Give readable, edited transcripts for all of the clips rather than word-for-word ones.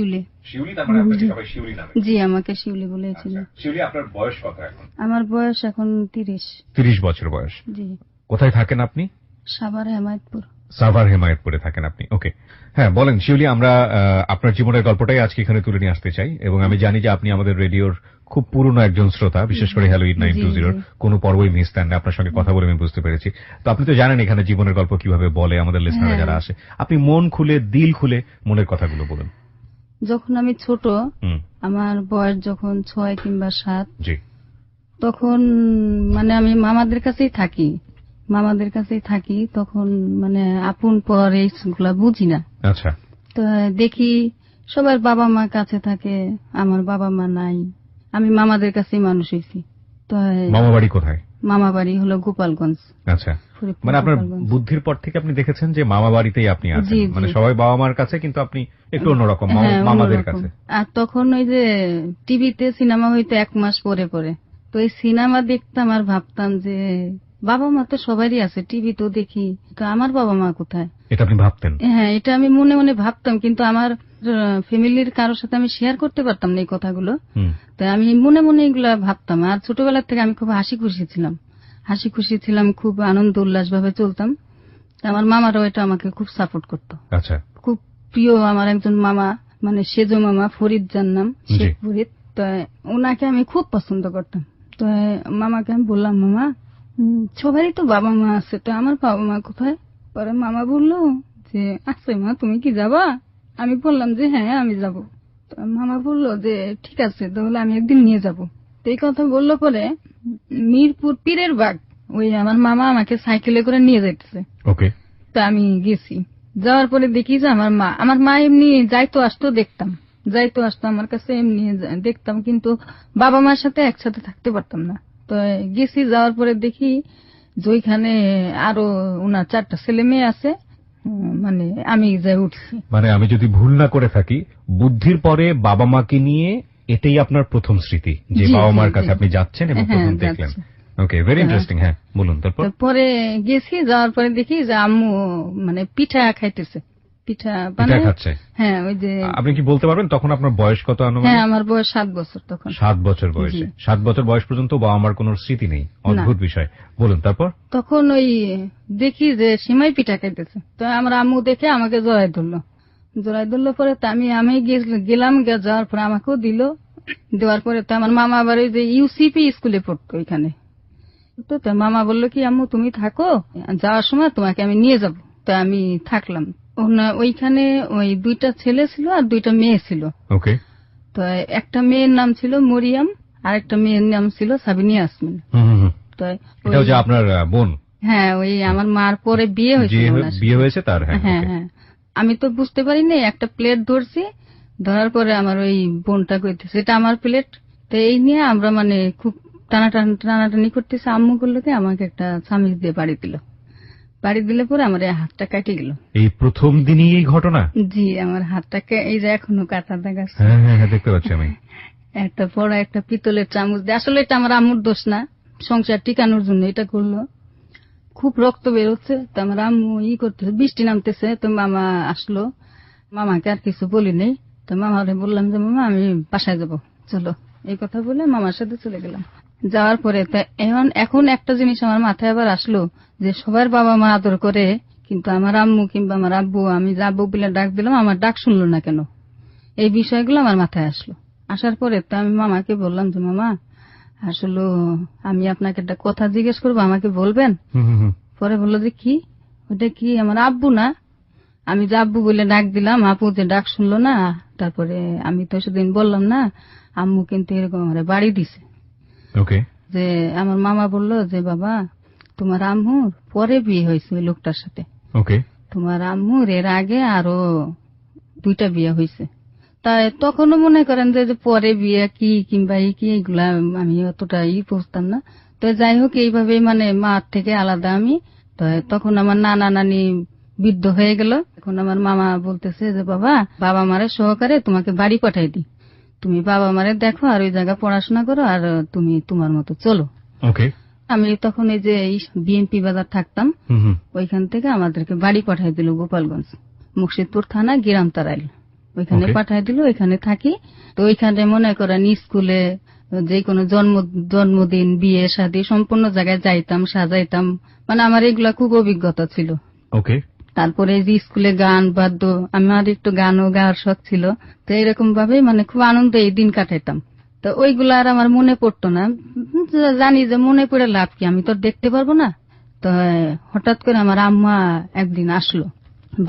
শিউলি। শিউলি, তার মানে আপনাকে সবাই শিউলি নামে? জি, আমাকে শিউলি বলেছিল। শিউলি, আপনার বয়স কত এখন? আমার বয়স এখন 30। 30 বছর বয়স। জি। কোথায় থাকেন আপনি? সাভার হেমায়েতপুর। সাভার হেমায়েতপুরে থাকেন আপনি। ওকে, হ্যাঁ বলেন শিউলি, আমরা আপনার জীবনের গল্পটাই আজকে এখানে তুলে নিয়ে আসতে চাই, এবং আমি জানি যে আপনি আমাদের রেডিওর খুব পুরনো একজন শ্রোতা, বিশেষ করে হ্যালো 920 কোনো পর্বই মিস দেন না। আপনার সঙ্গে কথা বলে আমি বুঝতে পেরেছি। তো আপনি তো জানেন এখানে জীবনের গল্প কিভাবে বলে আমাদের লিসনাররা যারা আসে। আপনি মন খুলে, দিল খুলে মনের কথাগুলো বলুন। যখন আমি ছোট, আমার বয়স যখন 6 কিংবা 7, জি, তখন মানে আমি মামাদের কাছেই থাকি। তখন মানে আপন পর এইগুলা বুঝি না। আচ্ছা। তো দেখি সবার বাবা মা কাছে থাকে, আমার বাবা মা নাই। আমি মামাদের কাছেই মানুষ হয়েছি। তো মামা বাড়ি কোথায়? মামা বাড়ি হলো গোপালগঞ্জ। আচ্ছা, মানে আপনার বুদ্ধির পর থেকে আপনি দেখেছেন যে মামা বাড়িতেই আপনি আছেন, মানে সবাই বাবা মার কাছে কিন্তু আপনি একটু অন্যরকম মামাদের কাছে। আর তখন ওই যে টিভিতে সিনেমা হইতো 1 মাস পরে পরে, তো এই সিনেমা দেখতাম আর ভাবতাম যে বাবা মা তো সবারই আছে, টিভি তো দেখি, তো আমার বাবা মা কোথায়? এটা আপনি ভাবতেন? হ্যাঁ, এটা আমি মনে মনে ভাবতাম, কিন্তু আমার ফ্যামিলির কারোর সাথে আমি শেয়ার করতে পারতাম না এই কথাগুলো। তাই আমি মনে মনে এগুলা ভাবতাম। আর ছোটবেলা থেকে আমি খুব হাসি খুশি ছিলাম, খুব আনন্দ উল্লাস ভাবে চলতাম। আমার মামারাও এটা আমাকে খুব সাপোর্ট করতো। আচ্ছা। খুব প্রিয় আমার একজন মামা, মানে সেজো মামা, ফরিদ যার নাম, শেখ ফরিদ। তো ওনাকে আমি খুব পছন্দ করতাম। তো মামাকে আমি বললাম, মামা সবারই তো বাবা মা আছে, তো আমার বাবা মা কোথায়? পরে মামা বললো যে আছে মা, তুমি কি যাবা? আমি বললাম যে হ্যাঁ আমি যাব। তো মামা বললো যে ঠিক আছে, তাহলে আমি একদিন নিয়ে যাব। তো এই কথা বললো পরে মিরপুর পীরের বাগ, ওই আমার মামা আমাকে সাইকেলে করে নিয়ে যাইতেছে। ওকে। তো আমি গেছি, যাওয়ার পরে দেখি যে আমার মা এমনি যাইতো আসতো আমার কাছে, এমনি দেখতাম, কিন্তু বাবা মার সাথে একসাথে থাকতে পারতাম না। তো গেছি, যাওয়ার পরে দেখি যে ওইখানে আরো ওনার 4টা ছেলে মেয়ে আছে, মানে আমি যাই উঠছি। মানে আমি যদি ভুল না করে থাকি, বুদ্ধির পরে বাবা মাকে নিয়ে এটাই আপনার প্রথম স্মৃতি, যে বাবা মার কাছে আপনি যাচ্ছেন এবং প্রথম দেখলেন। ওকে, ভেরি ইন্টারেস্টিং। হ্যাঁ বলুন। তারপরে গেছি, যাওয়ার পরে দেখি যে আম্মু মানে পিঠা খাইতেছে, পিঠা খাচ্ছে। হ্যাঁ, ওই যে। আপনি কি বলতে পারবেন তখন আপনার বয়স কত আনুমানিক? হ্যাঁ, আমার বয়স 7 বছর তখন। 7 বছর বয়সে, 7 বছর বয়স পর্যন্ত বাবা মার কোনো স্মৃতি নেই, অদ্ভুত বিষয়। বলুন তারপর। তখন ওই দেখি যে সিমাই পিঠা খাইতেছে, তো আমার আম্মু দেখে আমাকে জড়াই ধরলো পরে তো আমি গেলাম, যাওয়ার পরে আমাকেও দিল। দেওয়ার পরে তো আমার মামা আবার ওই যে ইউসিপি স্কুলে পড়তো ওইখানে। তো মামা বললো কি, আম্মু তুমি থাকো, যাওয়ার সময় তোমাকে আমি নিয়ে যাব। তো আমি থাকলাম ওইখানে। ওই 2টা ছেলে ছিল আর 2টা মেয়ে ছিল। ওকে। তো একটা মেয়ের নাম ছিল মরিয়াম, আর একটা মেয়ের নাম ছিল সাবিনা ইয়াসমিন। তো এটাও যে আপনার বোন? হ্যাঁ, ওই আমার মার পরে বিয়ে হয়েছে তার। হ্যাঁ হ্যাঁ, আমি তো বুঝতে পারিনি, একটা প্লেট ধরার পরে আমার ওই বোনটা কইতেছে এটা আমার প্লেট। তো এই নিয়ে আমরা মানে খুব টানাটানি করতেছে। আম্মু করলো কি, আমাকে একটা চামিচ দিয়ে বাড়ি দিলে পরে আমার এই হাতটা কেটে গেল। এই প্রথম দিনই এই ঘটনা? জি, আমার হাতটাকে এই যে এখনো কাটা দাগ আছে। হ্যাঁ, দেখতে পাচ্ছি আমি। একটা বড় একটা পিতলের চামচ দিয়ে, আসলে এটা আমার আম্মুর দোষ না, সংসার টিকানোর জন্য এটা করলো। খুব রক্ত বেরোচ্ছে, তো আমার আম্মু করতেছে, বৃষ্টি নামতেছে। তো মামা আসলো, মামাকে আর কিছু বলি নেই। তো মামারে বললাম যে মামা আমি বাসায় যাব, চলো। এই কথা বলে মামার সাথে চলে গেলাম। যাওয়ার পরে এখন একটা জিনিস আমার মাথায় আবার আসলো, যে সবার বাবা মা আদর করে, কিন্তু আমার আম্মু কিংবা আমার আব্বু, আমি আব্বু বলে ডাক দিলাম, আমার ডাক শুনলো না কেন? এই বিষয়গুলো আমার মাথায় আসলো। আসার পরে তো আমি মামাকে বললাম যে মামা আসলে আমি আপনাকে একটা কথা জিজ্ঞেস করবো, আমাকে বলবেন? পরে বললো যে কি? ওটা কি? আমার আব্বু না, আমি যে আব্বু বলে ডাক দিলাম, আপু যে ডাক শুনলো না। তারপরে আমি তো সেদিন বললাম না, আম্মু কিন্তু এরকম আমার বাড়ি দিছে। ওকে। যে আমার মামা বললো যে বাবা, তোমার আম্মুর পরে বিয়ে হয়েছে ওই লোকটার সাথে। ওকে। তোমার আম্মুর এর আগে আরো 2টা বিয়ে হয়েছে। তাই তখনও মনে করেন যে পরে বিয়ে কি কিংবা কি, এইগুলা আমি অতটা বুঝতাম না। তো যাই হোক, এইভাবে মানে মার থেকে আলাদা আমি। তো তখন আমার নানা নানি বৃদ্ধ হয়ে গেল। এখন আমার মামা বলতেছে যে বাবা মারে সহকারে তোমাকে বাড়ি পাঠাই দি, তুমি বাবা মারে দেখো আর ওই জায়গায় পড়াশোনা করো, আর তুমি তোমার মতো চলো। ওকে। আমি তখন এই যে বিএনপি বাজার থাকতাম, ওইখান থেকে আমাদেরকে বাড়ি পাঠাই দিল গোপালগঞ্জ, মুর্শিদপুর থানা, গিরাম তারাইল। ওইখানে Okay. পাঠায় দিল, ওইখানে থাকি। তো ওইখানে মনে করেন স্কুলে যে কোনো জন্মদিন, বিয়ে শাদী সম্পূর্ণ জায়গায় যাইতাম, সাজাইতাম, মানে আমার এগুলা খুব অভিজ্ঞতা ছিল। ওকে। তারপরে যে স্কুলে গান বাদ্য, আমার একটু গানও গাওয়ার শখ ছিল। তো এরকম ভাবে মানে খুব আনন্দে এই দিন কাটাইতাম। তো ওইগুলা আর আমার মনে পড়তো না। জানি যে মনে পড়ে লাভ কি, আমি তো আর দেখতে পারবো না। তো হঠাৎ করে আমার আম্মা একদিন আসলো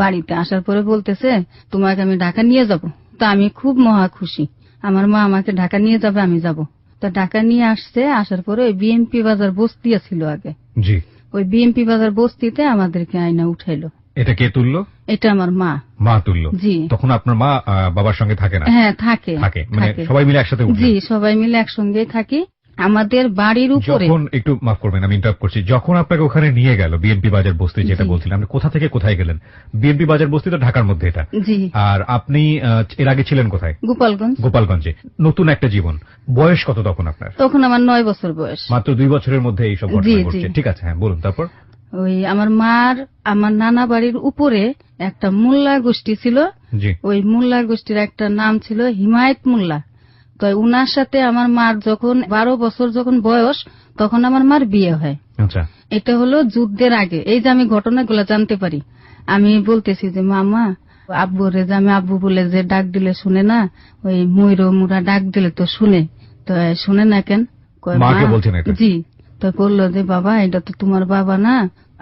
বাড়িতে, আসার পরে বলতেছে তোমাকে আমি ঢাকা নিয়ে যাব। তো আমি খুব মহা খুশি, আমার মা আমাকে ঢাকা নিয়ে যাবে, আমি যাব। তো ঢাকা নিয়ে আসছে, আসার পরে ওই বিএমপি বাজার বস্তি ছিল আগে, জি। ওই বিএমপি বাজার বস্তিতে আমাদেরকে আয়না উঠাইলো। এটা কে তুললো? এটা আমার মা। মা তুললো? জি। তখন আপনার মা বাবার সঙ্গে থাকে না? হ্যাঁ, থাকে। থাকে, মানে সবাই মিলে একসাথে উঠলেন? জি, সবাই মিলে একসঙ্গে থাকি। আমাদের বাড়ির উপরে। যখন, একটু মাফ করবেন আমি ইন্টারাপ্ট করছি, যখন আপনাকে ওখানে নিয়ে গেল বিএনপি বাজার বস্তি, যেটা বলছিলেন, আপনি কোথা থেকে কোথায় গেলেন? বিএনপি বাজার বস্তি তো ঢাকার মধ্যে এটা। জি। আর আপনি এর আগে ছিলেন কোথায়? গোপালগঞ্জ। গোপালগঞ্জে। নতুন একটা জীবন। বয়স কত তখন আপনার? তখন আমার 9 বছর বয়স। মাত্র 2 বছরের মধ্যে এইসব ঘটনা ঘটছে। ঠিক আছে, হ্যাঁ বলুন তারপর। ওই আমার নানা বাড়ির উপরে একটা মোল্লা গোষ্ঠী ছিল। জি। ওই মোল্লা গোষ্ঠীর একটা নাম ছিল হিমায়েত মোল্লা। তো উনার সাথে আমার মার যখন 12 বছর যখন বয়স, তখন আমার মার বিয়ে হয়। আচ্ছা। এটা হলো যুদ্ধের আগে। এই যে আমি ঘটনাগুলো জানতে পারি, আমি বলতেছি যে মামা, আব্বুরে যে আমি আব্বু বলে যে ডাক দিলে শুনে না, ওই মুরা ডাক দিলে তো শুনে, তো শুনে না কেন? কয়, মাকে মা, বলছেন এটা? জি। তো বললো যে বাবা, এটা তো তোমার বাবা না,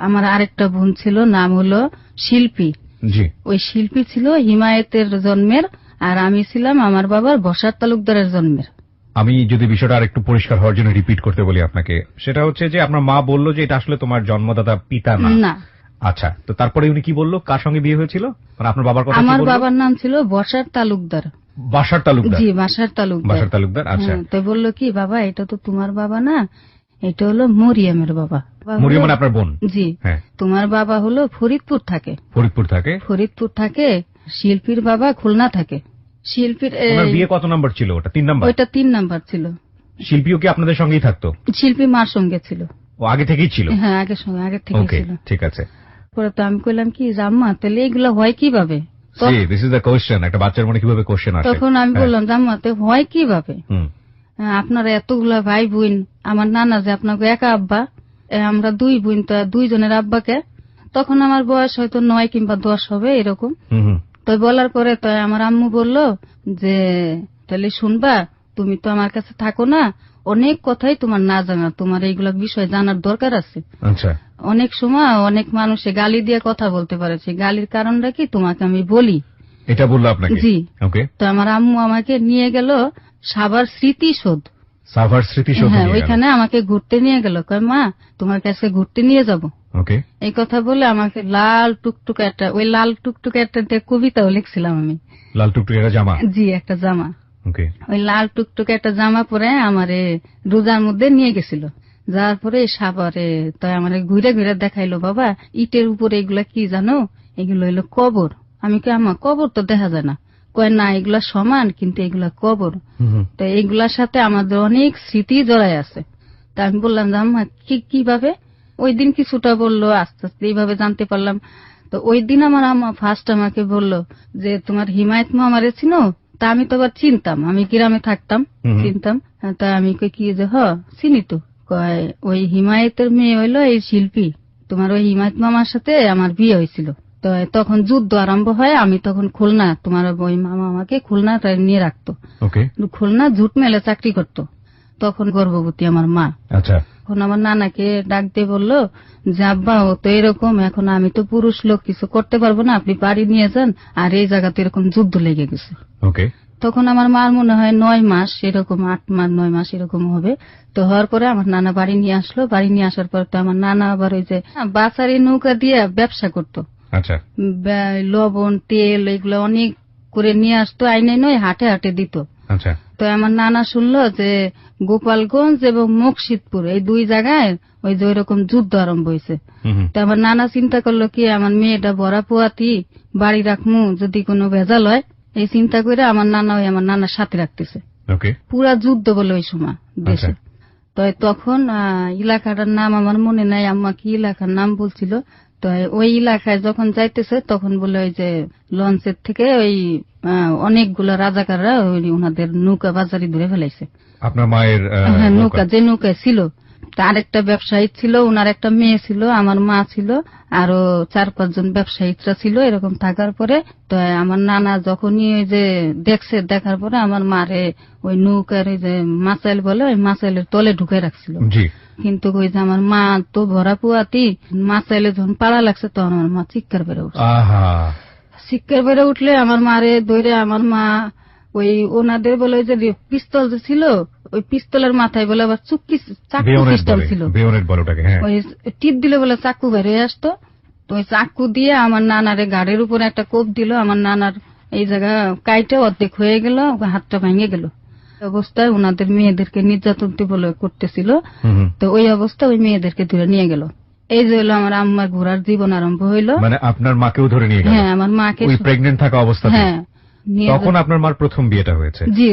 আমার আরেকটা বোন ছিল, নাম হলো শিল্পী। জি। ওই শিল্পী ছিল হিমায়েতের জন্মের, আর আমি ছিলাম আমার বাবার বসার তালুকদারের জন্মের। আমি যদি বিষয়টা আরেকটু পরিষ্কার হওয়ার জন্য রিপিট করতে বলি আপনাকে, সেটা হচ্ছে যে আপনার মা বললো যে এটা আসলে তোমার জন্মদাতা পিতা না। না। আচ্ছা, তো তারপরে উনি কি বললো, কার সঙ্গে বিয়ে হয়েছিল? মানে আপনার বাবার কথা কি আমার বললো? বাবার নাম ছিল বসার তালুকদার। বাসার তালুকদার? জি, বাসার তালুকদার। বাসার তালুকদার, আচ্ছা। তো বললো কি, বাবা এটা তো তোমার বাবা না, এটা হলো মরিয়মের বাবা। মরিয়ম মানে আপনার বোন? জি। হ্যাঁ। তোমার বাবা হলো ফরিদপুর থাকে। ফরিদপুর থাকে? ফরিদপুর থাকে। শিল্পীর বাবা খুলনা থাকে। শিল্পীর ওনার বিয়ে কত নম্বর ছিল? ওটা 3 নম্বর? ওইটা 3 নাম্বার ছিল। শিল্পীও কি আপনাদের সঙ্গেই থাকতো? শিল্পী মার সঙ্গে ছিল। ও আগে থেকেই ছিল? হ্যাঁ, আগে থেকে ওকে, ছিল। ঠিক আছে। পরে তো আমি কইলাম কি, জাম্মা তাহলে এগুলো হয় কিভাবে? See, this is the question. একটা বাচ্চার মনে কিভাবে কোশ্চেন আসে? তখন আমি বললাম, জাম্মা তো হয় কিভাবে? হুম। আপনারা এতগুলা ভাই বোন, আমার নানা যে আপনাকে একা আব্বা, আমরা 2 বোন, তো 2 জনের আব্বাকে। তখন আমার বয়স হয়তো 9 কিংবা 10 হবে এরকম। তো বলার পরে তো আমার আম্মু বলল যে তাহলে শুনবা, তুমি তো আমার কাছে থাকো না, অনেক কথাই তোমার না জানা, তোমার এইগুলা বিষয় জানার দরকার আছে। আচ্ছা। অনেক সময় অনেক মানুষে গালি দিয়ে কথা বলতে পারে, সেই গালির কারণটা কি তোমাকে আমি বলি। এটা বললো আপনাকে? জি। ওকে। তো আমার আম্মু আমাকে নিয়ে গেল সাভার স্মৃতিসৌধ। সাভার স্মৃতিসৌধ? হ্যাঁ, ওইখানে আমাকে ঘুরতে নিয়ে গেল। কয়, মা তোমার কাছে ঘুরতে নিয়ে যাব। ওকে। এই কথা বলে আমাকে লাল টুকটুকে একটা কবিতাও লিখছিলাম আমি। লাল টুকটুকে একটা জামা? জি, একটা জামা। ওকে। ওই লাল টুকটুকে একটা জামা পরে আমারে রোজার মধ্যে নিয়ে গেছিল। যাওয়ার পরে সাভারে তাই আমার ঘুরে ঘুরে দেখাইলো, বাবা ইটের উপরে এগুলা কি জানো, এগুলো হইলো কবর। আমি কি, আমা কবর তো দেখা যায় না। কয় না, এগুলা সমান, কিন্তু এগুলা কবর। তো এইগুলার সাথে আমাদের অনেক স্মৃতি জড়াই আছে। তা আমি বললাম যে আম্মা কিভাবে? ওই দিন কিছুটা বললো, আস্তে আস্তে এইভাবে জানতে পারলাম। তো ওই দিন আমার আম্মা ফার্স্ট আমাকে বললো যে তোমার হিমায়েত মামারে চিনো? তা আমি তো আবার চিনতাম, আমি গ্রামে থাকতাম, চিনতাম। তা আমি কই কি যে চিনি তো। কয় ওই হিমায়েতের মেয়ে হইলো এই শিল্পী, তোমার ওই হিমায়েত মামার সাথে আমার বিয়ে হয়েছিল। তো তখন যুদ্ধ আরম্ভ হয়, আমি তখন খুলনা, তোমার ওই মামা আমাকে খুলনা নিয়ে রাখতো। খুলনা ঝুট মেলে চাকরি করতো। তখন গর্ভবতী আমার মা। আচ্ছা। এখন আমার নানাকে ডাক দিয়ে বললো যে আব্বা, ও তো এরকম, এখন আমি তো পুরুষ লোক, কিছু করতে পারবো না, আপনি বাড়ি নিয়ে যান, আর এই জায়গাতে এরকম যুদ্ধ লেগে গেছে। ওকে। তখন আমার মার মনে হয় 9 মাস এরকম, 8 মাস 9 মাস এরকম হবে। তো হওয়ার পরে আমার নানা বাড়ি নিয়ে আসলো। বাড়ি নিয়ে আসার পর তো আমার নানা আবার ওই যে বাসারি নৌকা দিয়ে ব্যবসা করতো। আচ্ছা। লবণ তেল এগুলো অনেক করে নিয়ে আসতো, আইনে নয় হাটে হাটে দিত। আচ্ছা। তো আমার নানা শুনলো যে গোপালগঞ্জ এবং মুর্শিদপুর এই 2 জায়গায় ওই যে ওইরকম যুদ্ধ আরম্ভ হয়েছে। তো আমার নানা চিন্তা করলো কি, আমার মেয়েটা বড়া পোয়াতি বাড়ি রাখমু, যদি কোনো ভেজাল হয়, এই চিন্তা করে আমার নানা ওই আমার নানার সাথে রাখতেছে। পুরা যুদ্ধ বলে ওই সময় দেশে। তো তখন এলাকাটার নাম আমার মনে নাই, আম্মা কি এলাকার নাম বলছিল, তো ওই এলাকায় যখন যাইতেছে তখন বলে ওই যে লঞ্চের থেকে ওই অনেকগুলো রাজাকাররা ওই ওনাদের নৌকা বাজারি ধরে ফেলাইছে। আপনার মায়ের হ্যাঁ, নৌকা যে নৌকায় ছিল। তার একটা ব্যবসায়ী ছিল, ওনার একটা মেয়ে ছিল, আমার মা ছিল, আরো 4-5 জন ব্যবসায়ীরা ছিল। এরকম থাকার পরে তো আমার নানা যখনই ওই যে দেখছে, দেখার পরে আমার মারে ওই নৌকার ওই যে মাসাইল বলে ওই মাসাইলের তলে ঢুকে রাখছিল। জি। কিন্তু ওই যে আমার মা তো ভরা পুয়াতি, মাসাইলে যখন পাড়া লাগছে তখন আমার মা চিৎকার বেড়ে উঠছে। চিৎকার বেড়ে উঠলে আমার মারে ধরে আমার মা ওই ওনাদের বলে যে পিস্তল যে ছিল ওই পিস্তলের মাথায় বলে আবার চাকু সিস্টেম ছিল, ওই টিপ দিলে বলে চাকু বের হয়ে আসতো। তো ওই চাকু দিয়ে আমার নানারে গাড়ির উপরে একটা কোপ দিল, আমার নানার এই জায়গা কাইটে অর্ধেক হয়ে গেল, হাতটা ভেঙে গেল। অবস্থায় ওনাদের মেয়েদেরকে নির্যাতন বলে করতেছিল। তো ওই অবস্থা ওই মেয়েদেরকে ধরে নিয়ে গেল। এই যে হলো আমার আম্মার ঘোরার জীবন আরম্ভ হইলো। মানে আপনার মাকেও ধরে নিয়ে গেল? হ্যাঁ, আমার মাকে প্রেগনেন্ট থাকা অবস্থায়। হ্যাঁ, তখন আপনার মার প্রথম বিয়েটা হয়েছে? জি।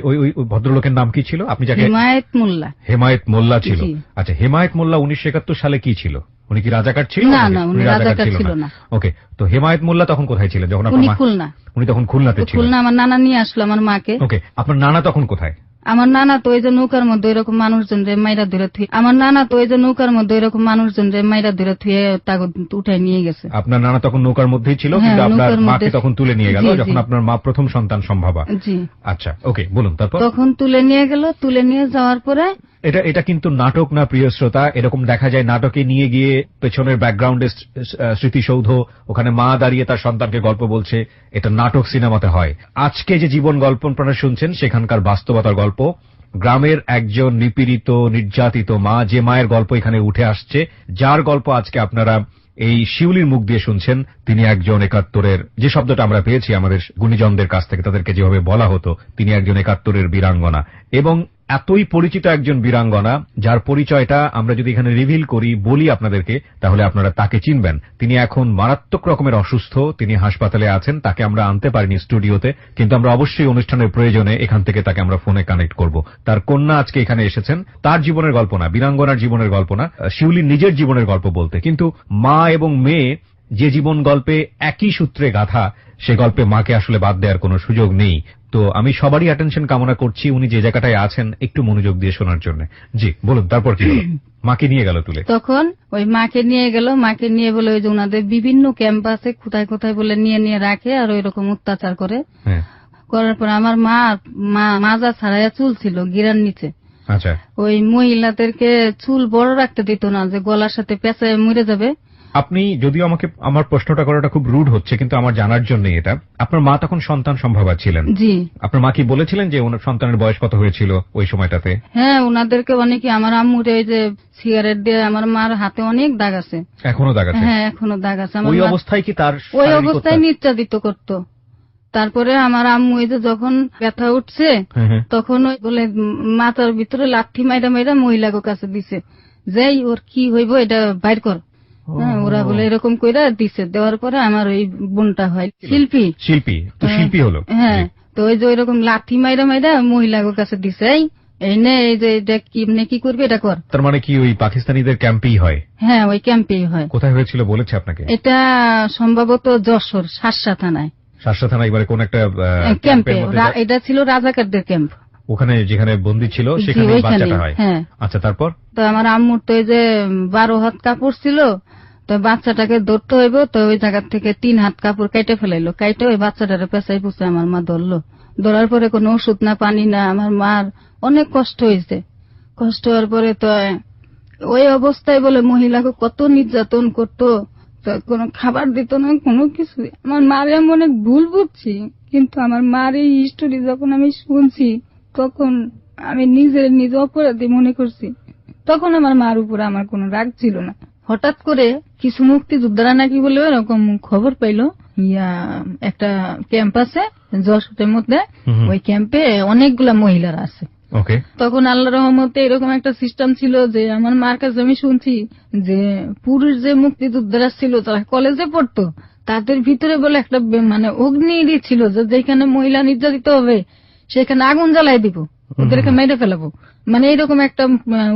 ওই ভদ্রলোকের নাম কি ছিল? আপনি যাকে হেমায়েত মোল্লা। হেমায়েত মোল্লা ছিল। আচ্ছা, হেমায়েত মোল্লা 1971 সালে কি ছিল? উনি কি রাজাকার ছিল? না, না, উনি রাজাকার ছিল না। ওকে, তো হেমায়েত মোল্লা তখন কোথায় ছিলেন যখন উনি খুলনা? উনি তখন খুলনাতে ছিলেন। খুলনা আমার নানা নিয়ে আসলো আমার মাকে। ওকে, আপনার নানা তখন কোথায়? আমার নানা তো ওই যে নৌকার মধ্যে এরকম মানুষজন রে মাইরা ধরে থুয়ে তাকে উঠাই নিয়ে গেছে। আপনার নানা তখন নৌকার মধ্যেই ছিল, কিন্তু আপনার মাকে তখন তুলে নিয়ে গেল যখন আপনার মা প্রথম সন্তান সম্ভবা। জি। আচ্ছা, ওকে, বলুন তারপর। তখন তুলে নিয়ে গেল, তুলে নিয়ে যাওয়ার পরে এটা কিন্তু নাটক না প্রিয় শ্রোতা। এরকম দেখা যায় নাটকে নিয়ে গিয়ে পেছনের ব্যাকগ্রাউন্ডে স্মৃতিসৌধ, ওখানে মা দাঁড়িয়ে তার সন্তানকে গল্প বলছে। এটা নাটক সিনেমাতে হয়। আজকে যে জীবন গল্প আপনারা শুনছেন সেখানকার বাস্তবতার গল্প। গ্রামের একজন নিপীড়িত নির্যাতিত মা, যে মায়ের গল্প এখানে উঠে আসছে, যার গল্প আজকে আপনারা এই শিউলির মুখ দিয়ে শুনছেন। তিনি একজন 71-এর, যে শব্দটা আমরা পেয়েছি আমাদের গুণীজনদের কাছ থেকে, তাদেরকে যেভাবে বলা হতো, তিনি একজন 71-এর বীরাঙ্গনা, এবং এতই পরিচিত একজন বীরাঙ্গনা যার পরিচয়টা আমরা যদি এখানে রিভিল করি, বলি আপনাদেরকে, তাহলে আপনারা তাকে চিনবেন। তিনি এখন মারাত্মক রকমের অসুস্থ, তিনি হাসপাতালে আছেন। তাকে আমরা আনতে পারিনি স্টুডিওতে, কিন্তু আমরা অবশ্যই অনুষ্ঠানের প্রয়োজনে এখান থেকে তাকে আমরা ফোনে কানেক্ট করব। তার কন্যা আজকে এখানে এসেছেন, তার জীবনের গল্প না, বীরাঙ্গনার জীবনের গল্প না, শিউলির নিজের জীবনের গল্প বলতে। কিন্তু মা এবং মেয়ে যে জীবন গল্পে একই সূত্রে গাঁথা, সে গল্পে মাকে আসলে বাদ দেওয়ার কোনো সুযোগ নেই। তো আমি সবারই অ্যাটেনশন কামনা করছি উনি যে জায়গাটায় আছেন একটু মনোযোগ দিয়ে শোনার জন্য। জি, বলুন তারপর কি হলো? মাকে নিয়ে গেল তুলে? তখন ওই মাকে নিয়ে গেল, মাকে নিয়ে বলে ওই যে ওনাদের বিভিন্ন ক্যাম্প আছে, কোথায় কোথায় বলে নিয়ে রাখে আর ওই রকম অত্যাচার করে। করার পর আমার মাজা ছাড়াইয়া চুল ছিল গিরার নিচে। আচ্ছা। ওই মহিলাদেরকে চুল বড় রাখতে দিত না, যে গলার সাথে পেঁচায় মরে যাবে। আপনি যদিও আমাকে আমার প্রশ্নটা করাটা খুব রুড হচ্ছে, কিন্তু আমার জানার জন্য এটা, আপনার মা তখন সন্তান সম্ভবা ছিলেন? জি। আপনার মা কি বলেছিলেন যে ওনার সন্তানের বয়স কত হয়েছিল ওই সময়টাতে? হ্যাঁ, ওনাদেরকে অনেকে, আমার আম্মুরে ওই যে সিগারেট দিয়ে আমার মার হাতে অনেক দাগ আছে। এখনো দাগ আছে? হ্যাঁ, এখনো দাগ আছে। ওই অবস্থায় কি তার ওই অবস্থায় নির্যাতিত করতো। তারপরে আমার আম্মু এই যে যখন ব্যথা উঠছে তখন ওই বলে মাথার ভিতরে লাঠি মাইরা মহিলাকে কাছে দিছে, যাই ওর কি হইব এটা বাইর কর। ওরা বলে এরকম কইরা দিছে। দেওয়ার পরে আমার ওই বোনটা হয় শিল্পী হলো। হ্যাঁ, তো ওই যে ওইরকম লাঠি মাইরা মহিলাকে কাছে দিছে, এই নে, এই যে এটা কি করবে এটা কর। তার মানে কি ওই পাকিস্তানিদের ক্যাম্পেই হয়? হ্যাঁ, ওই ক্যাম্পেই হয়। কোথায় হয়েছিল বলেছে আপনাকে? এটা সম্ভবত যশোর শার্শা থানায়। শার্শা থানা এবারে কোন একটা ক্যাম্পে, এটা ছিল রাজাকারদের ক্যাম্প। ওখানে যেখানে বন্দী ছিল সেখানে বাচ্চাটা হয়? হ্যাঁ। আচ্ছা, তারপর? তো আমার আম্মুর তো এই যে 12 হাত কাপড় ছিল, তো বাচ্চাটাকে ধরতে হইব, তো ওই জায়গা থেকে 3 হাত কাপড় কেটে ফেলাইলো। কেটে ওই বাচ্চাটারে পেঁচাই পুষে আমার মা ধরলো। ধরার পরে কোনো ওষুধ না পানি না, আমার মার অনেক কষ্ট হয়েছে। কষ্ট হওয়ার পরে তো ওই অবস্থায় বলে মহিলাকে কত নির্যাতন করতো, কোনো খাবার দিত না, কোনো কিছু। আমার মারে আমি অনেক ভুল বুঝছি, কিন্তু আমার মার এই হিস্টোরি যখন আমি শুনছি তখন আমি নিজে অপরাধী মনে করছি। তখন আমার মার উপরে আমার কোনো রাগ ছিল না। হঠাৎ করে কিছু মুক্তিযোদ্ধারা নাকি বলে এরকম খবর পাইলো, একটা ক্যাম্প আছে যশোরের মধ্যে, ওই ক্যাম্পে অনেকগুলা মহিলারা আছে। তখন আল্লাহর রহমতে এরকম একটা সিস্টেম ছিল যে আমার মার কাছে আমি শুনছি যে পুরুষ যে মুক্তিযোদ্ধারা ছিল তারা কলেজে পড়তো, তাদের ভিতরে বলে একটা মানে অগ্নি ছিল যে যেখানে মহিলা নির্যাতিত হবে সেখানে আগুন জ্বালাই দিব, ওদেরকে মেরে ফেলাবো। মানে এইরকম একটা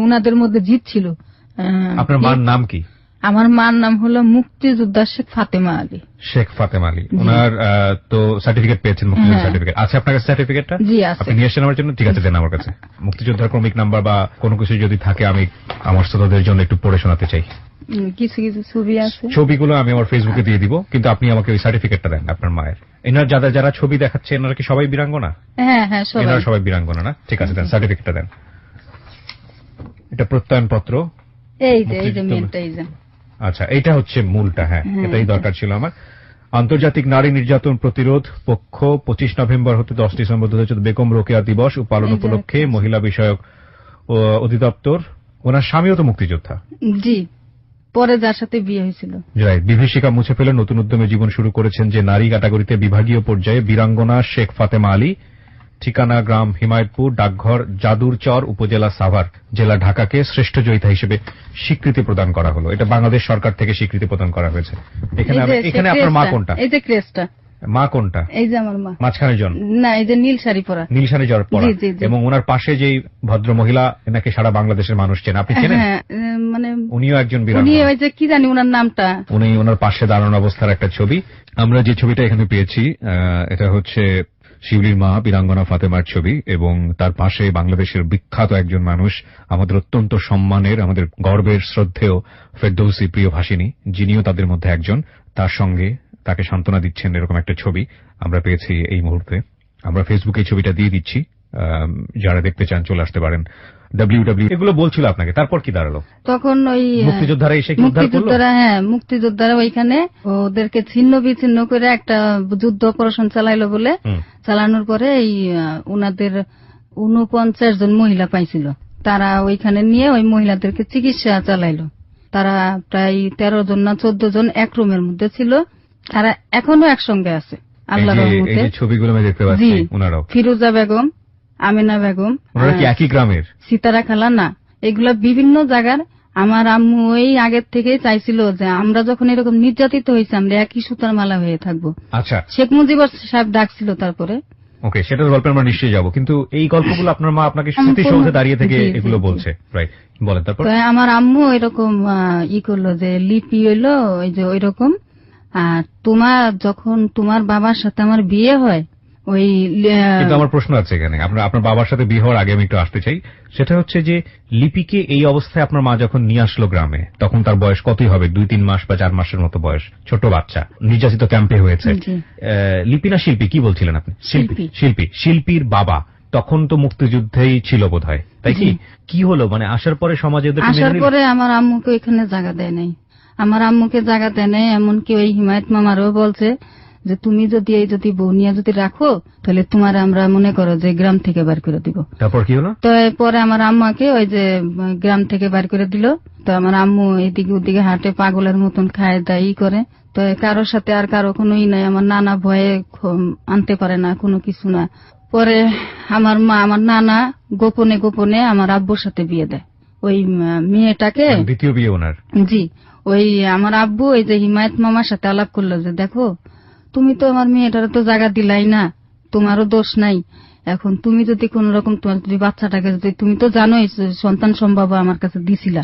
উনাদের মধ্যে জিত ছিল। আপনার মার নাম কি? আমার মার নাম হলো মুক্তিযোদ্ধা শেখ ফাতেমা আলী। শেখ ফাতেমা আলী, ওনার তো সার্টিফিকেট পেয়েছেন, মুক্তিযোদ্ধা হ্যাঁ। সার্টিফিকেট আছে আপনার কাছে? সার্টিফিকেটটা জি আছে। আপনি নিয়ে এসেছেন আমার জন্য? ঠিক আছে, দেন আমার কাছে। মুক্তিযোদ্ধার ক্রমিক নাম্বার বা কোনো কিছু যদি থাকে আমি আমার শ্রোতাদের জন্য একটু পড়ে শোনাতে চাই। কিছু কিছু ছবি আছে। ছবিগুলো আমি আমার ফেসবুকে দিয়ে দিব, কিন্তু আপনি আমাকে ওই সার্টিফিকেটটা দেন আপনার মায়ের। এনার যারা যারা ছবি দেখাচ্ছে এনারা কি সবাই বীরাঙ্গনা? হ্যাঁ হ্যাঁ সবাই। এনারা সবাই বীরাঙ্গনা না? ঠিক আছে, দেন সার্টিফিকেটটা দেন। এটা প্রত্যয়ন পত্র। এই যে মেনটা, এই যে। আচ্ছা, এটা হচ্ছে মূলটা। হ্যাঁ, হ্যাঁ, এটাই এটা। দরকার ছিল আমার। আন্তর্জাতিক নারী নির্যাতন প্রতিরোধ পক্ষ 25 নভেম্বর হতে 10 ডিসেম্বর 2014 বেগম রোকেয়া দিবস পালন এই যে উপলক্ষে একটা। মহিলা বিষয়ক অধিদপ্তর। ওনার স্বামীও তো মুক্তিযোদ্ধা। জি, পরে যার সাথে বিয়ে হয়েছিল। রাইট। বিভীষিকা মুছে ফেলে নতুন উদ্যমে জীবন শুরু করেছেন যে নারী ক্যাটাগরিতে বিভাগীয় পর্যায়ে বীরাঙ্গনা শেখ ফাতেমা আলী। ঠিকানা গ্রাম হিমায়তপুর, ডাকঘর যাদুরচর, উপজেলা সাভার, জেলা ঢাকাকে শ্রেষ্ঠ জয়িতা হিসেবে স্বীকৃতি প্রদান করা হলো। এটা বাংলাদেশ সরকার থেকে স্বীকৃতি প্রদান করা হয়েছে। এখানে এই যে এখানে আপনার মা কোনটা? এই যে ক্রেসটা। মা কোনটা? এই যে আমার মা। মাঝখানে জন? না, এই যে নীল শাড়ি পরা। নীলশানি জ্বর পরা। জি, জি, জি। এবং ওনার পাশে যে ভদ্র মহিলা, এনাকে সারা বাংলাদেশের মানুষ চেনে, আপনি চেনেন? হ্যাঁ, মানে উনিও একজন উনি বীরাঙ্গনা। ওই যে কি জানি ওনার নামটা। উনি ওনার পাশে দাঁড়ানো অবস্থার একটা ছবি। আমরা যে ছবিটা এখানে পেয়েছি এটা হচ্ছে শিউলির মা বীরাঙ্গনা ফাতেমার ছবি, এবং তার পাশে বাংলাদেশের বিখ্যাত একজন মানুষ, আমাদের অত্যন্ত সম্মানের, আমাদের গর্বের, শ্রদ্ধেয় ফেরদৌসী প্রিয় ভাষিনী, যিনিও তাদের মধ্যে একজন। তার সঙ্গে তাকে সান্ত্বনা দিচ্ছেন এরকম একটা ছবি আমরা পেয়েছি এই মুহূর্তে। আমরা ফেসবুকে এই ছবিটা দিয়ে দিচ্ছি, যারা দেখতে চান চলে আসতে পারেন। www এগুলো বলছিল আপনাকে, তারপর কি দাঁড়ালো? তখন ওই মুক্তিযোদ্ধারা এসে কি উদ্ধার করলো? মুক্তিযোদ্ধারা ওইখানে ওদেরকে ছিন্ন বিচ্ছিন্ন করে একটা যুদ্ধ অপারেশন চালাইলো বলে। চালানোর পরে এই ওনাদের 49 জন মহিলা পাইছিল, তারা ওইখানে নিয়ে ওই মহিলাদেরকে চিকিৎসা চালাইলো। তারা প্রায় 13 জন না 14 জন এক রুমের মধ্যে ছিল। তারা এখনো একসঙ্গে আছে আল্লাহর এই রহমতে। যে ছবিগুলো আমি দেখতে পাচ্ছি, ওনারাও। ফিরোজা বেগম, আমিনা বেগম। ওনারা কি একই গ্রামের? সিতারা খালা না, এগুলা বিভিন্ন জায়গার। আমার আম্মু ওই আগের থেকে চাইছিল যে আমরা যখন এরকম নির্যাতিত হয়েছি আমরা একই সুতার মালা হয়ে থাকবো। আচ্ছা, শেখ মুজিবুর সাহেব ডাকছিল তারপরে। ওকে, সেটার গল্পে আমরা নিশ্চয়ই যাবো, কিন্তু এই গল্পগুলো আপনার মা আপনাকে স্মৃতিসৌধে দাঁড়িয়ে থেকে জি, জি, এগুলো জি। বলছে, রাইট? বলেন তারপর। তো আমার আম্মু এরকম করলো যে লিপি হইলো ওই যে ওইরকম। আর যখন তোমার বাবার সাথে আমার বিয়ে হয় ওই কিন্তু আমার প্রশ্ন আছে এখানে, আপনার বাবার সাথে বিয়ে হওয়ার আগে আমি একটু আসতে চাই। সেটা হচ্ছে যে লিপিকে এই অবস্থায় আপনার মা যখন নিয়ে আসলো গ্রামে, তখন তার বয়স কতই হবে? 2-3 মাস বা 4 মাসের মতো বয়স, ছোট বাচ্চা, নির্যাতিত ক্যাম্পে হয়েছে। লিপি না শিল্পী, কি বলছিলেন আপনি? শিল্পীর বাবা তখন তো মুক্তিযুদ্ধেই ছিল বোধহয়, তাই কি? কি হলো মানে আসার পরে সমাজে? আসার পরে আমার আম্মুকে এখানে জায়গা দেয় নাই। আমার আম্মুকে জায়গা দেয় নাই, এমনকি ওই হিমায়ত মামারও বলছে যে তুমি যদি বউ নিয়ে যদি রাখো তাহলে তোমার আমরা মনে করো যে গ্রাম থেকে বার করে দিব। তারপর কি হলো? তো পরে আমার আম্মাকে ওই যে গ্রাম থেকে বার করে দিল। তো আমার আম্মু এদিকে ওদিকে হাঁটে, পাগলের মতন খায় দায়ী করে। তো কারোর সাথে আর কারো কোনো নাই। আমার নানা ভয়ে আনতে পারে না, কোনো কিছু না। পরে আমার নানা গোপনে গোপনে আমার আব্বুর সাথে বিয়ে দেয় ওই মেয়েটাকে। দ্বিতীয় বিয়ে ওনার? জি। ওই আমার আব্বু এই যে হিমায়ত মামার সাথে আলাপ করলো যে দেখো তুমি তো আমার মেয়েটার তো জায়গা দিলাই না, তোমারও দোষ নাই। এখন তুমি যদি কোন রকম তোমার যদি বাচ্চাটাকে যদি, তুমি তো জানোই সন্তান সম্ভব আমার কাছে দিছিলা,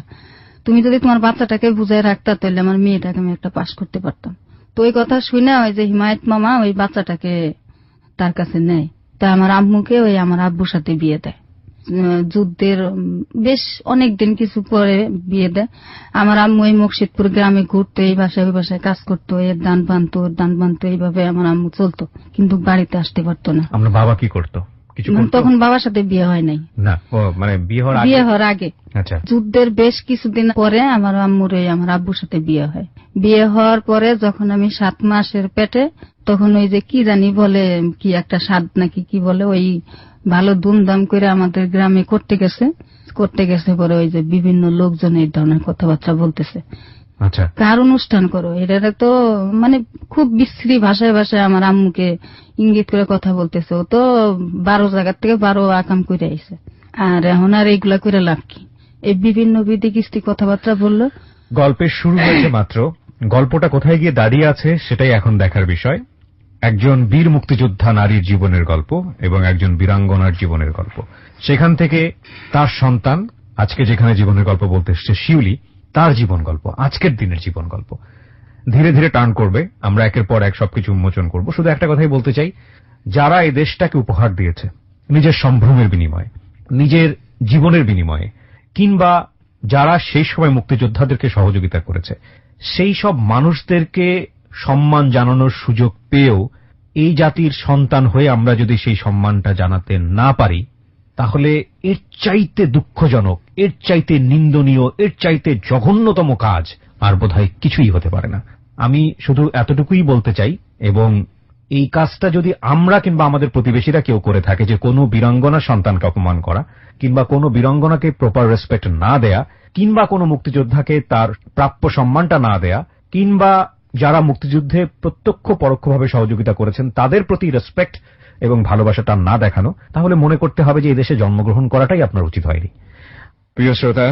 তুমি যদি তোমার বাচ্চাটাকে বুঝায় রাখতা তাহলে আমার মেয়েটাকে আমি একটা পাশ করতে পারতাম। তো ওই কথা শুনে ওই যে হিমায়ত মামা ওই বাচ্চাটাকে তার কাছে নেয়। তা আমার আম্মুকে ওই আমার আব্বুর সাথে বিয়ে দেয়। যুদ্ধের বেশ অনেকদিন কিছু পরে বিয়ে দেয়। আমার আম্মু এই মুর্শিদপুর গ্রামে ঘুরতো, এই বাসায় ওই বাসায় কাজ করতো, এর দান বানতো, এইভাবে আমার আম্মু চলতো, কিন্তু বাড়িতে আসতে পারতো না। আপনার বাবা কি করতো? কিছু করতো? তখন বাবার সাথে বিয়ে হয় নাই। না, মানে বিয়ে হওয়ার আগে। আচ্ছা। যুদ্ধের বেশ কিছুদিন পরে আমার আম্মুর আমার আব্বুর সাথে বিয়ে হয়। বিয়ে হওয়ার পরে যখন আমি 7 মাসের পেটে, তখন ওই যে কি জানি বলে কি একটা স্বাদ নাকি কি বলে, ওই ভালো ধুমধাম করে আমাদের গ্রামে করতে গেছে পরে ওই যে বিভিন্ন লোকজন এই ধরনের কথাবার্তা বলতেছে। আচ্ছা। কার অনুষ্ঠান করো, এটা তো মানে খুব বিশ্রী ভাষায় আমার আম্মুকে ইঙ্গিত করে কথা বলতেছে। ও তো 12 জায়গার থেকে 12 আকাম করে আইছে, আর এখন আর এইগুলা করে লাভ কি? এই বিভিন্ন বিধি কিস্তি কথাবার্তা বললো। গল্পের শুরু হয়েছে মাত্র, গল্পটা কোথায় গিয়ে দাঁড়িয়ে আছে সেটাই এখন দেখার বিষয়। একজন বীর মুক্তিযোদ্ধা নারীর জীবনের গল্প এবং একজন বীরাঙ্গনার জীবনের গল্প। সেখান থেকে তার সন্তান আজকে যেখানে জীবনের গল্প বলতে এসছে শিউলি, তার জীবন গল্প, আজকের দিনের জীবন গল্প ধীরে ধীরে টার্ন করবে। আমরা একের পর এক সবকিছু উন্মোচন করব। শুধু একটা কথাই বলতে চাই, যারা এই দেশটাকে উপহার দিয়েছে নিজের সম্ভ্রমের বিনিময়ে, নিজের জীবনের বিনিময়ে, কিংবা যারা সেই সময় মুক্তিযোদ্ধাদেরকে সহযোগিতা করেছে, সেই সব মানুষদেরকে সম্মান জানানোর সুযোগ পেয়েও এই জাতির সন্তান হয়ে আমরা যদি সেই সম্মানটা জানাতে না পারি, তাহলে এর চাইতে দুঃখজনক, এর চাইতে নিন্দনীয়, এর চাইতে জঘন্যতম কাজ আর বোধহয় কিছুই হতে পারে না। আমি শুধু এতটুকুই বলতে চাই, এবং এই কাজটা যদি আমরা কিংবা আমাদের প্রতিবেশীরা কেউ করে থাকে, যে কোনো বীরাঙ্গনা সন্তানকে অপমান করা, কিংবা কোনো বীরাঙ্গনাকে প্রপার রেসপেক্ট না দেয়া, কিংবা কোনো মুক্তিযোদ্ধাকে তার প্রাপ্য সম্মানটা না দেয়া, কিংবা যারা মুক্তিযুদ্ধে প্রত্যক্ষ পরোক্ষভাবে সহযোগিতা করেছেন তাদের প্রতি রেসপেক্ট এবং ভালোবাসাটা না দেখানো, তাহলে মনে করতে হবে যে এই দেশে জন্মগ্রহণ করাটাই আপনার উচিত হয়নি। প্রিয় শ্রোতা,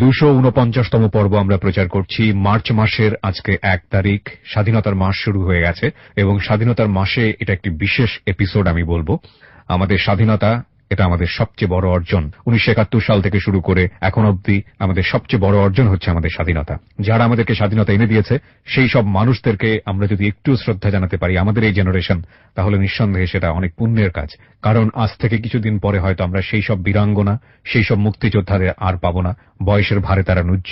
249তম পর্ব আমরা প্রচার করছি। মার্চ মাসের আজকে 1 তারিখ, স্বাধীনতার মাস শুরু হয়ে গেছে, এবং স্বাধীনতার মাসে এটা একটি বিশেষ এপিসোড আমি বলবো। আমাদের স্বাধীনতা, এটা আমাদের সবচেয়ে বড় অর্জন। 1971 সাল থেকে শুরু করে এখন অবধি আমাদের সবচেয়ে বড় অর্জন হচ্ছে আমাদের স্বাধীনতা। যারা আমাদেরকে স্বাধীনতা এনে দিয়েছে সেই সব মানুষদেরকে আমরা যদি একটু শ্রদ্ধা জানাতে পারি, আমাদের এই জেনারেশন, তাহলে নিঃসন্দেহে সেটা অনেক পুণ্যের কাজ। কারণ আজ থেকে কিছুদিন পরে হয়তো আমরা সেই সব বীরাঙ্গনা, সেই সব মুক্তিযোদ্ধাদের আর পাবো না। বয়সের ভারে তারা নুজ্জ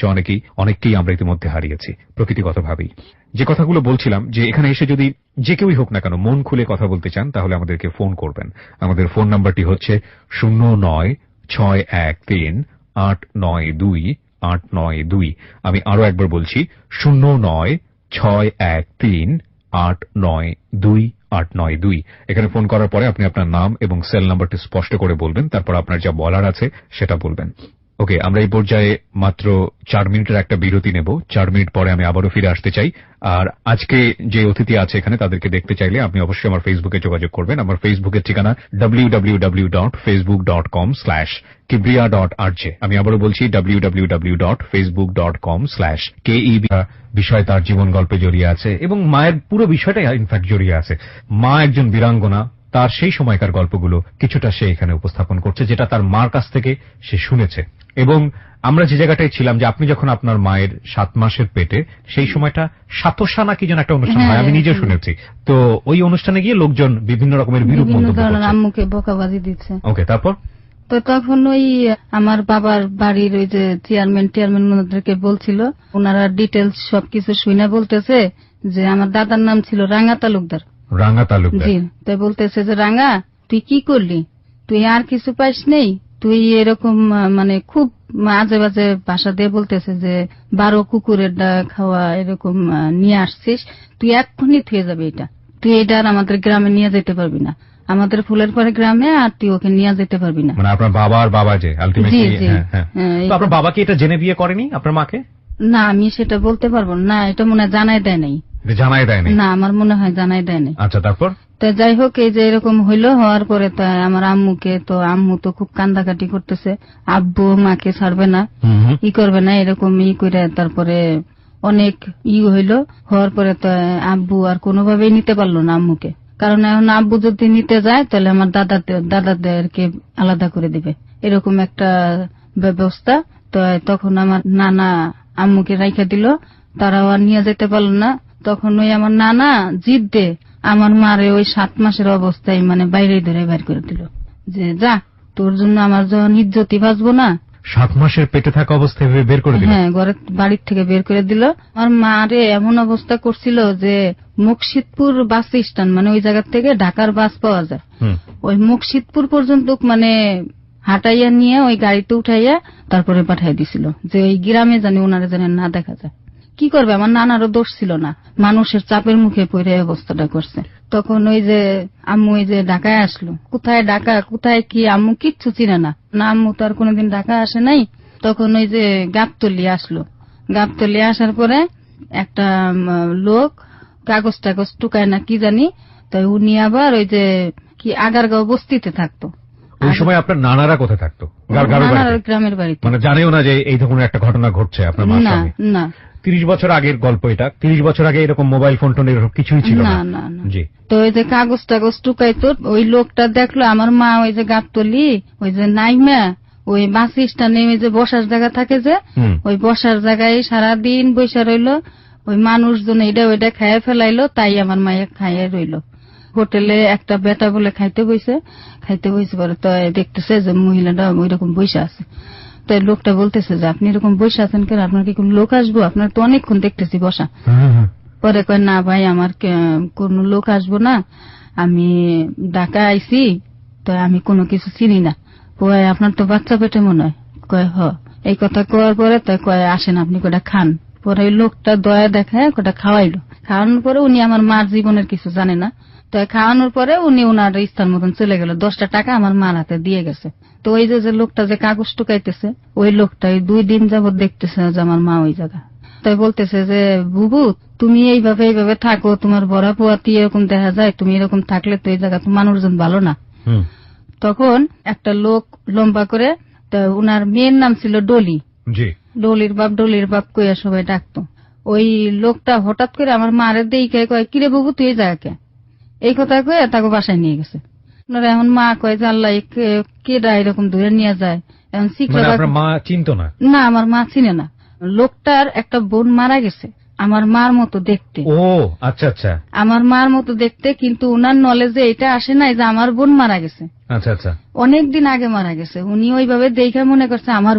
অনেককেই আমরা ইতিমধ্যে হারিয়েছি প্রকৃতিগতভাবেই। যে কথাগুলো বলছিলাম, যে এখানে এসে যদি যে কেউই হোক না কেন মন খুলে কথা বলতে চান, তাহলে আমাদেরকে ফোন করবেন। আমাদের ফোন নাম্বারটি হচ্ছে 09613892 আমি আরো একবার বলছি, 09613892। এখানে ফোন করার পরে আপনি আপনার নাম এবং সেল নাম্বারটি স্পষ্ট করে বলবেন, তারপর আপনার যা বলার আছে সেটা বলবেন। ওকে, আমরা এই পর্যায়ে মাত্র 4 মিনিটের একটা বিরতি নেব। 4 মিনিট পরে আমি আবারও ফিরে আসতে চাই। আর আজকে যে অতিথি আছে এখানে, তাদেরকে দেখতে চাইলে আপনি অবশ্যই আমার ফেসবুকে যোগাযোগ করবেন। আমার ফেসবুকের ঠিকানা www.facebook.com/kibriya.rj। আমি আবারও বলছি www.facebook.com/keb। বিষয় তার জীবন গল্পে জড়িয়ে আছে, এবং মায়ের পুরো বিষয়টাই ইনফ্যাক্ট জড়িয়ে আছে। মা একজন বীরাঙ্গনা, তার সেই সময়কার গল্পগুলো কিছুটা সে এখানে উপস্থাপন করছে, যেটা তার মার কাছ থেকে সে শুনেছে। এবং আমরা যে জায়গাটায় ছিলাম, যে আপনি যখন আপনার মায়ের 7 মাসের পেটে, সেই সময়টা সাতসা নাকি যেন একটা অনুষ্ঠান হয়, আমি নিজে শুনেছি। তো ওই অনুষ্ঠানে গিয়ে লোকজন বিভিন্ন রকমের বিরূপ মন্তব্য করছে, আম্মুকে বকাবাজি দিচ্ছে। ওকে, তারপর তো তখন ওই আমার বাবার বাড়ির ওই যে চেয়ারম্যান ওনাদেরকে বলছিল, ওনারা ডিটেলস সবকিছু শুনে বলতেছে যে আমার দাদার নাম ছিল রাঙা তালুকদার। রাঙা তালুকদার, জি। তো বলতেছে যে রাঙা, তুই কি করলি, তুই আর কিছু পাইস নেই, তুই এরকম মানে খুব আজে বাজে ভাষা দিয়ে বলতেছে যে 12 কুকুরের খাওয়া এরকম নিয়ে আসছিস, তুই এক্ষুনি থুয়ে যাবে এটা, তুই এটা আর আমাদের গ্রামে নিয়ে যেতে পারবি না, আমাদের ফুলের পরে গ্রামে, আর তুই ওকে নিয়ে যেতে পারবি না। মানে আপনার বাবার বাবা যে আলটিমেটলি, তো আপনার বাবাকে এটা জেনে বিয়ে করেনি আপনার মাকে? না, আমি সেটা বলতে পারবো না, এটা মনে হয় জানাই দেয় নাই। জানাই দেয়নি? না, আমার মনে হয় জানাই দেয় নাই। আচ্ছা, তারপর? তো যাই হোক, এই যে এরকম হইলো, হওয়ার পরে তো আমার আম্মুকে, তো আম্মু তো খুব কান্দাকাটি করতেছে, আব্বু মাকে ছাড়বে না, ই করবে না, এরকম ই করে তারপরে অনেক হইলো। হওয়ার পরে তো আব্বু আর কোনোভাবেই নিতে পারলো না আম্মুকে, কারণ এখন আব্বু যদি নিতে যায় তাহলে আমার দাদাদেরকে আলাদা করে দিবে, এরকম একটা ব্যবস্থা। তো তখন আমার নানা আম্মুকে রাইখা দিল, তারাও আর নিয়ে যেতে পারলো না। তখন ওই আমার নানা জিদ দে আমার মারে ওই 7 মাসের অবস্থায় মানে বাইরে ধরে বাইর করে দিল, যে যা, তোর জন্য আমার যখন ইজ্জতই বাঁচবো না। 7 মাসের পেটে থাকা অবস্থায় বের করে দিল? হ্যাঁ, বাড়ির থেকে বের করে দিল। আমার মারে এমন অবস্থা করছিল যে মুকশিদপুর বাস স্ট্যান্ড, মানে ওই জায়গা থেকে ঢাকার বাস পাওয়া যায়, ওই মুকশিদপুর পর্যন্ত মানে হাঁটাইয়া নিয়ে ওই গাড়িতে উঠাইয়া তারপরে পাঠাই দিছিল, যে ওই গ্রামে জানি ওনারা জানি না দেখা যায়। কি করবে, আমার নানারও দোষ ছিল না, মানুষের চাপের মুখে পড়ে অবস্থাটা করছে। তখন ওই যে আম্মু ওই যে ঢাকায় আসলো, কোথায় ঢাকা কোথায় কি আম্মু কিচ্ছু চিনে না, আম্মু তো আর কোনোদিন ঢাকায় আসে নাই। তখন ওই যে গাবতলি আসলো, গাবতলি আসার পরে একটা লোক কাগজ টাগজ টুকায় না কি জানি, তাই উনি আবার ওই যে কি আগারগাঁও বস্তিতে থাকতো। ওই সময় আপনার নানারা কোথায় থাকতো? গ্রামের বাড়িতে। মানে জানেও না যে এই ধরনের একটা ঘটনা ঘটছে আপনার মার সঙ্গে? না। 30 বছর আগের গল্প এটা। 30 বছর আগে এরকম মোবাইল ফোন টোন এরকম কিছুই ছিল না। জি। তো ওই যে কাগজ টাগজ টুকাইতো, ওই লোকটা দেখলো আমার মা ওই যে গাবতলি ওই যে নাইমা ওই বাস স্ট্যান্ডে যে বসার জায়গা থাকে যে ওই বসার জায়গায় সারাদিন বসে রইলো। ওই মানুষজন এটা ওইটা খাইয়ে ফেলাইলো, তাই আমার মায়ে খাইয়ে রইলো। হোটেলে একটা বেটা বলে খাইতে বইছে পরে তো দেখতেছে যে মহিলাটা ওইরকম বসে আছে। তো লোকটা বলতেছে যে আপনি এরকম বসে আছেন কেন, আপনার কি কোন লোক আসবো, আপনার তো অনেকক্ষণ দেখতেছি বসা। পরে কয় না ভাই আমার কোন লোক আসবো না, আমি ঢাকা আইছি, তো আমি কোনো কিছু চিনি না। কয় আপনার তো বাচ্চা পেটে মনে হয়। কয় হ। এই কথা কওয়ার পরে তো কয় আসেন আপনি কটা খান। পরে ওই লোকটা দয়া দেখায় কটা খাওয়াইলো। খাওয়ানোর পরে উনি আমার মার জীবনের কিছু জানে না, তো খাওয়ানোর পরে উনি ওনার ইচ্ছার মতন চলে গেল। 10টা টাকা আমার মার হাতে দিয়ে গেছে। তো ওই যে লোকটা যে কাগজ টুকাইতেছে ওই লোকটা 2 দিন যাবত দেখতেছে যে আমার মা ওই জায়গা। তাই বলতেছে যে বুবু তুমি এইভাবে থাকো, তোমার বড়া পোয়াতি এরকম দেখা যায়, তুমি এরকম থাকলে তো এই জায়গা মানুষজন ভালো না। তখন একটা লোক লম্বা করে, তো উনার মেয়ের নাম ছিল ডলি। ডলির বাপ কইয়া সবাই ডাকতো। ওই লোকটা হঠাৎ করে আমার মারে দেখে কয় কিরে বুবু তুই এই জায়গাকে, এই কথা কয়ে তাকে বাসায় নিয়ে গেছে। এখন মা কয় যে আল্লাহ কেডা এরকম ধরে নিয়ে যায়। এখন মা চিনতো না? না, আমার মা চিনে না। লোকটার একটা বোন মারা গেছে আমার মার মতো দেখতে। ও আচ্ছা আচ্ছা, আমার মার মতো দেখতে, কিন্তু উনার নলেজে এটা আসে নাই যে আমার বোন মারা গেছে। আচ্ছা আচ্ছা, অনেকদিন আগে মারা গেছে। উনি ওইভাবে দেখে মনে করছে আমার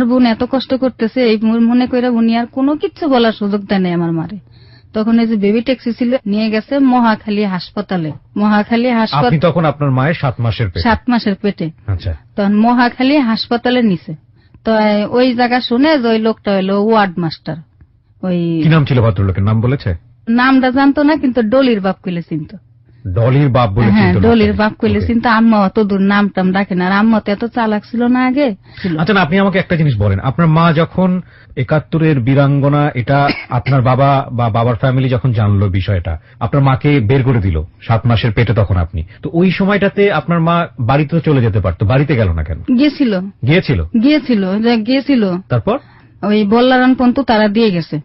বোন এত কষ্ট করতেছে, এই মনে করে উনি আর কোনো কিছু বলার সুযোগ দেয় নাই আমার মারে। তখন এই যে বেবি ট্যাক্সি ছিল নিয়ে গেছে মহাখালী হাসপাতালে। আপনি তখন আপনার মায়ের 7 মাসের পেটে। আচ্ছা, তখন মহাখালী হাসপাতালে নিছে। তো ওই জায়গা শুনে যে ওই লোকটা হলো ওয়ার্ড মাস্টার। ওই কি নাম ছিল ভদ্রলোকের? নাম বলেছে? নামটা জানতো না, কিন্তু ডলির বাপ কইলে চিনতো। ডলির বাপ বলে? হ্যাঁ, ডলির বাপ কইলে চিনতো। আম্মা অত দূর নাম টাম রাখে না, আর আম্মা তো এত চালাক ছিল না আগে। আচ্ছা, আপনি আমাকে একটা জিনিস বলেন, আপনার মা যখন 71-এর বীরাঙ্গনা, এটা আপনার বাবা বা বাবার ফ্যামিলি যখন জানলো বিষয়টা, আপনার মাকে বের করে দিল 7 মাসের পেটে, তখন আপনি তো ওই সময়টাতে আপনার মা বাড়িতে চলে যেতে পারতো, বাড়িতে গেল না কেন? গিয়েছিল। তারপর ওই বল্লারান পর্যন্ত তারা দিয়ে গেছে।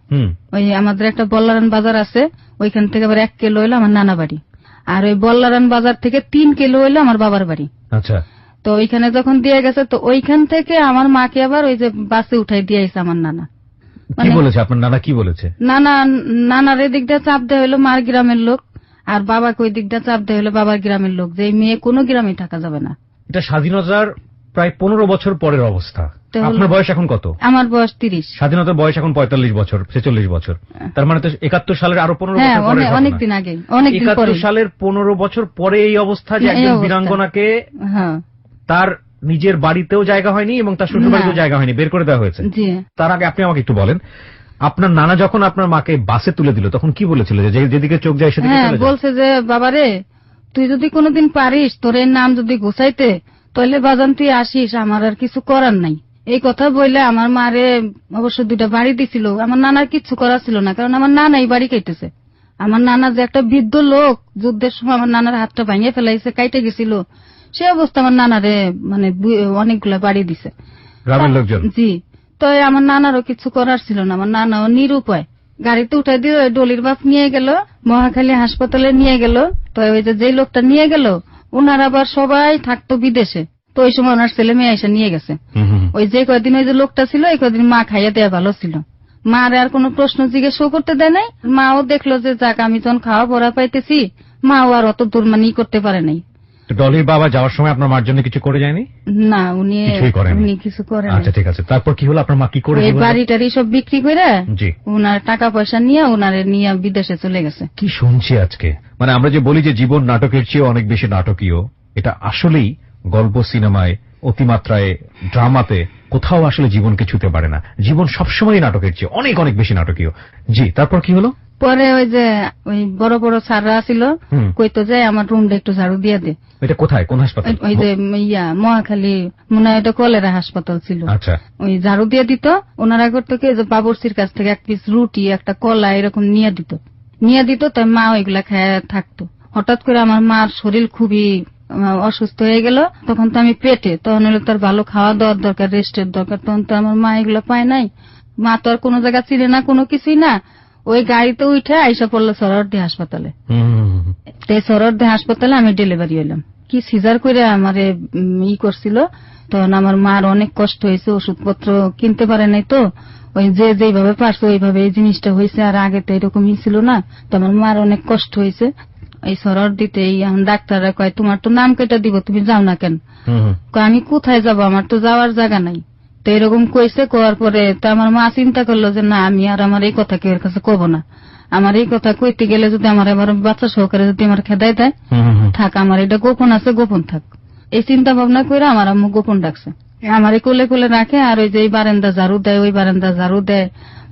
ওই আমাদের একটা বল্লারান বাজার আছে, ওইখান থেকে আবার 1 কিলো হইলো আমার নানা বাড়ি, আর ওই বল্লারান বাজার থেকে 3 কিলো হইলো আমার বাবার বাড়ি। আচ্ছা, তো ওইখানে যখন দিয়ে গেছে, তো ওইখান থেকে আমার মাকে আবার ওই যে বাসে উঠাই দিয়েছে আমার নানা। কি বলেছে আপনার নানা? কি বলেছে? নানার এদিক দিয়ে চাপ দেওয়া হইলো মার গ্রামের লোক, আর বাবাকে ওই দিক দিয়ে চাপ দেওয়া হইলো বাবার গ্রামের লোক, যে এই মেয়ে কোনো গ্রামে থাকা যাবে না। এটা স্বাধীনতার প্রায় 15 বছর পরের অবস্থা। আপনার বয়স এখন কত? আমার বয়স 30। স্বাধীনতার বয়স এখন 45 বছর, 46 বছর। তার মানে তো 71 সালের আরো 15 বছর পরে, অনেকদিন আগে, অনেকদিন পরে। 71 সালের 15 বছর পরে এই অবস্থা যে একজন বীরাঙ্গনাকে তার নিজের বাড়িতেও জায়গা হয়নি এবং তার শ্বশুর বাড়িতেও জায়গা হয়নি, বের করে দেওয়া হয়েছে। তার আগে আপনি আমাকে একটু বলেন, আপনার নানা যখন আপনার মাকে বাসে তুলে দিল তখন কি বলেছিল? যে যেদিকে চোখ যায় সেদিকে চলে যায়? বলছে যে বাবারে তুই যদি কোনোদিন পারিস তোর এর নাম যদি গোছাইতে, তাহলে বাজান তুই আসিস, আমার আর কিছু করার নাই। এই কথা বললে আমার মারে অবশ্য 2টা বাড়ি দিছিল। আমার নানার কিছু করার ছিল না, কারণ আমার নানাই বাড়ি খাইতেছে। আমার নানা যে একটা বৃদ্ধ লোক, যুদ্ধের সময় আমার নানার হাতটা ভাঙিয়ে ফেলাইছে, কাইটে গেছিল, সে অবস্থা আমার নানারে মানে অনেকগুলা বাড়ি দিছে গ্রামের লোকজন। জি, তো আমার নানারও কিছু করার ছিল না। আমার নানাও নিরুপায়। গাড়িতে উঠাই দিয়ে ডলির বাপ নিয়ে গেল, মহাখালী হাসপাতালে নিয়ে গেল। তো ওই যে লোকটা নিয়ে গেল, ওনার আবার সবাই থাকতো বিদেশে। তো ওই সময় ওনার ছেলে মেয়ে এসে নিয়ে গেছে। ওই যে কয়দিন ওই যে লোকটা ছিল, এই কয়দিন মা খাইয়া দেয়া ভালো ছিল। মারে আর কোনো প্রশ্ন জিজ্ঞেসও করতে দেয় নাই। মাও দেখলো যে যাক আমি যখন খাওয়া পড়া পাইতেছি, মাও আর অত দূর করতে পারে নাই। ডলির বাবা যাওয়ার সময় আপনার মার জন্য কিছু করে যায়নি? না, উনি কিছু করেন। আচ্ছা ঠিক আছে, তারপর কি হলো? আপনার মা কি করে? এই বাড়ি টাড়ি সব বিক্রি করে ওনার টাকা পয়সা নিয়ে বিদেশে চলে গেছে। কি শুনছি আজকে, মানে আমরা যে বলি যে জীবন নাটকের চেয়ে অনেক বেশি নাটকীয়, এটা আসলেই গল্প সিনেমায়, অতিমাত্রায়, ড্রামাতে কোথাও আসলে জীবনকে ছুতে পারে না। জীবন সবসময় নাটকের চেয়ে অনেক অনেক বেশি নাটকীয়। জি, তারপর কি হলো? পরে ওই যে ওই বড় বড় স্যাররা ছিল, কইতো যে আমার রুমটা একটু ঝাড়ু দিয়ে দে। এটা কোথায়, কোন হাসপাতাল? ওই যে মহাখালী, মনে হয় এটা কলেরা হাসপাতাল ছিল। আচ্ছা, ওই ঝাড়ু দিয়ে দিত। ওনারা করতো কি, যে বাবুর্চির কাছ থেকে 1 পিস রুটি, একটা কলা এরকম নিয়ে দিত। তাই মা ওইগুলা খেয়ে থাকতো। হঠাৎ করে আমার মার শরীর খুবই অসুস্থ হয়ে গেল। তখন তো আমি পেটে, তখন হলো তার ভালো খাওয়া দাওয়ার দরকার, রেস্টের দরকার। তখন তো আমার মা এগুলো পায় নাই। মা তো আর কোনো জায়গা চিনে না, কোনো কিছুই না। ওই গাড়িতে উঠে আইসা পড়লো সরোয়ার্দী হাসপাতালে। সরোয়ার্দী হাসপাতালে আমি ডেলিভারি হইলাম। কি সিজার করে আমারে করছিল। তখন আমার মার অনেক কষ্ট হয়েছে, ওষুধপত্র কিনতে পারে নাই, তো ওই যেভাবে পারছে ওইভাবে এই জিনিসটা হয়েছে, আর আগে তো এরকমই ছিল না। তো আমার মার অনেক কষ্ট হয়েছে এই সরর দিতে। ডাক্তাররা কয় তোমার তো নাম কেটে দিব, তুমি যাও না কেন? আমি কোথায় যাব, আমার তো যাওয়ার জায়গা নাই। তো এরকম কইছে, কোয়ার পরে তো আমার মা চিন্তা করলো যে না, আমি আর আমার এই কথা কেউ কাছে কব না। আমার এই কথা কইতে গেলে যদি আমার এবার বাচ্চা সহকারে যদি আমার খেদাই দেয়, থাক আমার এটা গোপন আছে, গোপন থাক। এই চিন্তা ভাবনা করে আমার আম্মু গোপন রাখছে, আমার কোলে কোলে রাখে। আর ওই যে এই বারান্দা ঝাড়ু দেয়, ওই বারান্দা ঝাড়ু দেয়,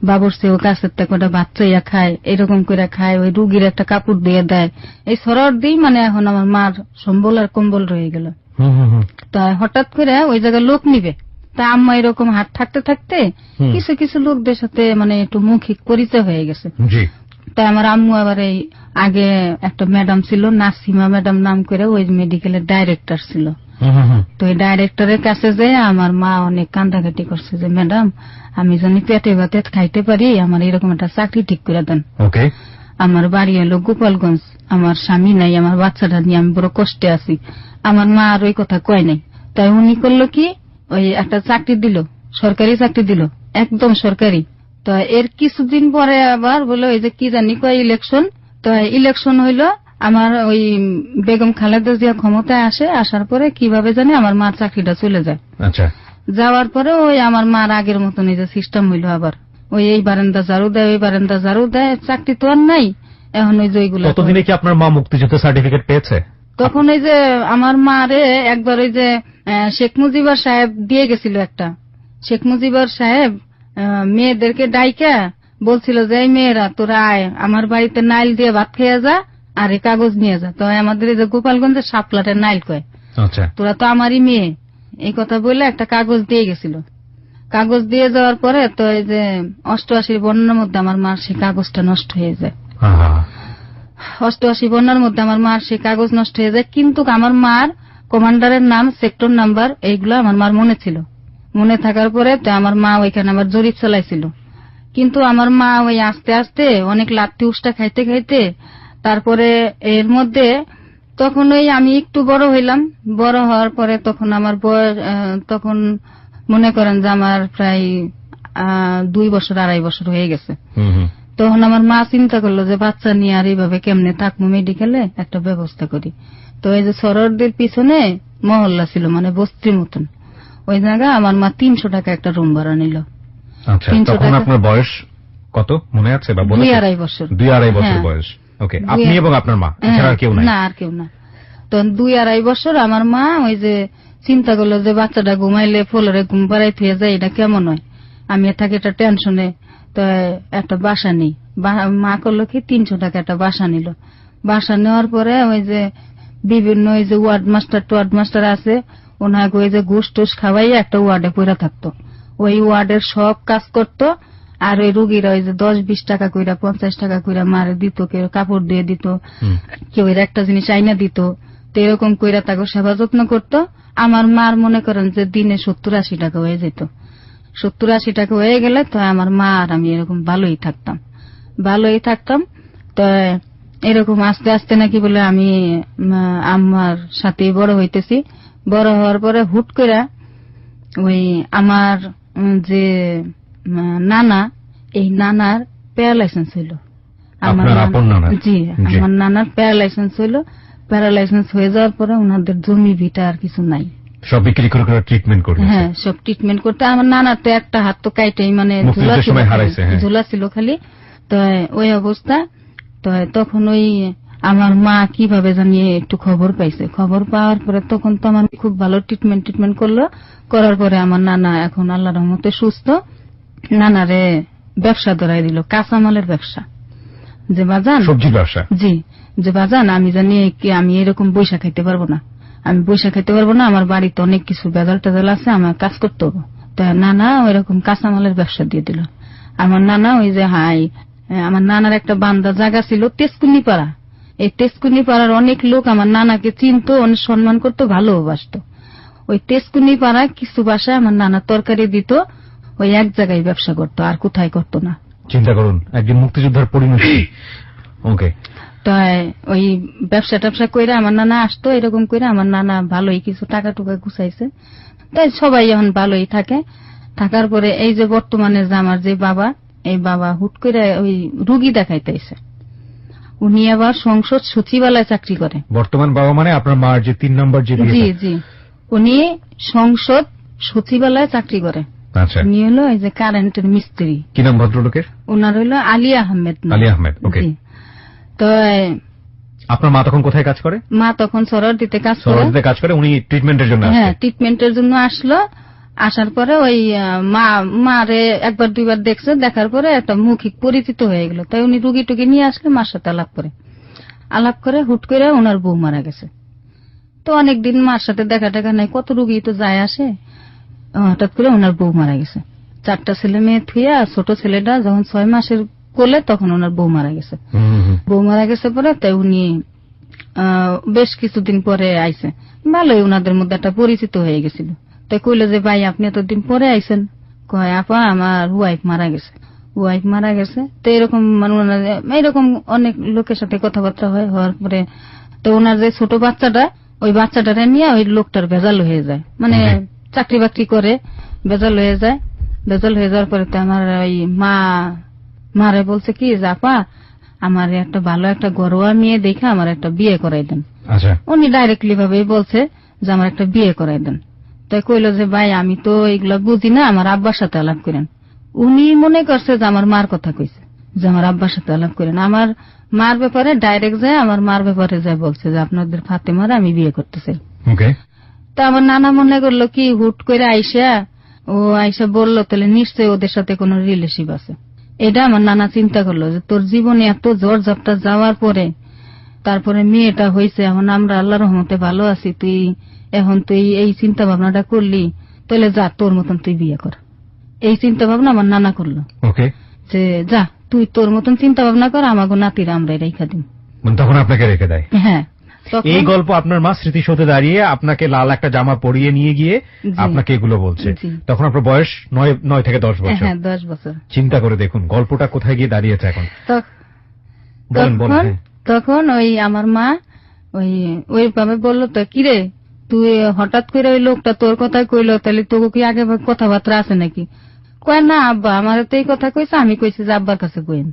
বাবুরছে ও কাছের থেকে ওটা বাচ্চা ইয়া খায়, এরকম করে খায়। ওই রুগীর একটা কাপড় দিয়ে দেয়, এই সরর দিই। মানে এখন আমার মার সম্বল আর কম্বল রয়ে গেল। তা হঠাৎ করে ওই জায়গায় লোক নিবে, তা আম্মা এরকম হাত থাকতে থাকতে কিছু কিছু লোকদের সাথে মানে একটু মৌখিক পরিচয় হয়ে গেছে। তাই আমার আম্মু আবার এই আগে একটা ম্যাডাম ছিল, নাসিমা ম্যাডাম নাম করে, ওই মেডিকেলের ডাইরেক্টর ছিল। তো এই ডাইরেক্টরের কাছে যে আমার মা অনেক কান্দাকাটি করছে যে ম্যাডাম, আমি জানি পেটে ভাতে খাইতে পারি, আমার এরকম একটা চাকরি ঠিক করে দেন। আমার বাড়ি হলো গোপালগঞ্জ, আমার স্বামী নাই, আমার বাচ্চাটা নিয়ে আমি বড় কষ্টে আছি। আমার মা আর ওই কথা কয় নাই। তাই উনি করলো কি, ওই একটা চাকরি দিল, সরকারি চাকরি দিল, একদম সরকারি। তো এর কিছুদিন পরে আবার বলে ওই যে কি জানি কয় ইলেকশন। তো ইলেকশন হইলো, আমার ওই বেগম খালেদা জিয়া ক্ষমতায় আসে, আসার পরে কিভাবে জানি আমার মার চাকরিটা চলে যায়। যাওয়ার পরে ওই আমার মার আগের মতন এই যে সিস্টেম হইলো, আবার ওই এই বারান্দা ঝাড়ু দেয়, ওই বারান্দা ঝাড়ু দেয়, চাকরি তো আর নাই এখন। ওই যে ওইগুলো কতদিনে কি আপনার মা মুক্তিযুদ্ধ সার্টিফিকেট পেয়েছে? তখন ওই যে আমার মারে একবার ওই যে শেখ মুজিবর সাহেব দিয়ে গেছিল একটা, শেখ মুজিবর সাহেব মেয়েদেরকে ডাইকা বলছিল যে এই মেয়েরা তোরা আয়, আমার বাড়িতে নাইল দিয়ে ভাত খেয়ে যা, আর এই কাগজ নিয়ে যা। তো আমাদের এই যে গোপালগঞ্জের সাপলাটের নাইল কয়, তোরা তো আমারই মেয়ে, এই কথা বলে একটা কাগজ দিয়ে গেছিল। কাগজ দিয়ে যাওয়ার পরে তো এই যে 88 বন্যার মধ্যে আমার মার সেই কাগজটা নষ্ট হয়ে যায়। 88 বন্যার মধ্যে আমার মার সেই কাগজ নষ্ট হয়ে যায়। কিন্তু আমার মার কমান্ডারের নাম, সেক্টর নাম্বার, এইগুলো আমার মার মনে ছিল। মনে থাকার পরে তো আমার মা ওইখানে আবার জরিপ চালাইছিল। কিন্তু আমার মা ওই আস্তে আস্তে অনেক লাত্তি উষ্টা খাইতে খাইতে তারপরে এর মধ্যে তখন ওই আমি একটু বড় হইলাম। বড় হওয়ার পরে তখন আমার বয়স, তখন মনে করেন যে আমার প্রায় 2 বছর 2.5 বছর হয়ে গেছে। তখন আমার মা চিন্তা করলো যে বাচ্চা নিয়ে আর এইভাবে কেমনে থাকবো, মেডিকেলে একটা ব্যবস্থা করি। তো এই যে সরোয়ারদের পিছনে মহল্লা ছিল, মানে বস্তির মতন, ওই জায়গায় আমার মা 300 টাকা একটা রুম ভাড়া নিল। তখন আপনার বয়স কত মনে আছে? 2.5 বছর। 2.5 বছর বয়স। আপনি এবং আপনার মা, আর কেউ নাই? না, আর কেউ না। তখন 2.5 বছর আমার মা ওই যে চিন্তা করলো যে বাচ্চাটা ঘুমাইলে ফ্লোরে ঘুম পাড়াই থুয়ে যায়, এটা কেমন হয়, আমি থাকি একটা টেনশনে। তো একটা বাসা নেই, মা করলো কি 300 টাকা একটা বাসা নিল। বাসা নেওয়ার পরে ওই যে বিভিন্ন ওই যে ওয়ার্ড মাস্টার আছে, ওনাকে ওই যে ঘুষ টুস খাওয়াই একটা ওয়ার্ডে পড়ে থাকতো, ওই ওয়ার্ডের সব কাজ করতো। আর ওই রুগীরা ওই যে 10-20 টাকা কইরা 50 টাকা কইরা মারে দিত, কেউ কাপড় দিয়ে দিত, কেউ একটা জিনিস আইনা দিত। তো এরকম কইরা তাকে সেবা যত্ন করতো। আমার মার মনে করেন যে দিনে 70-80 টাকা হয়ে যেত। 70-80 টাকা হয়ে গেলে তো আমার মা আর আমি এরকম ভালোই থাকতাম। তো এরকম আস্তে আস্তে নাকি বলে আমি আমার সাথে বড় হইতেছি। বড় হওয়ার পরে হুট করে ওই আমার যে নানা, এই নানার প্যারালাইসেন্স হইল। জি, আমার নানার প্যারালাইসেন্স হইল। প্যারালাইসেন্স হয়ে যাওয়ার পরে ওনাদের জমি ভিটা আর কিছু নাই, সব বিক্রি করে ট্রিটমেন্ট করতে। হ্যাঁ, সব ট্রিটমেন্ট করতে। আমার নানার তো একটা হাত তো কাইটাই, মানে ঝোলা ছিল খালি। তো ওই অবস্থা। তো তখন ওই আমার মা কিভাবে জানিয়ে একটু খবর পাইছে। খবর পাওয়ার পরে তখন তো আমার খুব ভালো ট্রিটমেন্ট করলো। করার পরে আমার নানা এখন আল্লাহর রহমতে সুস্থ। নানারে ব্যবসা ধরাই দিল, কাঁচামালের ব্যবসা, যে বাজান সবজির ব্যবসা। জি, যে বাজান আমি জানি কি আমি এরকম বৈশা খাইতে পারবো না, আমার বাড়িতে অনেক কিছু বেজাল টেজাল আছে, আমার কাজ করতে হবে। তো নানা ওইরকম কাঁচামালের ব্যবসা দিয়ে দিল। আমার নানা ওই যে আমার নানার একটা বান্দা জায়গা ছিল তেজকুনি পাড়া। এই তেজকুনি পাড়ার অনেক লোক আমার নানাকে চিনতো, অনেক সম্মান করতো, ভালোবাসতো। ওই তেজকুনি পাড়া কিছু বাসায় আমার নানা তরকারি দিত, ওই এক জায়গায় ব্যবসা করতো, আর কোথায় করতো না। চিন্তা করুন, একজন মুক্তিযোদ্ধার পরিণতি। তো ওই ব্যবসা ট্যাবসা কইরা আমার নানা আসতো, এরকম করে আমার নানা ভালোই কিছু টাকা টুকা গুছাইছে, তাই সবাই এখন ভালোই থাকে। থাকার পরে এই যে বর্তমানে যে আমার যে বাবা, এই বাবা হুট করে ওই রুগী দেখাইতেছে। উনি আবার সংসদ সচিবালয়ে চাকরি করে। বর্তমান বাবা মানে আপনার মার যে 3 নম্বর যে জি বিয়েটা? জি, উনি সংসদ সচিবালয়ে চাকরি করে। আচ্ছা, উনি হলো এই যে কারেন্টের মিস্ত্রি। কি নাম ভদ্রলোকের? ওনার হলো আলী আহমেদ নাম। আলী আহমেদ, ওকে। জি। তো আপনার মা তখন কোথায় কাজ করে? মা তখন সরোয়ারদিতে কাজ করে। সরোয়ারদিতে কাজ করে, উনি ট্রিটমেন্টের জন্য আসছে? হ্যাঁ, ট্রিটমেন্টের জন্য আসলো। আসার পরে ওই মারে একবার দুইবার দেখছে, দেখার পরে একটা মুখিক পরিচিত হয়ে গেল। তাই উনি রুগী টুগী নিয়ে আসলে মার সাথে আলাপ করে হুট করে ওনার বউ মারা গেছে। তো অনেকদিন মার সাথে দেখা টাকা নাই, কত রুগী তো যায় আসে। হঠাৎ করে ওনার বউ মারা গেছে। 4টা ছেলে মেয়ে থুইয়া, ছোট ছেলেটা যখন 6 মাসের কোলে, তখন ওনার বউ মারা গেছে। বউ মারা গেছে পরে তাই উনি বেশ কিছুদিন পরে আইছে। ভালোই ওনাদের মধ্যে একটা পরিচিত হয়ে গেছিল। তাই কইলো যে ভাই আপনি এতদিন পরে আইছেন। কয় আপা আমার ওয়াইফ মারা গেছে। তো এরকম মানে এইরকম অনেক লোকের সাথে কথাবার্তা হওয়ার পরে তো ওনার যে ছোট বাচ্চাটা, ওই বাচ্চাটারে নিয়ে ওই লোকটার ভেজাল হয়ে যায়, মানে চাকরি বাকরি করে ভেজাল হয়ে যাওয়ার পরে তো আমার ওই মারে বলছে কি যে আপা আমার একটা ভালো একটা ঘরোয়া মেয়ে দেখে আমার একটা বিয়ে করাই দেন। আচ্ছা, উনি ডাইরেক্টলি ভাবেই বলছে যে আমার একটা বিয়ে করাই দেন। তাই কইলো যে ভাই আমি তো এগুলা বুঝি না, আমার আব্বার সাথে আলাপ করেন। উনি মনে করছে যে আমার মার কথা কইছে, যে আমার আব্বার সাথে আলাপ করেন। আমার মার ব্যাপারে ডাইরেক্ট যায়, আমার মার ব্যাপারে যায় বলছে যে আপনাদের ফাতেমার আমি বিয়ে করতে চাই। তা আমার নানা মনে করলো কি হুট করে আইসা বললো তাহলে নিশ্চয়ই ওদের সাথে কোনো রিলেশন আছে। এটা আমার নানা চিন্তা করলো যে তোর জীবনে এত জ্বর ঝাপটা যাওয়ার পরে তারপরে মেয়েটা হয়েছে, এখন আমরা আল্লাহর রহমতে ভালো আছি, তুই এই চিন্তা ভাবনাটা করলি, তাহলে যা তোর মতন তুই বিয়ে কর। এই চিন্তা ভাবনা আমার নানা করলো যে যা তুই তোর মতন চিন্তা ভাবনা কর, আমাকে নাতিরা আমরা রেখা দিন। তখন আপনাকে রেখে দেয়? হ্যাঁ। এই গল্প আপনার মা স্মৃতিসৌধে দাঁড়িয়ে আপনাকে লাল একটা জামা পরিয়ে নিয়ে গিয়ে আপনাকে এগুলো বলছে। তখন আপনার বয়স 9 থেকে 10 বছর। হ্যাঁ, 10 বছর। চিন্তা করে দেখুন গল্পটা কোথায় গিয়ে দাঁড়িয়েছে এখন। তখন ওই আমার মা ওইভাবে বললো তো কিরে তুই হঠাৎ করে ওই লোকটা তোর কথা কইলো, তাহলে তোকে কি আগে কথাবার্তা আছে নাকি? কয় না আব্বা আমার তো এই কথা কইছে, আমি কইছি যে আব্বার কাছে কইন।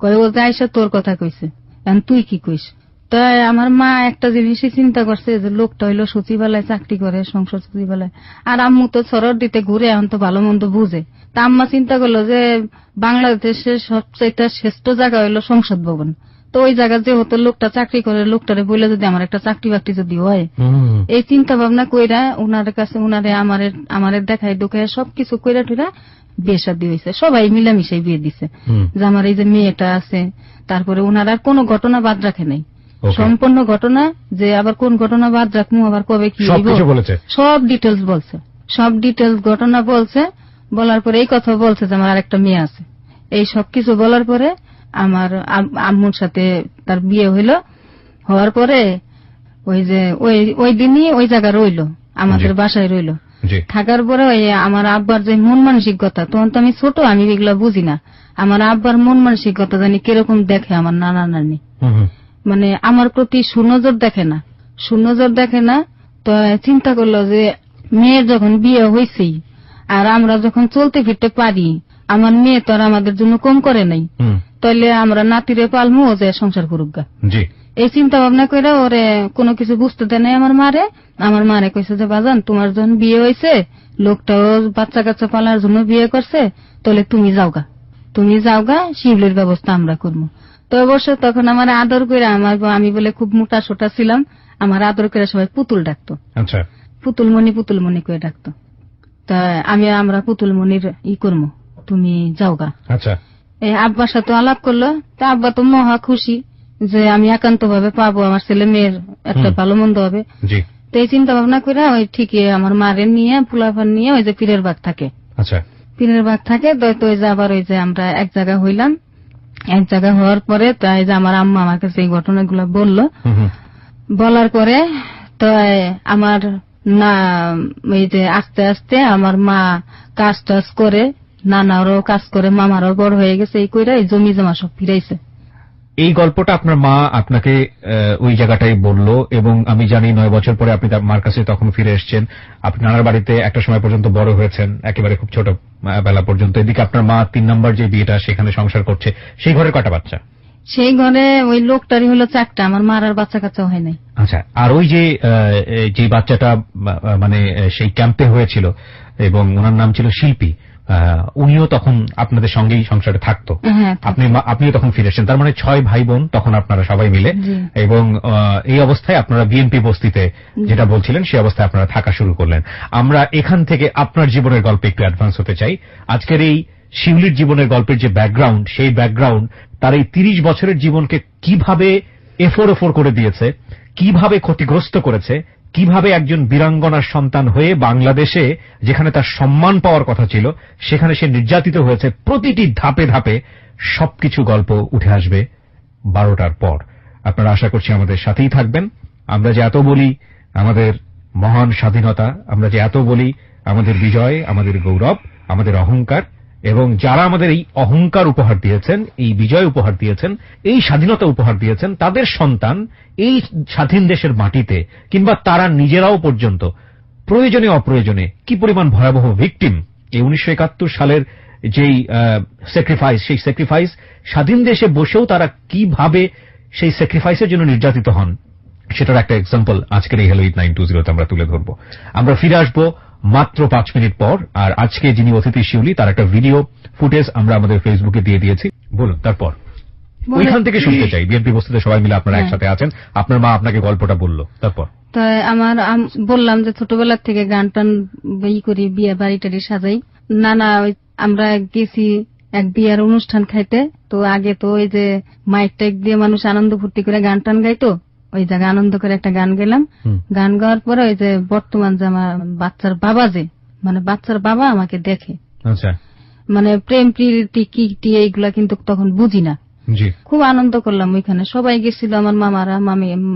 কয় ও যে আইসা তোর কথা কইছে, এখন তুই কি কইস? তাই আমার মা একটা জিনিসই চিন্তা করছে যে লোকটা হইলো সচিবালয় চাকরি করে, সংসদ সচিবালয়, আর আম্মু তো সরোয়ারদিতে ঘুরে, এখন তো ভালো মন্দ বুঝে। তা আম্মা চিন্তা করলো যে বাংলাদেশের সবচেয়ে শ্রেষ্ঠ জায়গা হইলো সংসদ ভবন। তো ওই জায়গা যেহেতু লোকটা চাকরি করে, লোকটারে বলে যদি আমার একটা চাকরি বাকরি যদি হয়, এই চিন্তা ভাবনা কইরা উনার কাছে আমারে দেখায় ঢুকায় সবকিছু কইরা টুরা বিয়ে শাদী হয়েছে। সবাই মিলামিশাই বিয়ে দিছে। যে আমার এই যে মেয়েটা আছে, তারপরে উনার আর কোনো ঘটনা বাদ রাখে নাই, সম্পূর্ণ ঘটনা, যে আবার কোন ঘটনা বাদ রাখবো, আবার কবে কি সব ডিটেলস ঘটনা বলছে। বলার পরে এই কথা বলছে যে আমার আরেকটা মেয়ে আছে। এই সবকিছু বলার পরে আমার আম্মুর সাথে তার বিয়ে হওয়ার পরে ওই দিনই ওই জায়গা রইলো, আমাদের বাসায় রইলো। থাকার পরে আমার আব্বার যে মন মানসিকতা, তখন তো আমি ছোট, আমি এগুলা বুঝি না। আমার আব্বার মন মানসিকতা জানি কিরকম দেখে আমার নানা নানি, মানে আমার প্রতি সুনজর দেখে না। তো চিন্তা করলো যে মেয়ের যখন বিয়ে হয়েছেই, আর আমরা যখন চলতে ফিরতে পারি, আমার মেয়ে তো আর আমাদের জন্য কম করে নাই, তাহলে আমরা নাতিরে পালমু, ও যে সংসার করুক গা। এই চিন্তা ভাবনা করে ওরে কোনো কিছু বুঝতে দেয় নাই আমার মারে কইছে যে বাজান তোমার যখন বিয়ে হয়েছে, লোকটাও বাচ্চা কাচ্চা পালার জন্য বিয়ে করছে, তাহলে তুমি যাওগা, শিবলির ব্যবস্থা আমরা করবো। তো অবশ্য তখন আমার আদর করে, আমি বলে খুব মোটা সোটা ছিলাম, আমার আদর করে সবাই পুতুল ডাকতো। আচ্ছা, পুতুলমণি করে ডাকতো। তা আমরা পুতুলমণির করবো, তুমি যাওগা। আচ্ছা, এই আব্বার সাথে আলাপ করলো। তা আব্বা তো মহা খুশি যে আমি একান্ত ভাবে পাবো, আমার ছেলে মেয়ের একটা ভালো মন্দ হবে। তো এই চিন্তা ভাবনা করে ঠিকই আমার মারে নিয়ে পোলাপান নিয়ে ওই যে পীরের বাগ থাকে, তো ওই যে আবার ওই যে আমরা এক জায়গা হইলাম। এক জায়গা হওয়ার পরে তাই যে আমার আম্মা আমার কাছে এই ঘটনাগুলো বললো। বলার পরে তো আমার না এই যে আস্তে আস্তে আমার মা কাজ টাজ করে, নানারও কাজ করে, মামারও বড় হয়ে গেছে, এই কইরা এই জমি জমা সব ফিরাইছে। এই গল্পটা আপনার মা আপনাকে ওই জায়গাটাই বললো, এবং আমি জানি 9 বছর পরে আপনি তার মার কাছে তখন ফিরে এসেছেন। আপনি নানার বাড়িতে একটা সময় পর্যন্ত বড় হয়েছেন, একেবারে খুব ছোট বেলা পর্যন্ত। এদিকে আপনার মা 3 নম্বর যে বিয়েটা সেখানে সংসার করছে। সেই ঘরে কটা বাচ্চা? সেই ঘরে ওই লোকটারই হলো 4টা, আমার মার আর বাচ্চা কাচ্চাও হয় নাই। আচ্ছা, আর ওই যে বাচ্চাটা মানে সেই ক্যাম্পে হয়েছিল এবং ওনার নাম ছিল শিল্পী, উনিও তখন আপনাদের সঙ্গেই সংসারে থাকতো। হ্যাঁ, আপনিও তখন ফিরে এসেছেন। তার মানে 6 ভাই বোন তখন আপনারা সবাই মিলে, এবং এই অবস্থায় আপনারা বিএনপি বস্তিতে যেটা বলছিলেন সেই অবস্থায় আপনারা থাকা শুরু করলেন। আমরা এখান থেকে আপনার জীবনের গল্পে একটু অ্যাডভান্স হতে চাই। আজকের এই শিউলির জীবনের গল্পের যে ব্যাকগ্রাউন্ড, সেই ব্যাকগ্রাউন্ড তার এই 30 বছরের জীবনকে কিভাবে এফোর করে দিয়েছে, কিভাবে ক্ষতিগ্রস্ত করেছে, কিভাবে একজন বীরাঙ্গনার সন্তান হয়ে বাংলাদেশে যেখানে তার সম্মান পাওয়ার কথা ছিল সেখানে সে নির্যাতিত হয়েছে, প্রতিটি ধাপে ধাপে সবকিছু গল্প উঠে আসবে 12টার পর। আপনারা আশা করছি আমাদের সাথেই থাকবেন। আমরা যে এত বলি আমাদের মহান স্বাধীনতা, আমরা যে এত বলি আমাদের বিজয়, আমাদের গৌরব, আমাদের অহংকার, এবং যারা আমাদের এই অহংকার উপহার দিয়েছেন, এই বিজয় উপহার দিয়েছেন, এই স্বাধীনতা উপহার দিয়েছেন, তাদের সন্তান এই স্বাধীন দেশের মাটিতে কিংবা তারা নিজেরাও পর্যন্ত প্রয়োজনে অপ্রয়োজনে কি পরিমাণ ভয়াবহ ভিকটিম, এই 1971 সালের যেই স্যাক্রিফাইস, সেই স্যাক্রিফাইস স্বাধীন দেশে বসেও তারা কিভাবে সেই স্যাক্রিফাইসের জন্য নির্যাতিত হন, সেটার একটা এক্সাম্পল আজকের এই হ্যালো ইট 920 তে আমরা তুলে ধরব। আমরা ফিরে আসবো মাত্র 5 মিনিট পর। আর আজকে যিনি অতিথি শিউলি, তার একটা ভিডিও ফুটেজ আমরা আমাদের ফেসবুকে দিয়ে দিয়েছি। বলুন তারপর। ওইখান থেকে শুনতে চাই। বিএনপি বস্তিতে সবাই মিলে আপনারা একসাথে আছেন, আপনার মা আপনাকে গল্পটা বললো, তারপর? তাই আমার বললাম যে ছোটবেলা থেকে গান টান করি, বিয়ে বাড়ি টাড়ি সাজাই। নানা আমরা গেছি এক বিয়ের অনুষ্ঠান খাইতে। তো আগে তো ওই যে মাইক টাইক দিয়ে মানুষ আনন্দ ফুর্তি করে গান টান গাইতো, ওই জায়গায় আনন্দ করে একটা গান গেলাম। গান গাওয়ার পরে ওই যে বর্তমান যে আমার বাচ্চার বাবা, যে মানে বাচ্চার বাবা আমাকে দেখে। আচ্ছা, মানে প্রেম প্রীতি কি এইগুলা কিন্তু তখন বুঝি না। জি, খুব আনন্দ করলাম ওইখানে। সবাই গেছিল, আমার মামারা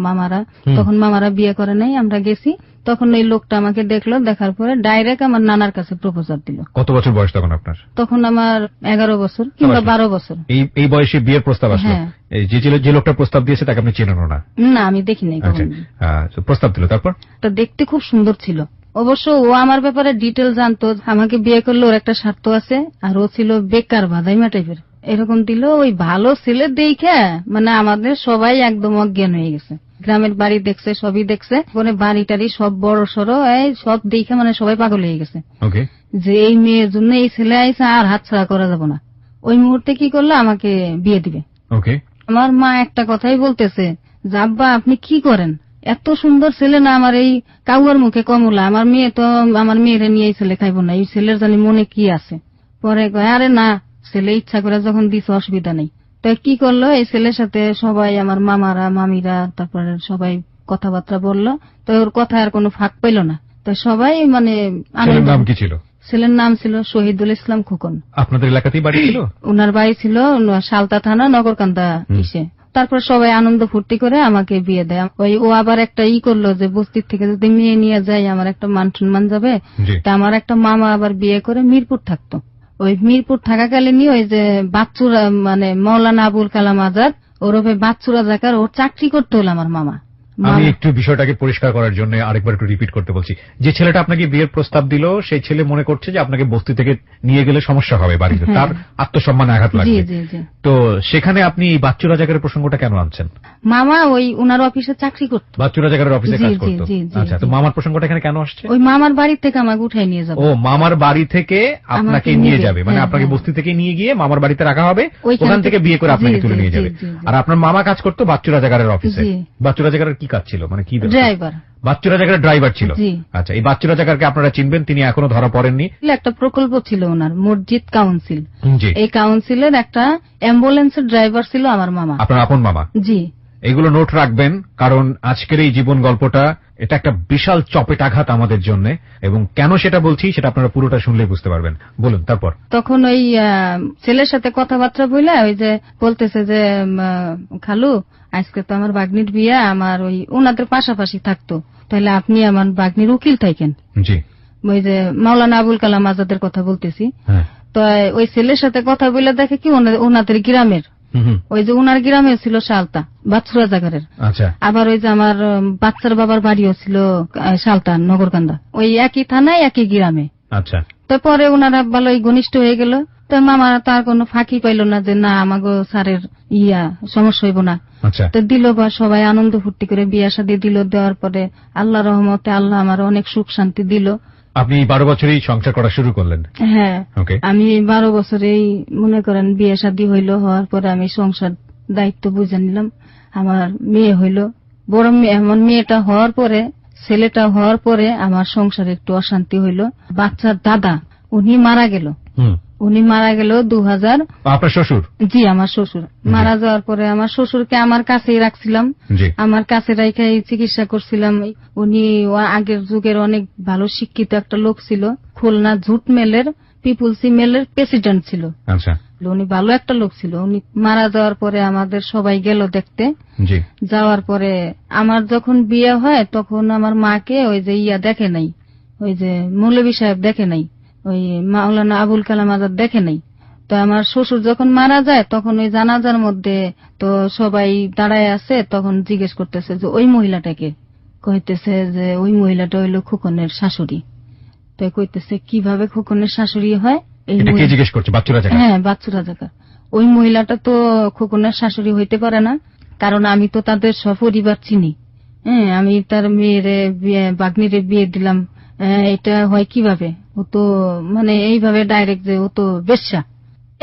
মামারা, তখন মামারা বিয়ে করে নাই, আমরা গেছি। তখন এই লোকটা আমাকে দেখলো, দেখার পরে ডাইরেক্ট আমার নানার কাছে প্রপোজাল দিল। কত বছর বয়স তখন আপনার? তখন আমার 11 বছর কিংবা 12 বছর। এই বয়সে বিয়ের প্রস্তাব আসলো? যে লোকটা প্রস্তাব দিয়েছে তাকে আপনি চেনেন না? না, আমি দেখি নাই। প্রস্তাব দিল, তারপর? তা দেখতে খুব সুন্দর ছিল। অবশ্য ও আমার ব্যাপারে ডিটেল জানতো, আমাকে বিয়ে করলে ওর একটা স্বার্থ আছে, আর ও ছিল বেকার বাদাইমা টাইপের, এরকম দিল। ওই ভালো ছেলে দেখে মানে আমাদের সবাই একদম অজ্ঞান হয়ে গেছে। গ্রামের বাড়ি দেখছে, সবই দেখছে, পরে বাড়ি টাড়ি সব বড় সড়ো সব দেখে মানে সবাই পাগল হয়ে গেছে যে এই মেয়ের জন্য এই ছেলে আইসা আর হাতছাড়া করা যাবে না। ওই মুহূর্তে কি করলো, আমাকে বিয়ে দিবে। আমার মা একটা কথাই বলতেছে, আব্বা আপনি কি করেন, এত সুন্দর ছেলে না আমার এই কাউয়ার মুখে কমলা, আমার মেয়ে তো আমার মেয়েরে নিয়ে এই ছেলে খাইব না, এই ছেলের জানি মনে কি আছে। পরে কয় আরে না, ছেলে ইচ্ছা করে যখন দিছে অসুবিধা নেই। তো কি করলো, এই ছেলের সাথে সবাই আমার মামারা মামিরা তারপরে সবাই কথাবার্তা বললো। তো ওর কথা আর কোনো ফাঁক পাইল না। তো সবাই মানে নাম কি ছিল? ছেলের নাম ছিল শহীদুল ইসলাম খোকন। আপনাদের এলাকাতেই বাড়ি ছিল? ওনার বাড়ি ছিল সালতা থানা নগরকান্দা ইসে। তারপর সবাই আনন্দ ফুর্তি করে আমাকে বিয়ে দেয়। ও আবার একটা করলো যে বস্তির থেকে যদি মেয়ে নিয়ে যাই আমার একটা মান সম্মান যাবে। তা আমার একটা মামা আবার বিয়ে করে মিরপুর থাকতো। ওই মিরপুর থাকাকালীনই ওই যে বাচ্চুরা মানে মৌলানা আবুল কালাম আজাদ ওরফে বাচ্চুরা জাকার ওর চাকরি করতে হলো আমার মামা। আমি একটু বিষয়টাকে পরিষ্কার করার জন্য আরেকবার একটু রিপিট করতে বলছি। যে ছেলেটা আপনাকে বিয়ের প্রস্তাব দিল, সেই ছেলে মনে করছে যে আপনাকে বস্তি থেকে নিয়ে গেলে সমস্যা হবে বাড়িতে, তার আত্মসম্মানে আঘাত লাগবে। তো সেখানে আপনি এই বাচ্চু রাজাকারের প্রসঙ্গটা কেন আনছেন? মামা ওই উনার অফিসে চাকরি করতো, বাচ্চু রাজাকারের অফিসে কাজ করতো। আচ্ছা, তো মামার প্রসঙ্গটা এখানে কেন আসছে? ওই মামার বাড়ি থেকে আমাকে উঠাই নিয়ে যাবে। ও, মামার বাড়ি থেকে আপনাকে নিয়ে যাবে, মানে আপনাকে বস্তি থেকে নিয়ে গিয়ে মামার বাড়িতে রাখা হবে, ওখান থেকে বিয়ে করে আপনাকে তুলে নিয়ে যাবে। আর আপনার মামা কাজ করতো বাচ্চু রাজাকারের অফিসে। বাচ্চু রাজাকারের কি কাজ ছিল, মানে কি ড্রাইভার? বাচ্চু রাজাকারের ড্রাইভার ছিল। আচ্ছা, এই বাচ্চু রাজাকারকে আপনারা চিনবেন, তিনি এখনো ধরা পড়েননি। একটা প্রকল্প ছিল ওনার, মসজিদ কাউন্সিল। এই কাউন্সিলের একটা অ্যাম্বুলেন্সের ড্রাইভার ছিল আমার মামা। আপনার আপন মামা? জি। এগুলো নোট রাখবেন, কারণ আজকের এই জীবন গল্পটা এটা একটা বিশাল চপেটাঘাত আমাদের জন্য, এবং কেন সেটা বলছি সেটা আপনারা পুরোটা শুনলে বুঝতে পারবেন। বলুন তারপর। তখন ওই ছেলের সাথে কথাবার্তা বলে ওই যে বলতেছে যে খালু আজকে তো আমার বাগ্নির বিয়ে, আমার ওই ওনাদের পাশাপাশি থাকতো, তাহলে আপনি আমার বাগ্নির উকিল থাকেন। জি। ওই যে মাওলানা আবুল কালাম আজাদের কথা বলতেছি। তো ওই ছেলের সাথে কথা বলে দেখে কি ওনাদের গ্রামের হুম হুম, ওই যে উনার গ্রামে ছিল সালতা বাচ্চুরা জাগারের। আচ্ছা আবার ওই যে আমার বাচ্চার বাবার বাড়িও ছিল সালতা নগরকান্দা, ওই একই থানায় একই গ্রামে। আচ্ছা তারপরে ওনারা ভালোই ঘনিষ্ঠ হয়ে গেল। তো মামারা তার কোনো ফাঁকি পাইল না যে না আমাগো স্যারের সমস্যা হইব না। আচ্ছা তো দিল, বা সবাই আনন্দ ফুর্তি করে বিয়ে শাদী দিল। দেওয়ার পরে আল্লাহ রহমতে আল্লাহ আমার অনেক সুখ শান্তি দিল। আপনি 12 বছরেই সংসার করা শুরু করলেন। হ্যাঁ, ওকে, আমি 12 বছরেই মনে করেন বিয়ে শাদী হইল। হওয়ার পরে আমি সংসার দায়িত্ব বুঝে নিলাম। আমার মেয়ে হইল, বড় মেয়ে। আমার মেয়েটা হওয়ার পরে, ছেলেটা হওয়ার পরে আমার সংসারে একটু অশান্তি হইল। বাচ্চার দাদা উনি মারা গেল। হুম, উনি মারা গেল 2000। আপনার শ্বশুর? জি, আমার শ্বশুর মারা যাওয়ার পরে আমার শ্বশুরকে আমার কাছেই রাখছিলাম। জি, আমার কাছে রাখাই চিকিৎসা করছিলাম। উনি আগের যুগের অনেক ভালো শিক্ষিত একটা লোক ছিল। খুলনা জুট মেলের, পিপুলসি মেলের প্রেসিডেন্ট ছিল। আচ্ছা, উনি ভালো একটা লোক ছিল। উনি মারা যাওয়ার পরে আমাদের সবাই গেল দেখতে। জি, যাওয়ার পরে আমার যখন বিয়ে হয় তখন আমার মাকে ওই যে দেখে নাই, ওই যে মৌলভী সাহেব দেখে নাই, ওই মাওলানা আবুল কালাম আজাদ দেখে নাই। তো আমার শ্বশুর যখন মারা যায় তখন ওই জানাজার মধ্যে তো সবাই দাঁড়ায় আছে, তখন জিজ্ঞেস করতেছে যে ওই মহিলাটাকে, কইতেছে যে ওই মহিলাটা হইলো খোকনের শাশুড়ি। তো কইতেছে কিভাবে খোকনের শাশুড়ি হয়? এই এটা কে জিজ্ঞেস করছে? বাচ্চুরা জায়গা? হ্যাঁ, বাচ্চুরা জায়গা। ওই মহিলাটা তো খোকনের শাশুড়ি হইতে পারে না, কারণ আমি তো তাদের সপরিবার চিনি। হ্যাঁ, আমি তার মেয়েরে বাগ্নিরে বিয়ে দিলাম। এটা হয় কিভাবে? ও তো মানে এইভাবে ডাইরেক্ট যে ও তো বেশ্যা,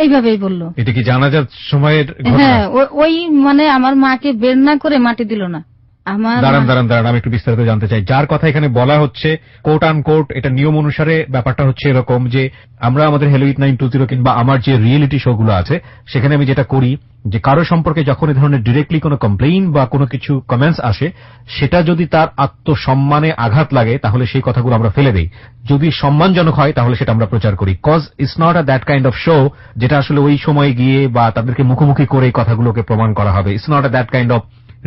এইভাবেই বললো। এটা কি জানাজার সময়ের ঘটনা? হ্যাঁ, ওই মানে আমার মাকে বের না করে মাটি দিল না। আমার দাঁড়ান দাঁড়ান দাঁড়ান, আমি একটু বিস্তারিত জানতে চাই। যার কথা এখানে বলা হচ্ছে, কোট আন কোট, এটা নিয়ম অনুসারে ব্যাপারটা হচ্ছে এরকম যে আমরা আমাদের হ্যালো 8920 কিংবা আমার যে রিয়েলিটি শো গুলো আছে সেখানে আমি যেটা করি যে কারো সম্পর্কে যখন এই ধরনের ডিরেক্টলি কোনো কমপ্লেইন বা কোনো কিছু কমেন্টস আসে, সেটা যদি তার আত্মসম্মানে আঘাত লাগে তাহলে সেই কথাগুলো আমরা ফেলে দেই। যদি সম্মানজনক হয় তাহলে সেটা আমরা প্রচার করি। Cause it's not a that kind of show যেটা আসলে ওই সময় গিয়ে বা তাদেরকে মুখোমুখি করে এই কথাগুলোকে প্রমাণ করা হবে। It's not a that kind of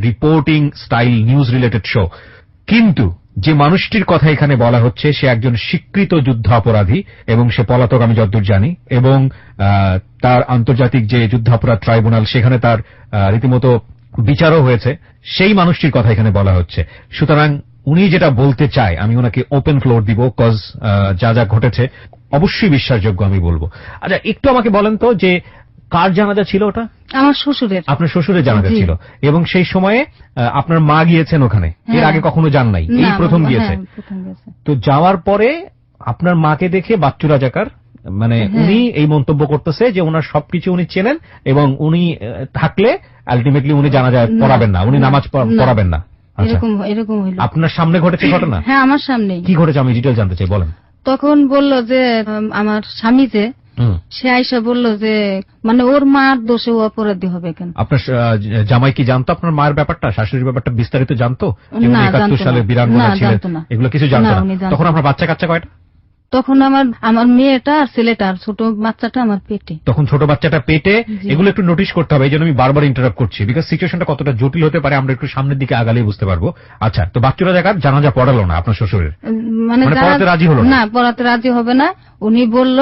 reporting style news related show. কিন্তু যে মানুষটির কথা এখানে বলা হচ্ছে সে একজন স্বীকৃত যুদ্ধাপরাধী এবং সে পলাতক আমি যতদূর জানি, এবং তার আন্তর্জাতিক যে যুদ্ধাপরাধ ট্রাইব্যুনাল সেখানে তার রীতিমতো বিচারও হয়েছে। সেই মানুষটির কথা এখানে বলা হচ্ছে। সুতরাং উনি যেটা বলতে চায় আমি ওনাকে ওপেন ফ্লোর দিব, কজ যা যা ঘটেছে অবশ্যই বিশ্বাসযোগ্য আমি বলবো। আচ্ছা, একটু আমাকে বলেন তো যে কার জানাজা ছিল ওটা? আমার শ্বশুরের। আপনার শ্বশুরের জানাজা জি। ছিল, এবং সেই সময়ে আপনার মা গিয়েছেন ওখানে? এর হ্যাঁ। আগে কখনো যান নাই? এই না, প্রথম গিয়েছে? হ্যাঁ, প্রথম গেছে। তো যাওয়ার পরে আপনার মাকে দেখে বাচ্চু রাজাকার মানে হ্যাঁ। উনি এই মন্তব্য করতেছে যে ওনার সবকিছু উনি চেনেন এবং উনি থাকলে আলটিমেটলি উনি জানাজায় না, পড়াবেন না, উনি না, নামাজ না। পড়াবেন না। আচ্ছা, এরকম হইলো। আপনার সামনে ঘটেছে ঘটনা? হ্যাঁ, আমার সামনেই। কি ঘটেছে আমি ডিটেল জানতে চাই, বলেন। তখন বলল যে আমার স্বামী যে হুম। সে আইসা বলল যে মানে ওর মার দোষে ও অপরাধী হবে কেন? আপনার জামাই কি জানতো আপনার মায়ের ব্যাপারটা, শাশুড়ির ব্যাপারটা বিস্তারিত জানতো? যে উনি না, 71 জানতো সালে না। বীরাঙ্গনা না, ছিলেন, জানতো না। এগুলো কিছু জানতো না, না? উনি জানতো তখন না। আপনার বাচ্চা কাচ্চা কয়টা? তখন আমার মেয়েটা আর ছেলেটা আর ছোট বাচ্চাটা আমার পেটে। তখন ছোট বাচ্চাটা পেটে। জি। এগুলো একটু নোটিশ করতে হবে, এই জন্য আমি বারবার ইন্টারাপ্ট করছি, বিকজ সিচুয়েশনটা কতটা জটিল হতে পারে আমরা একটু সামনের দিকে আগালেই বুঝতে পারবো। আচ্ছা, তো বাচ্চুরা জায়গার জানাজা পড়ালো না আপনার শ্বশুরের? মানে পড়াতে রাজি হলো না? না, পড়াতে রাজি হবে না। উনি বলল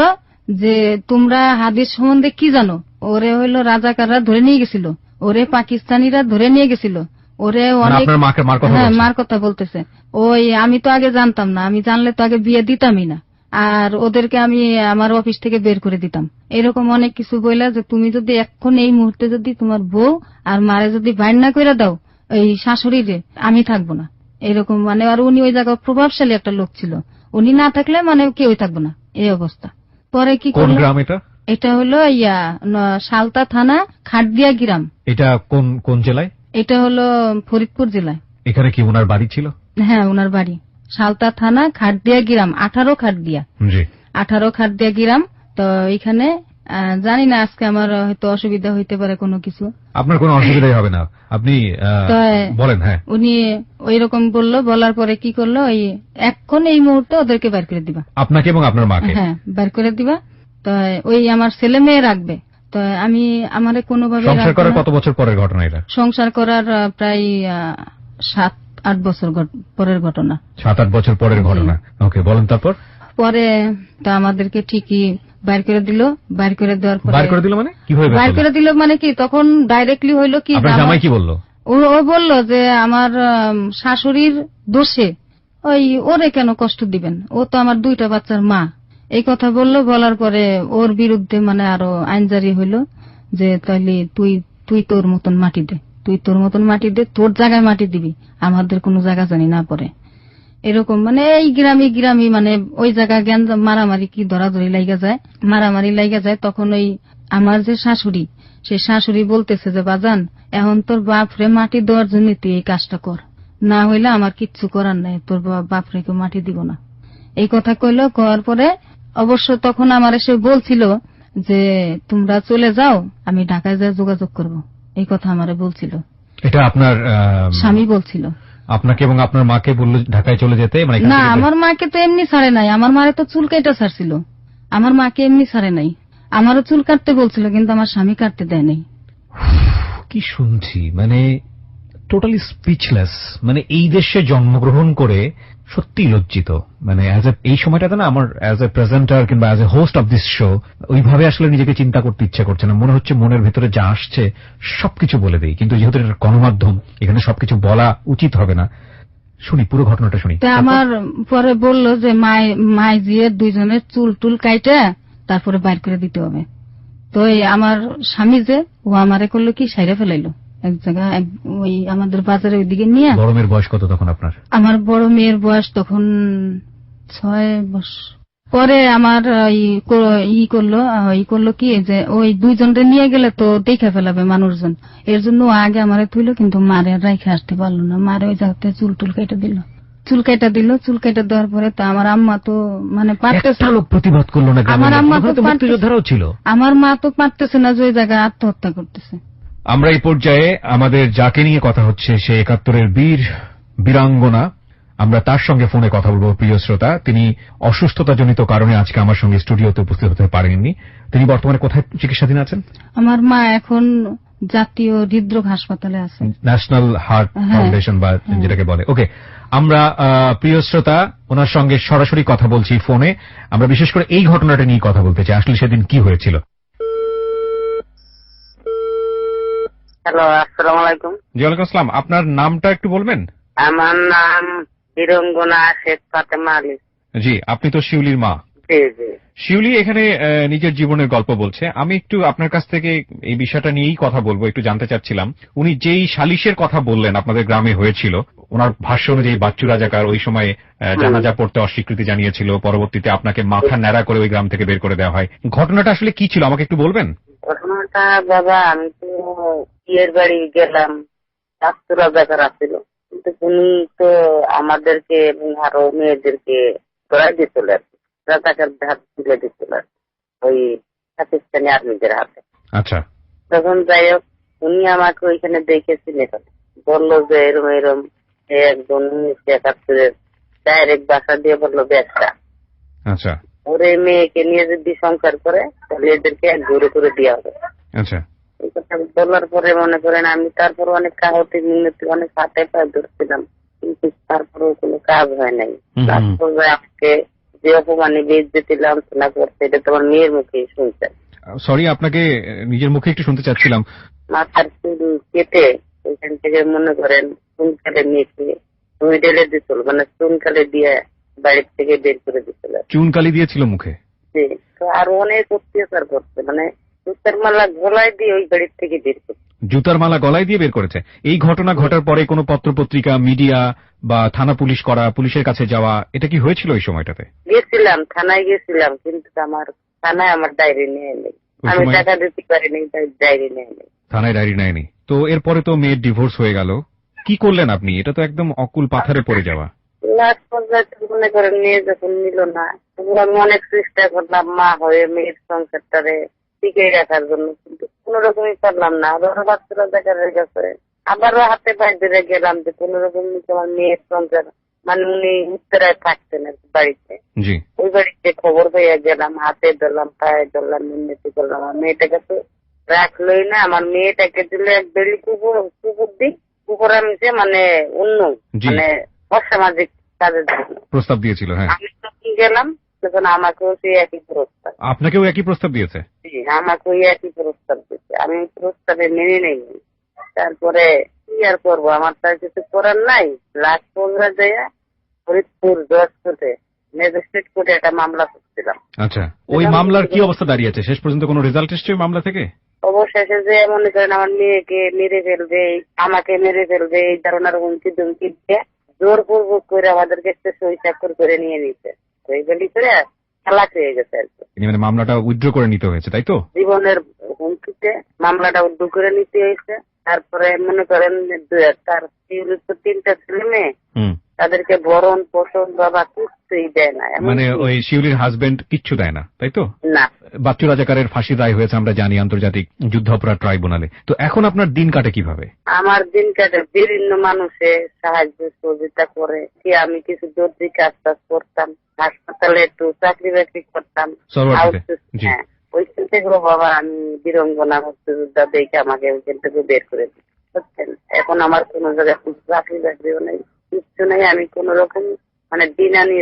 যে তোমরা হাদিস সম্বন্ধে কি জানো? ওরে হইলো রাজাকাররা ধরে নিয়ে গেছিল, ওরে পাকিস্তানিরা ধরে নিয়ে গেছিল, ওরে মানে অনেক। আপনার মার কথা হ্যাঁ, বলছে? মার কথা বলতেছে। ওই আমি তো আগে জানতাম না, আমি জানলে তো আগে বিয়ে দিতামই না, আর ওদেরকে আমি আমার অফিস থেকে বের করে দিতাম। এরকম অনেক কিছু বইলা যে তুমি যদি এখন এই মুহূর্তে যদি তোমার বউ আর মারে যদি বাইর না করে দাও এই শাশুড়িরে, আমি থাকবো না, এরকম মানে। আর উনি ওই জায়গায় প্রভাবশালী একটা লোক ছিল, উনি না থাকলে মানে কেউই থাকবো না, এই অবস্থা। পরে কি কোন করলো? গ্রাম এটা? এটা হলো সালতা থানা খাটদিয়া গ্রাম। এটা কোন জেলায়? এটা হলো ফরিদপুর জেলায়। এখানে কি ওনার বাড়ি ছিল? হ্যাঁ, ওনার বাড়ি সালতা থানা খাটদিয়া গ্রাম, 18 খাটদিয়া। জি। 18 খাটদিয়া গ্রাম। তো এখানে জানি না আজকে আমার হয়তো অসুবিধা হইতে পারে কোনো কিছু। আপনার কোনো অসুবিধাই হবে না, আপনি তো বলেন। হ্যাঁ, উনি ওই রকম বললো, বলার পরে কি করলো, ওই এখন এই মুহূর্তে ওদেরকে বের করে দিবা। আপনাকে এবং আপনার মাকে? হ্যাঁ, বের করে দিবা। তো ওই আমার ছেলে মেয়ে রাখবে। তো আমি আমারে কোনোভাবে সংসার রাখবে করার না। কত বছর পরের ঘটনা এটা? সংসার করার প্রায় 7-8 বছর পরের ঘটনা। 7-8 বছর পরের ঘটনা। ওকে, বলেন তারপর। পরে তো আমাদেরকে ঠিকই বাইর করে দিল। বাইর করে দেওয়ার পরে বার করে দিল মানে কিভাবে বাইর করে দিল মানে কি, তখন ডাইরেক্টলি হইলো কি, আপনার জামাই কি বললো? ও বলল যে আমার শাশুড়ির দোষে ওই ওরে কেন কষ্ট দিবেন, ও তো আমার 2টা বাচ্চার মা, এই কথা বললো। বলার পরে ওর বিরুদ্ধে মানে আরো আইন জারি হইলো যে তাইলে তুই তোর মতন মাটি দে, তুই তোর মতন মাটি দে, তোর জায়গায় মাটি দিবি, আমাদের কোনো জায়গা জানি না পরে। এরকম মানে এই গ্রামে মানে ওই জায়গা জ্ঞান মারামারি কি ধরাধরি লাইগা যায়, মারামারি লাইগা যায়। তখন ওই আমার যে শাশুড়ি, সেই শাশুড়ি বলতেছে যে বাজান, এখন তোর বাপরে মাটি দেওয়ার জন্য তুই এই কাজটা কর, না হইলে আমার কিচ্ছু করার নাই, তোর বাপরে কেউ মাটি দিব না, এই কথা কইলো। করার পরে অবশ্য তখন আমার এসে বলছিল যে তোমরা চলে যাও, আমি ঢাকায় যা যোগাযোগ করব, এই কথা আমারে বলছিল। এটা আপনার স্বামী বলছিল আপনাকে এবং আপনার মাকে বললো ঢাকায় চলে যেতে? মানে না, আমার মাকে তো এমনি ছাড়ে নাই, আমার মারে তো চুল কেটে ছাড়ছিল, আমার মাকে এমনি ছাড়ে নাই। আমারও চুল কাটতে বলছিল কিন্তু আমার স্বামী কাটতে দেয় নাই। কি শুনছি, মানে টোটালি স্পিচলেস। মানে এই দেশে জন্মগ্রহণ করে সত্যি লজ্জিত। মানে এই সময়টাতে না আমার অ্যাজ এ প্রেজেন্টার কিংবা as a host of this show ওইভাবে আসলে নিজেকে চিন্তা করতে ইচ্ছা করছে না। মনে হচ্ছে মনের ভেতরে যা আসছে সবকিছু বলে দেই, কিন্তু যেহেতু এটা গণমাধ্যম, এখানে সবকিছু বলা উচিত হবে না। শুনি, পুরো ঘটনাটা শুনি। আমার পরে বললো যে মাই জিয়ে 2জনের চুল টুল কাইটা তারপরে বাইর করে দিতে হবে। তো আমার স্বামী যে ও আমারে করলো কি, সাইরে ফেলাইলো এক জায়গা, ওই আমাদের বাজারের ওইদিকে নিয়ে। বড় মেয়ের বয়স কত তখন আপনার? আমার বড় মেয়ের বয়স তখন 6 বছর। পরে আমার করলো কি যে ওই 2জনরে নিয়ে গেলে তো দেখে ফেলাবে মানুষজন, এর জন্য আগে আমারে তুইলো, কিন্তু মারে রাইখে আসতে পারলো না। মারে ওই জায়গাতে চুল কেটে দিল। চুল কেটে দেওয়ার পরে তো আমার আম্মা তো মানে পারতেছে, লোক প্রতিবাদ করলো না। আমার আম্মা তো মুক্তিযোদ্ধারাও ছিল। আমার মা তো পারতেছে না যে ওই জায়গায় আত্মহত্যা করতেছে। আমরা এই পর্যায়ে আমাদের যাকে নিয়ে কথা হচ্ছে সে 71-এর বীরাঙ্গনা, আমরা তার সঙ্গে ফোনে কথা বলবো। প্রিয় শ্রোতা, তিনি অসুস্থতাজনিত কারণে আজকে আমার সঙ্গে স্টুডিওতে উপস্থিত হতে পারেননি। তিনি বর্তমানে কোথায় চিকিৎসাধীন আছেন? আমার মা এখন জাতীয় হৃদরোগ হাসপাতালে আছে, ন্যাশনাল হার্ট ফাউন্ডেশন বা যেটাকে বলে। ওকে, আমরা প্রিয় শ্রোতা ওনার সঙ্গে সরাসরি কথা বলছি ফোনে। আমরা বিশেষ করে এই ঘটনাটা নিয়ে কথা বলতে চাই, আসলে সেদিন কি হয়েছিল। হ্যালো, আসসালামু আলাইকুম। জি ওয়ালাইকুম আসসালাম। আপনার নামটা একটু বলবেন? আমার নাম বীরাঙ্গনা শেখ ফাতেমা আলী। জি, আপনি তো শিউলির মা। জি জি। শিউলি এখানে নিজের জীবনের গল্প বলছে। আমি একটু আপনার কাছ থেকে এই বিষয়টা নিয়েই কথা বলবো, একটু জানতে চাচ্ছিলাম। উনি যেই সালিশের কথা বললেন আপনাদের গ্রামে হয়েছিল, ওনার ভাষ্য অনুযায়ী বাচ্চু রাজাকার ওই সময় জানাজা পড়তে অস্বীকৃতি জানিয়েছিল, পরবর্তীতে আপনাকে মাথা ন্যাড়া করে ওই গ্রাম থেকে বের করে দেওয়া হয়। ঘটনাটা আসলে কি ছিল আমাকে একটু বলবেন? ঘটনাটা বাবা, আমি তো বিয়ের বাড়ি গেলাম, বাচ্চু রাজাকার আসছিল, কিন্তু উনি তো আমাদেরকে এবং আরো মেয়েদেরকে ধরাই দিয়েছিল আর কি, রাজাকার হাত তুলে দিয়েছিল ওই পাকিস্তানি আর্মিদের হাতে। আচ্ছা। তখন যাই হোক, উনি আমাকে ওইখানে দেখেছিলেন, বললো যে এরম এরম একজন 1971-এর ডাইরেক্ট বাসা দিয়ে বললো ব্যবসা। আচ্ছা। ওরে মেয়েকে নিয়ে যদি সংসার করে তাহলে এদেরকে এক জোরে করে দেওয়া হবে। আচ্ছা। এই কথা বলার পরে মনে করেন আমি তারপর অনেক কাহতি মিনতি অনেক হাতে পায়ে ধরছিলাম, কিন্তু তারপরেও কোনো কাজ হয় নাই। তারপর আজকে যে অপমানে বেইজ্জতি লাঞ্ছনা করছে, এটা তোমার মেয়ের মুখেই শুনছেন। সরি, আপনাকে নিজের মুখে একটু শুনতে চাচ্ছিলাম। মাথার চুল কেটে ওইখান থেকে মনে করেন চুনকালে মেয়েকে তুমি ঢেলে দিছিল, মানে চুনকালে দিয়ে বাড়ির থেকে বের করে দিছিল। চুনকালি দিয়েছিল মুখে? জি। তো আরো অনেক অত্যাচার করছে, মানে জুতার মালা গলায় দিয়ে ওই বাড়ির থেকে বের করছে। জুতার মালা গলায় দিয়ে বের করেছে? এই ঘটনা ঘটার পরে কোনো পত্রপত্রিকা, মিডিয়া বা থানা পুলিশ করা, পুলিশের কাছে যাওয়া, এটা কি হয়েছিল ওই সময়টাতে? গেছিলাম, থানায় গেছিলাম, কিন্তু থানায় আমার ডায়েরি নিয়ে নেই, আমি টাকা দিতে পারিনি, তাই ডায়েরি নিয়ে নেই। থানায় ডায়েরি নেয়নি? তো এরপরে তো মেয়ের ডিভোর্স হয়ে গেল, কি করলেন আপনি? এটা তো একদম অকুল পাথারে পড়ে যাওয়া। লাস্ট পর্যায়ে মনে করেন মেয়ে যখন নিল না, তখন আমি অনেক চেষ্টা করলাম মা হয়ে মেয়ের সংসারটারে টিকে রাখার জন্য, কিন্তু কোন রকমই পারলাম না। আরো বাচ্চারা দেখার গেছে, আবারও হাতে পায়ে ধরে গেলাম যে কোন রকম আমার মেয়ের সংসার, মানে উনি উত্তরায় থাকতেন বাড়িতে, ওই বাড়িতে খবর পেয়ে গেলাম, হাতে ধরলাম, পায়ে ধরলাম, মিনতি করলাম। আমার মেয়েটাকে তো রাখলোই না, আমার মেয়েটাকে দিলে এক বেড়ি কুকুর দিক কুকুর আনছে, মানে অন্য মানে অসামাজিক কাজের জন্য প্রস্তাব দিয়েছিল। হ্যাঁ, আমি যখন গেলাম তখন আমাকেও সেই একই প্রস্তাব। আপনাকেও একই প্রস্তাব দিয়েছে? জি, আমাকে ওই একই প্রস্তাব দিচ্ছে, আমি প্রস্তাবে মেনে নেই। তারপরে কি আর করবো, আমার তার কিছু করার নাই। লাস্ট পৌঁছা দেয়া ফরিদপুর জজ কোর্টে, ম্যাজিস্ট্রেট কোর্টে একটা মামলা করছিলাম। আচ্ছা, ওই মামলার কি অবস্থা দাঁড়িয়েছে? শেষ পর্যন্ত কোনো রেজাল্ট এসছে ওই মামলা থেকে? অবশেষে যে মনে করেন আমার মেয়েকে মেরে ফেলবে, আমাকে মেরে ফেলবে, এই ধরনের হুমকি ধুমকি দিয়ে জোরপূর্বক করে আমাদেরকে সই স্বাক্ষর করে নিয়ে নিচ্ছে। এইগুলি করে খেলা খেয়ে গেছে আর কি। মানে মামলাটা উইথড্র করে নিতে হয়েছে, তাই তো? জীবনের হুমকিতে মামলাটা উদ্যোগ করে নিতে হয়েছে। তারপরে মনে করেন তার 3টা ছেলে মেয়ে, তাদেরকে ভরণ পোষণ বাবা কিছুই দেয় না। মানে ওই শিউলির হাজবেন্ড কিচ্ছু দেয় না, তাই তো? না। বাচ্চু রাজাকারের ফাঁসি রায় হয়েছে আমরা জানি আন্তর্জাতিক যুদ্ধ অপরাধ ট্রাইব্যুনালে। তো এখন আপনার দিন কাটে কিভাবে? আমার দিন কাটে বিভিন্ন মানুষে সাহায্য সহযোগিতা করে। কি আমি কিছু দর্জি কাজ টাজ করতাম, হাসপাতালে একটু চাকরি বাকরি করতাম। হ্যাঁ, ওইখান থেকে বাবা আমি বীরঙ্গনা মুক্তিযোদ্ধা দেখে আমাকে ওইখান থেকে বের করে দিই, বুঝছেন। এখন আমার কোনো জায়গায় চাকরি বাকরিও নেই, কিচ্ছু নেই। আমি কোন রকম মানে দিন আনি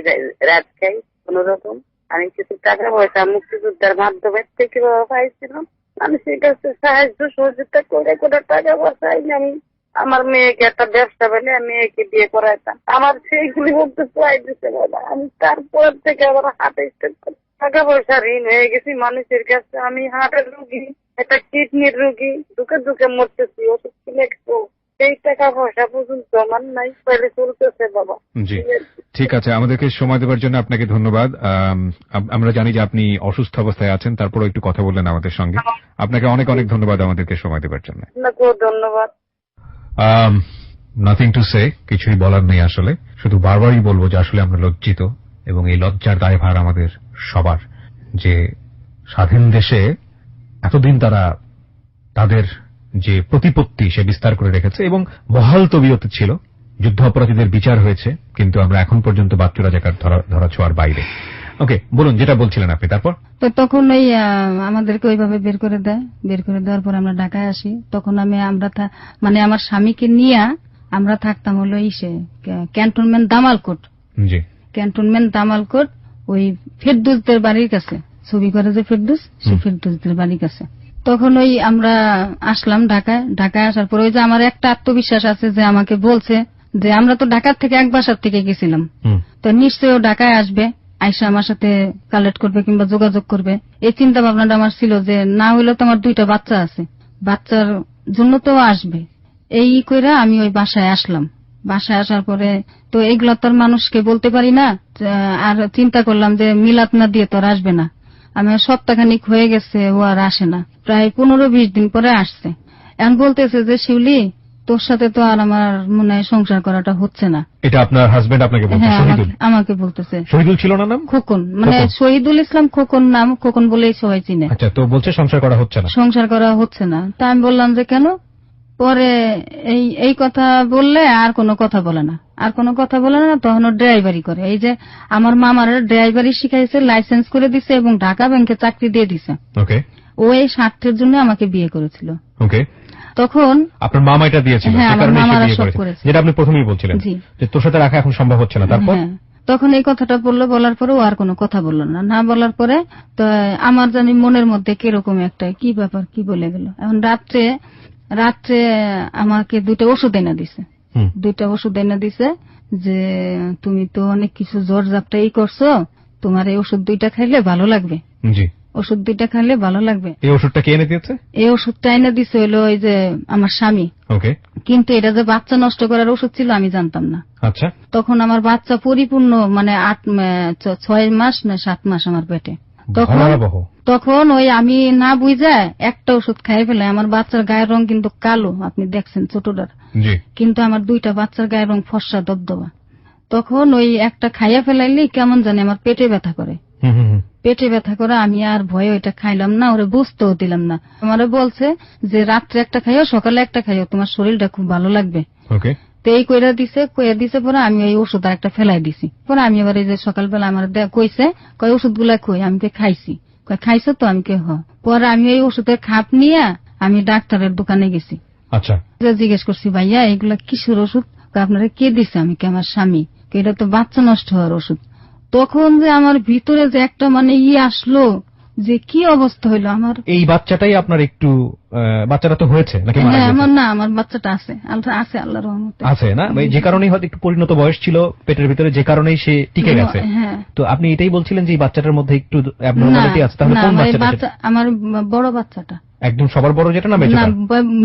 রাত খাই কোন রকম। আমি কিছু টাকা পয়সা মুক্তিযোদ্ধার মাধ্যমে থেকে পাইছিলাম, মানুষের কাছে সাহায্য সহযোগিতা করে করে টাকা পয়সা আমি আমার মেয়েকে একটা ব্যবসা পেলে মেয়েকে বিয়ে করাইতাম। আমার সেইগুলি বলতে চাই দিতে বাবা। আমি তারপর থেকে আবার হার্টে স্ট্রোক করি, টাকা পয়সা ঋণ হয়ে গেছি মানুষের কাছে। আমি হার্টের রোগী, একটা কিডনির রোগী, দুঃখে দুঃখে মরতেছি, ওষুধ কিনে খাবো, সেই টাকা পয়সা পর্যন্ত আমার নাই, পরে চলতেছে বাবা। জি, ঠিক আছে, আমাদেরকে সময় দেওয়ার জন্য আপনাকে ধন্যবাদ। আমরা জানি যে আপনি অসুস্থ অবস্থায় আছেন, তারপরও একটু কথা বললেন আমাদের সঙ্গে। আপনাকে অনেক অনেক ধন্যবাদ আমাদেরকে সময় দেওয়ার জন্য। আপনাকেও ধন্যবাদ। নাথিং টু সে, কিছুই বলার নেই আসলে। শুধু বারবারই বলবো যে আসলে আমরা লজ্জিত, এবং এই লজ্জার দায়ভার আমাদের সবার, যে স্বাধীন দেশে এতদিন তারা তাদের যে প্রতিপত্তি সে বিস্তার করে রেখেছে এবং বহাল তবিয়তে ছিল, যুদ্ধ অপরাধীদের বিচার হয়েছে, কিন্তু আমরা এখন পর্যন্ত বাচ্চু রাজাকার ধরা ছোঁয়ার বাইরে। ওকে, বলুন যেটা বলছিলেন আপনি। তারপর তো তখন ওই আমাদেরকে ওইভাবে বের করে দেয়। বের করে দেওয়ার পর আমরা ঢাকায় আসি। তখন মানে আমার স্বামীকে নিয়ে আমরা থাকতাম হলো ক্যান্টনমেন্ট দামালকোট। জি, ক্যান্টনমেন্ট দামালকোট, ওই ফেরদৌসদের বাড়ির কাছে, ছবি করে যে ফেরদৌস, সেই ফেরদৌসদের বাড়ির কাছে। তখন ওই আমরা আসলাম ঢাকায়। ঢাকায় আসার পর ওই যে আমার একটা আত্মবিশ্বাস আছে যে আমাকে বলছে যে আমরা তো ঢাকার থেকে এক বাসার থেকে গেছিলাম, তো নিশ্চয়ই ও ঢাকায় আসবে, আইসা আমার সাথে কালেক্ট করবে কিংবা যোগাযোগ করবে। এই চিন্তা ভাবনাটা আমার ছিল যে না হইলে তো আমার 2টা বাচ্চা আছে, বাচ্চার জন্য তো আসবে। এই কইরা আমি ওই বাসায় আসলাম। বাসায় আসার পরে তো এইগুলা তো আর মানুষকে বলতে পারি না। আর চিন্তা করলাম যে মিলাদ না দিয়ে তো আর আসবে না। আমি সপ্তাহখানিক হয়ে গেছে, ও আর আসে না। প্রায় 15-20 দিন পরে আসছে। এখন বলতেছে যে শিউলি, তোর সাথে তো আর আমার মনে হয় সংসার করাটা হচ্ছে না। এটা আপনার হাজবেন্ড আপনাকে বলছে? হ্যাঁ, শহীদুল আমাকে বলতেছে। শহীদুল ছিল না নাম? খোকন, মানে শহীদুল ইসলাম খোকন নাম, খোকন বলেই সবাই চিনে। আচ্ছা, তো বলছে সংসার করা হচ্ছে না। সংসার করা হচ্ছে না। তা আমি বললাম যে কেন? পরে এই কথা বললে আর কোনো কথা বলে না, আর কোনো কথা বলে না। তখন ও ড্রাইভারি করে। এই যে আমার মামার ড্রাইভারি শিখাইছে, লাইসেন্স করে দিছে এবং ঢাকা ব্যাংকে চাকরি দিয়ে দিছে। ওকে। ও এই স্বার্থের জন্য আমাকে বিয়ে করেছিল। ওকে। তখন আপনার মামা এটা দিয়েছিল, হ্যাঁ, সে কারণে সে মামারা বিয়ে সব করেছে, করেছে। যেটা আপনি প্রথমেই বলছিলেন যে তোর সাথে রাখা এখন সম্ভব হচ্ছে না। তারপর তখন এই কথাটা বললো, বলার পরে ও আর কোনো কথা বললো না। না বলার পরে তো আমার জানি মনের মধ্যে কিরকম একটা কি ব্যাপার, কি বলে গেল। এখন রাত্রে আমাকে 2টা ওষুধ এনে দিছে। 2টা ওষুধ এনে দিছে যে তুমি তো অনেক কিছু জ্বর জাপটাই করছো, তোমার এই ওষুধ 2টা খাইলে ভালো লাগবে। জি, ওষুধ 2টা খাইলে ভালো লাগবে। এই ওষুধটা কে এনে দিয়েছে? এই ওষুধটা এনে দিছে হলো ওই যে আমার স্বামী। ওকে। কিন্তু এটা যে বাচ্চা নষ্ট করার ওষুধ ছিল আমি জানতাম না। আচ্ছা। তখন আমার বাচ্চা পরিপূর্ণ মানে 6 মাস না 7 মাস আমার পেটে। তখন ওই আমি না বুঝা একটা ওষুধ খাই ফেলে। আমার বাচ্চার গায়ের রং কিন্তু কালো, আপনি দেখছেন ছোটটার, কিন্তু আমার 2টা বাচ্চার গায়ের রং ফর্সা দবদবা। তখন ওই একটা খাইয়া ফেলাইলে কেমন জানি আমার পেটে ব্যথা করে। পেটে ব্যথা করে আমি আর ভয়ে ওইটা খাইলাম না, ওরে বুঝতেও দিলাম না। আমারে বলছে যে রাত্রে একটা খাইও, সকালে একটা খাইও, তোমার শরীরটা খুব ভালো লাগবে। তো এই কইরা দিছে পরে আমি ওই ওষুধ আর একটা ফেলাই দিছি। পরে আমি এবার এই যে সকালবেলা আমার কইছে কয় ওষুধগুলা কই, আমি খাইছি। খাইছো তো? আমি পরে আমি ওই ওষুধের খাপ নিয়ে আমি ডাক্তারের দোকানে গেছি। আচ্ছা। জিজ্ঞেস করছি ভাইয়া এগুলা কিসের ওষুধ? আপনারা কে দিছে? আমি আমার স্বামী। এটা তো বাচ্চা নষ্ট হওয়ার ওষুধ। তখন যে আমার ভিতরে যে একটা মানে আসলো, যে কি অবস্থা হইলো আমার। এই বাচ্চাটাই আপনার একটু বাচ্চাটা তো হয়েছে নাকি মারা হ্যাঁ, গেছে? আমার বাচ্চাটা আছে, আছে আল্লাহর রহমতে আছে না, যে কারণেই হয়তো একটু পরিণত বয়স ছিল পেটের ভিতরে, যে কারণেই সে টিকে গেছে। হ্যাঁ। তো আপনি এটাই বলছিলেন যে এই বাচ্চাটার মধ্যে একটু অ্যাবনর্মালিটি আছে, তাহলে কোন বাচ্চাটা? আমার বড় বাচ্চাটা। একদম সবার বড় যেটা না না,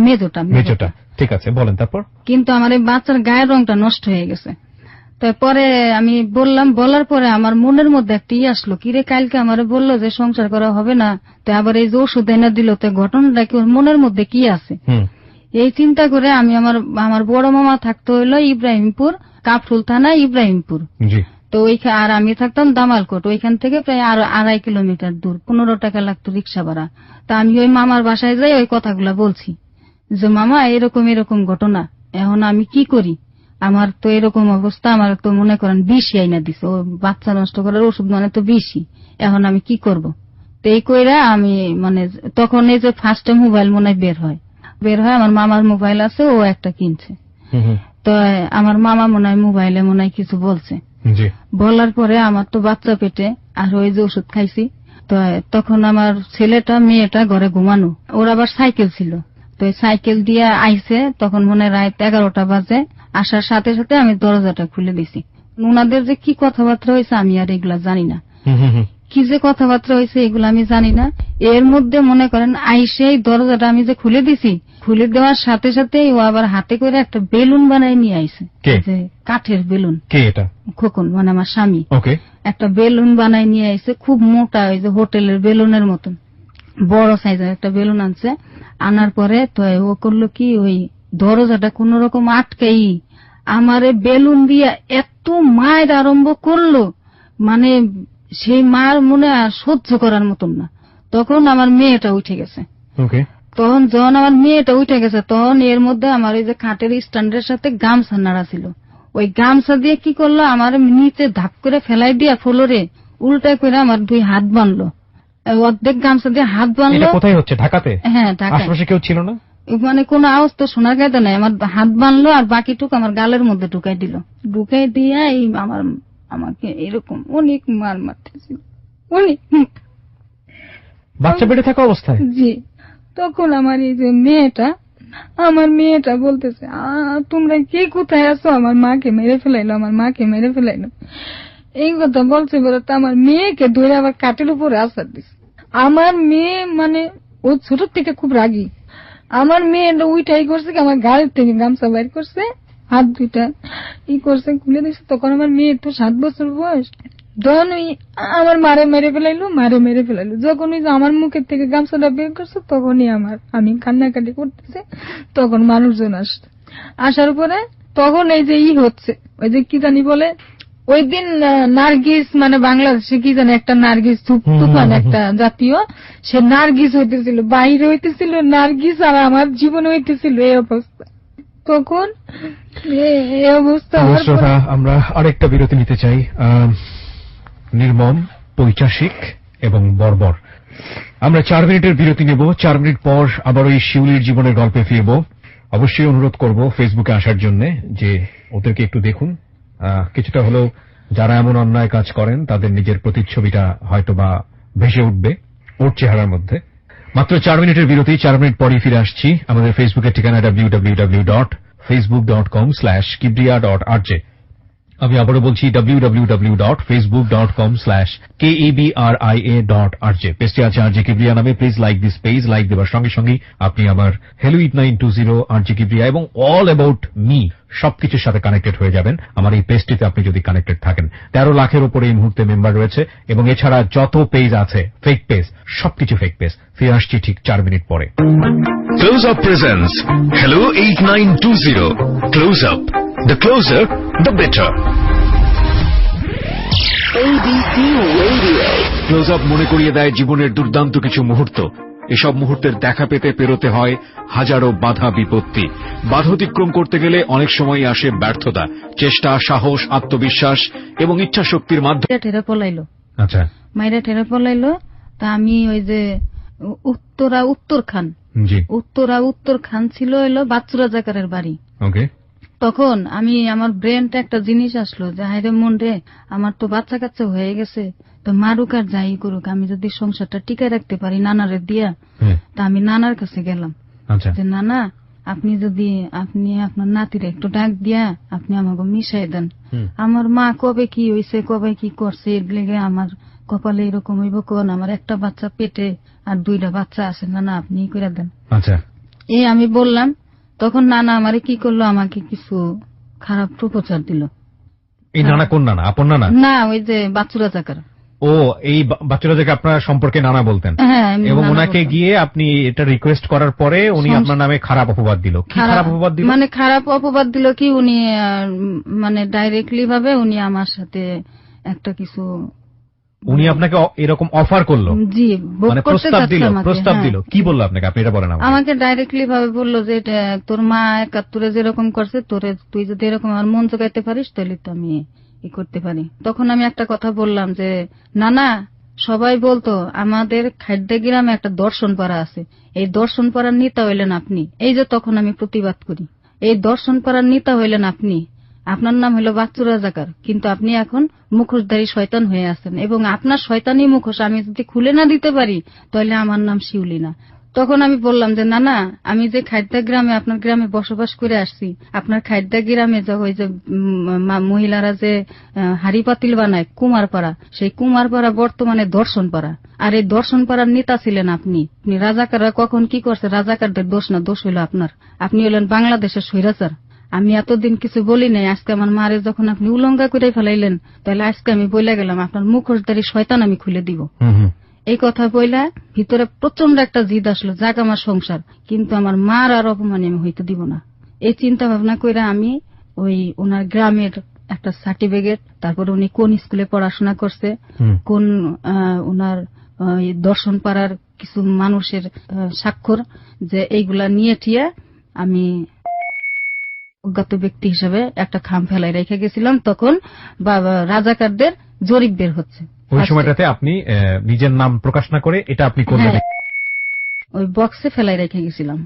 মেজোটা? মেজোটা, ঠিক আছে, বলেন তারপর। কিন্তু আমার এই বাচ্চার গায়ের রংটা নষ্ট হয়ে গেছে। তারপরে আমি বললাম, বলার পরে আমার মনের মধ্যে একটা আসলো, কিরে কালকে আমারে বললো যে সংসার করা হবে না, তো আবার এই যে ওষুধ এনে দিল, তো ঘটনাটা কি ওর মনের মধ্যে কি আছে, এই চিন্তা করে আমি আমার বড় মামা থাকতো হইলো ইব্রাহিমপুর, কাফরুল থানা ইব্রাহিমপুর। তো আর আমি থাকতাম দামালকোট, ওইখান থেকে প্রায় 2.5 কিলোমিটার দূর, 15 টাকা লাগতো রিক্সা ভাড়া। তা আমি ওই মামার বাসায় যাই ওই কথাগুলা বলছি যে মামা এরকম ঘটনা, এখন আমি কি করি, আমার তো এরকম অবস্থা, আমার তো মনে করেন 20 আইনা দিছে, ও বাচ্চা নষ্ট করার ওষুধ মানে তো 20, এখন আমি কি করব। তো এই কইরা আমি মানে তখন এই যে ফার্স্টে মোবাইল মনে হয় বের হয়, আমার মামার মোবাইল আছে, ও একটা কিনছে। তো আমার মামা মনে হয় মোবাইলে মনে হয় কিছু বলছে, বলার পরে আমার তো বাচ্চা পেটে, আর ওই যে ওষুধ খাইছি। তো তখন আমার ছেলেটা মেয়েটা ঘরে ঘুমানো, ওর আবার সাইকেল ছিল, তো সাইকেল দিয়ে আইছে, তখন মনে হয় রাত 11টা বাজে। আসার সাথে সাথে আমি দরজাটা খুলে দিছি। ওনাদের যে কি কথাবার্তা হয়েছে আমি আর এগুলা জানি না, কি যে কথাবার্তা হয়েছে এগুলো আমি জানি না। এর মধ্যে মনে করেন আইসে এই দরজাটা আমি যে খুলে দিছি, খুলে দেওয়ার সাথে সাথে ও আবার হাতে করে একটা বেলুন বানাই নিয়ে আইছে, যে কাঠের বেলুন। কে এটা? খোকন, মানে আমার স্বামী। একটা বেলুন বানাই নিয়ে আইছে, খুব মোটা, ওই যে হোটেলের বেলুনের মতন বড় সাইজের একটা বেলুন আনছে। আনার পরে তো ও করলো কি, ওই দরজাটা কোন রকম আটকাই আমারে বেলুন দিয়া এত মায়ের আরম্ভ করলো, মানে সেই মার মনে আর সহ্য করার মতন না। তখন আমার মেয়েটা উঠে গেছে। তখন যখন আমার মেয়েটা উঠে গেছে, তখন এর মধ্যে আমার ওই যে খাটের স্ট্যান্ডের সাথে গামছা নাড়া ছিল, ওই গামছা দিয়ে কি করলো, আমার নিচে ধাপ করে ফেলাই দিয়া ফ্লোরে উল্টা করে আমার 2 হাত বানলো, অর্ধেক গামছা দিয়ে হাত বানলো। কোথায় হচ্ছে? ঢাকাতে? হ্যাঁ, ঢাকা। আশেপাশে কেউ ছিল না? মানে কোন আওয়াজ তো শোনা গেল না। আমার হাত বানলো আর বাকিটুকু আমার গালের মধ্যে ঢুকাই দিল। ঢুকাই দিয়ে আমাকে এরকম অনেক মার মারতেছিল, অনেক। বাচ্চা পেটে থাকা অবস্থায়? জি। তখন আমার এই যে মেয়েটা বলতেছে, তোমরা কে কোথায় আছো, আমার মাকে মেরে ফেলাইলো। এই কথা বলছে বলে তো আমার মেয়েকে ধরে আবার কাঠের উপরে আছাড় দিছে। আমার মেয়ে মানে ও ছোট থেকে খুব রাগী। আমার মেয়ে উইটাই করছে, আমার গাড়ির থেকে গামছা বাইর করছে, হাত 2টা করছে, খুলে দিচ্ছে। তখন আমার মেয়ে তো 7 বছর বয়স। তখন আমার মারে মেরে ফেলাইলো। যখন আমার মুখের থেকে গামছাটা বের করছে, তখনই আমি কান্নাকাটি করতেছে। তখন মানুষজন আসছে, আসার পরে তখন এই যে হচ্ছে, ওই যে কি জানি বলে, ওই দিন নার্গিস, মানে বাংলাদেশে কি জানি একটা নার্গিস তুফান একটা জাতীয়, সে নার্গিস হইতেছিল, বাইরে হইতেছিল নার্গিস, আর আমার জীবনে হইতেছিল এই অবস্থা। তখন এই অবস্থা। আমরা আরেকটা বিরতি নিতে চাই। নির্মম, পৈশাচিক এবং বর্বর। আমরা 4 মিনিটের বিরতি নেব। 4 মিনিট পর আবার ওই শিউলির জীবনের গল্পে ফিরব। অবশ্যই অনুরোধ করব ফেসবুকে আসার জন্য, যে ওদেরকে একটু দেখুন। কিছুটা হলেও যারা এমন অন্যায় কাজ করেন তাদের নিজের প্রতিচ্ছবিটা হয়তো বা ভেসে উঠবে ওর চেহারার মধ্যে। মাত্র 4 মিনিটের বিরতি। 4 মিনিট পরই ফিরে আসছি। আমাদের ফেসবুকের ঠিকানা www.facebook.com/kibria.rj। আমি আবারও বলছি www.facebook.com/kebria.rj। পেজটি আছে আরজে কিবরিয়া নামে। Please like this page. Like দেওয়ার সঙ্গে সঙ্গে আপনি আমার হ্যালো 8920 আরজে কিবরিয়া এবং অল অ্যাবাউট মি সবকিছুর সাথে কানেক্টেড হয়ে যাবেন আমার এই পেজটিতে আপনি যদি কানেক্টেড থাকেন। 13 লাখের উপরে এই মুহূর্তে মেম্বার রয়েছে, এবং এছাড়া যত পেজ আছে ফেক পেজ, সবকিছু ফেক পেজ। ফিরে আসছি ঠিক 4 মিনিট পরে। Close up presents hello 8920। Close up, the closure the better. Close up মনে করিয়ে দেয় জীবনের দুর্দান্ত কিছু মুহূর্ত। এসব মুহূর্তের দেখা পেতে পেরোতে হয় হাজারো বাধা বিপত্তি। বাধা অতিক্রম করতে গেলে অনেক সময় আসে ব্যর্থতা। চেষ্টা, সাহস, আত্মবিশ্বাস এবং ইচ্ছা শক্তির মাধ্যমে ঠেরে পলাইলো। আচ্ছা, মাইরা ঠেরে পলাইলো। তা আমি ওই যে উত্তর খান ছিল হলো বাচ্চুরা জাকারের বাড়ি। তখন আমি আমার ব্রেনটা একটা জিনিস আসলো যে হায়রে মন রে, আমার তো বাচ্চা কাচ্চা হয়ে গেছে, তো মারুক আর যাই করুক, আমি যদি সংসারটা টিকায় রাখতে পারি নানারে দিয়া, তা আমি নানার কাছে গেলাম আচ্ছা যে নানা, আপনি যদি আপনি আপনার নাতিরে একটু ডাক দিয়া আপনি আমাকে মিশাই দেন। আমার মা কবে কি হয়েছে, কবে কি করছে, এর লেগে আমার কপালে এরকম হইব কোন, আমার একটা বাচ্চা পেটে আর 2টা বাচ্চা আছে, নানা আপনি করে দেন। আচ্ছা এই আমি বললাম, তখন নানা আমারে কি করলো, আমাকে কিছু খারাপ প্রপোজাল দিল। এই নানা কোন নানা? আপন নানা? না, ওই যে বাচ্চুরা চাকার। ও, এই বাচ্চারা থেকে আপনার সম্পর্কে নানা বলতেন? হ্যাঁ, এমনি এবং নানা ওনাকে বলতো। গিয়ে আপনি এটা রিকোয়েস্ট করার পরে উনি আপনার নামে খারাপ অপবাদ দিল। কি খারাপ অপবাদ দিল? মানে খারাপ অপবাদ দিল কি, উনি মানে ডাইরেক্টলি ভাবে উনি আমার সাথে একটা কিছু, উনি আপনাকে এরকম অফার করলো? জি, ভোগ মানে করতে প্রস্তাব চাচ্ছে দিল? আমাকে, প্রস্তাব হ্যাঁ। দিল, কি বললো আপনাকে? আপনি এটা বলেন আমাকে। আমাকে ডাইরেক্টলি ভাবে বললো যে এটা তোর মা 71-এ যেরকম করছে, তুই যদি এরকম আমার মন জোগাইতে পারিস তাহলে তো আমি ই করতে পারি। তখন আমি একটা কথা বললাম যে নানা, সবাই বলতো আমাদের খাদ্য গ্রামে একটা দর্শন পাড়া আছে, এই দর্শন পাড়ার নেতা হইলেন আপনি। এই যে তখন আমি প্রতিবাদ করি, এই দর্শন পাড়ার নেতা হইলেন আপনি, আপনার নাম হলো বাচ্চু রাজাকার, কিন্তু আপনি এখন মুখোশধারী শয়তান হয়ে আছেন, এবং আপনার শয়তানি মুখোশ আমি যদি খুলে না দিতে পারি তাহলে আমার নাম শিউলি না। তখন আমি বললাম যে নানা, আমি যে খাদ্যা গ্রামে আপনার গ্রামে বসবাস করে আসছি, আপনার খাদ্যা গ্রামে যে ওই যে মহিলারা যে হাড়ি পাতিল বানায় কুমারপাড়া, সেই কুমারপাড়া বর্তমানে দর্শনপাড়া, আর এই দর্শনপাড়ার নেতা ছিলেন আপনি। রাজাকাররা কখন কি করছে, রাজাকারদের দোষ না, দোষ হইল আপনার। আপনি হলেন বাংলাদেশের স্বৈরাচার। আমি এতদিন কিছু বলি নাই, আজকে আমার মারে যখন আপনি উলঙ্গা করে ফেলাইলেন, তাহলে আজকে আমি বলে গেলাম আপনার মুখোশধারী শয়তান আমি খুলে দিব। এই কথা বইলা ভিতরে প্রচন্ড একটা জিদ আসলো, যাক আমার সংসার, কিন্তু আমার মার আর অপমানে আমি হইতে দিব না। এই চিন্তা ভাবনা কইরা আমি ওই ওনার গ্রামের একটা সার্টিফিকেট, তারপরে উনি কোন স্কুলে পড়াশোনা করছে, কোন ওনার দর্শন পাড়ার কিছু মানুষের স্বাক্ষর, যে এইগুলা নিয়ে ঠিয়া আমি অজ্ঞাত ব্যক্তি হিসেবে একটা খাম ফেলাই রেখে গেছিলাম। তখন রাজাকারদের জরিপ বের হচ্ছে, ওই সময়টাতে আপনি নিজের নাম প্রকাশ না করে এটা আপনি করলেন? ওই বক্সে ফেলাই রেখে গেছিলাম।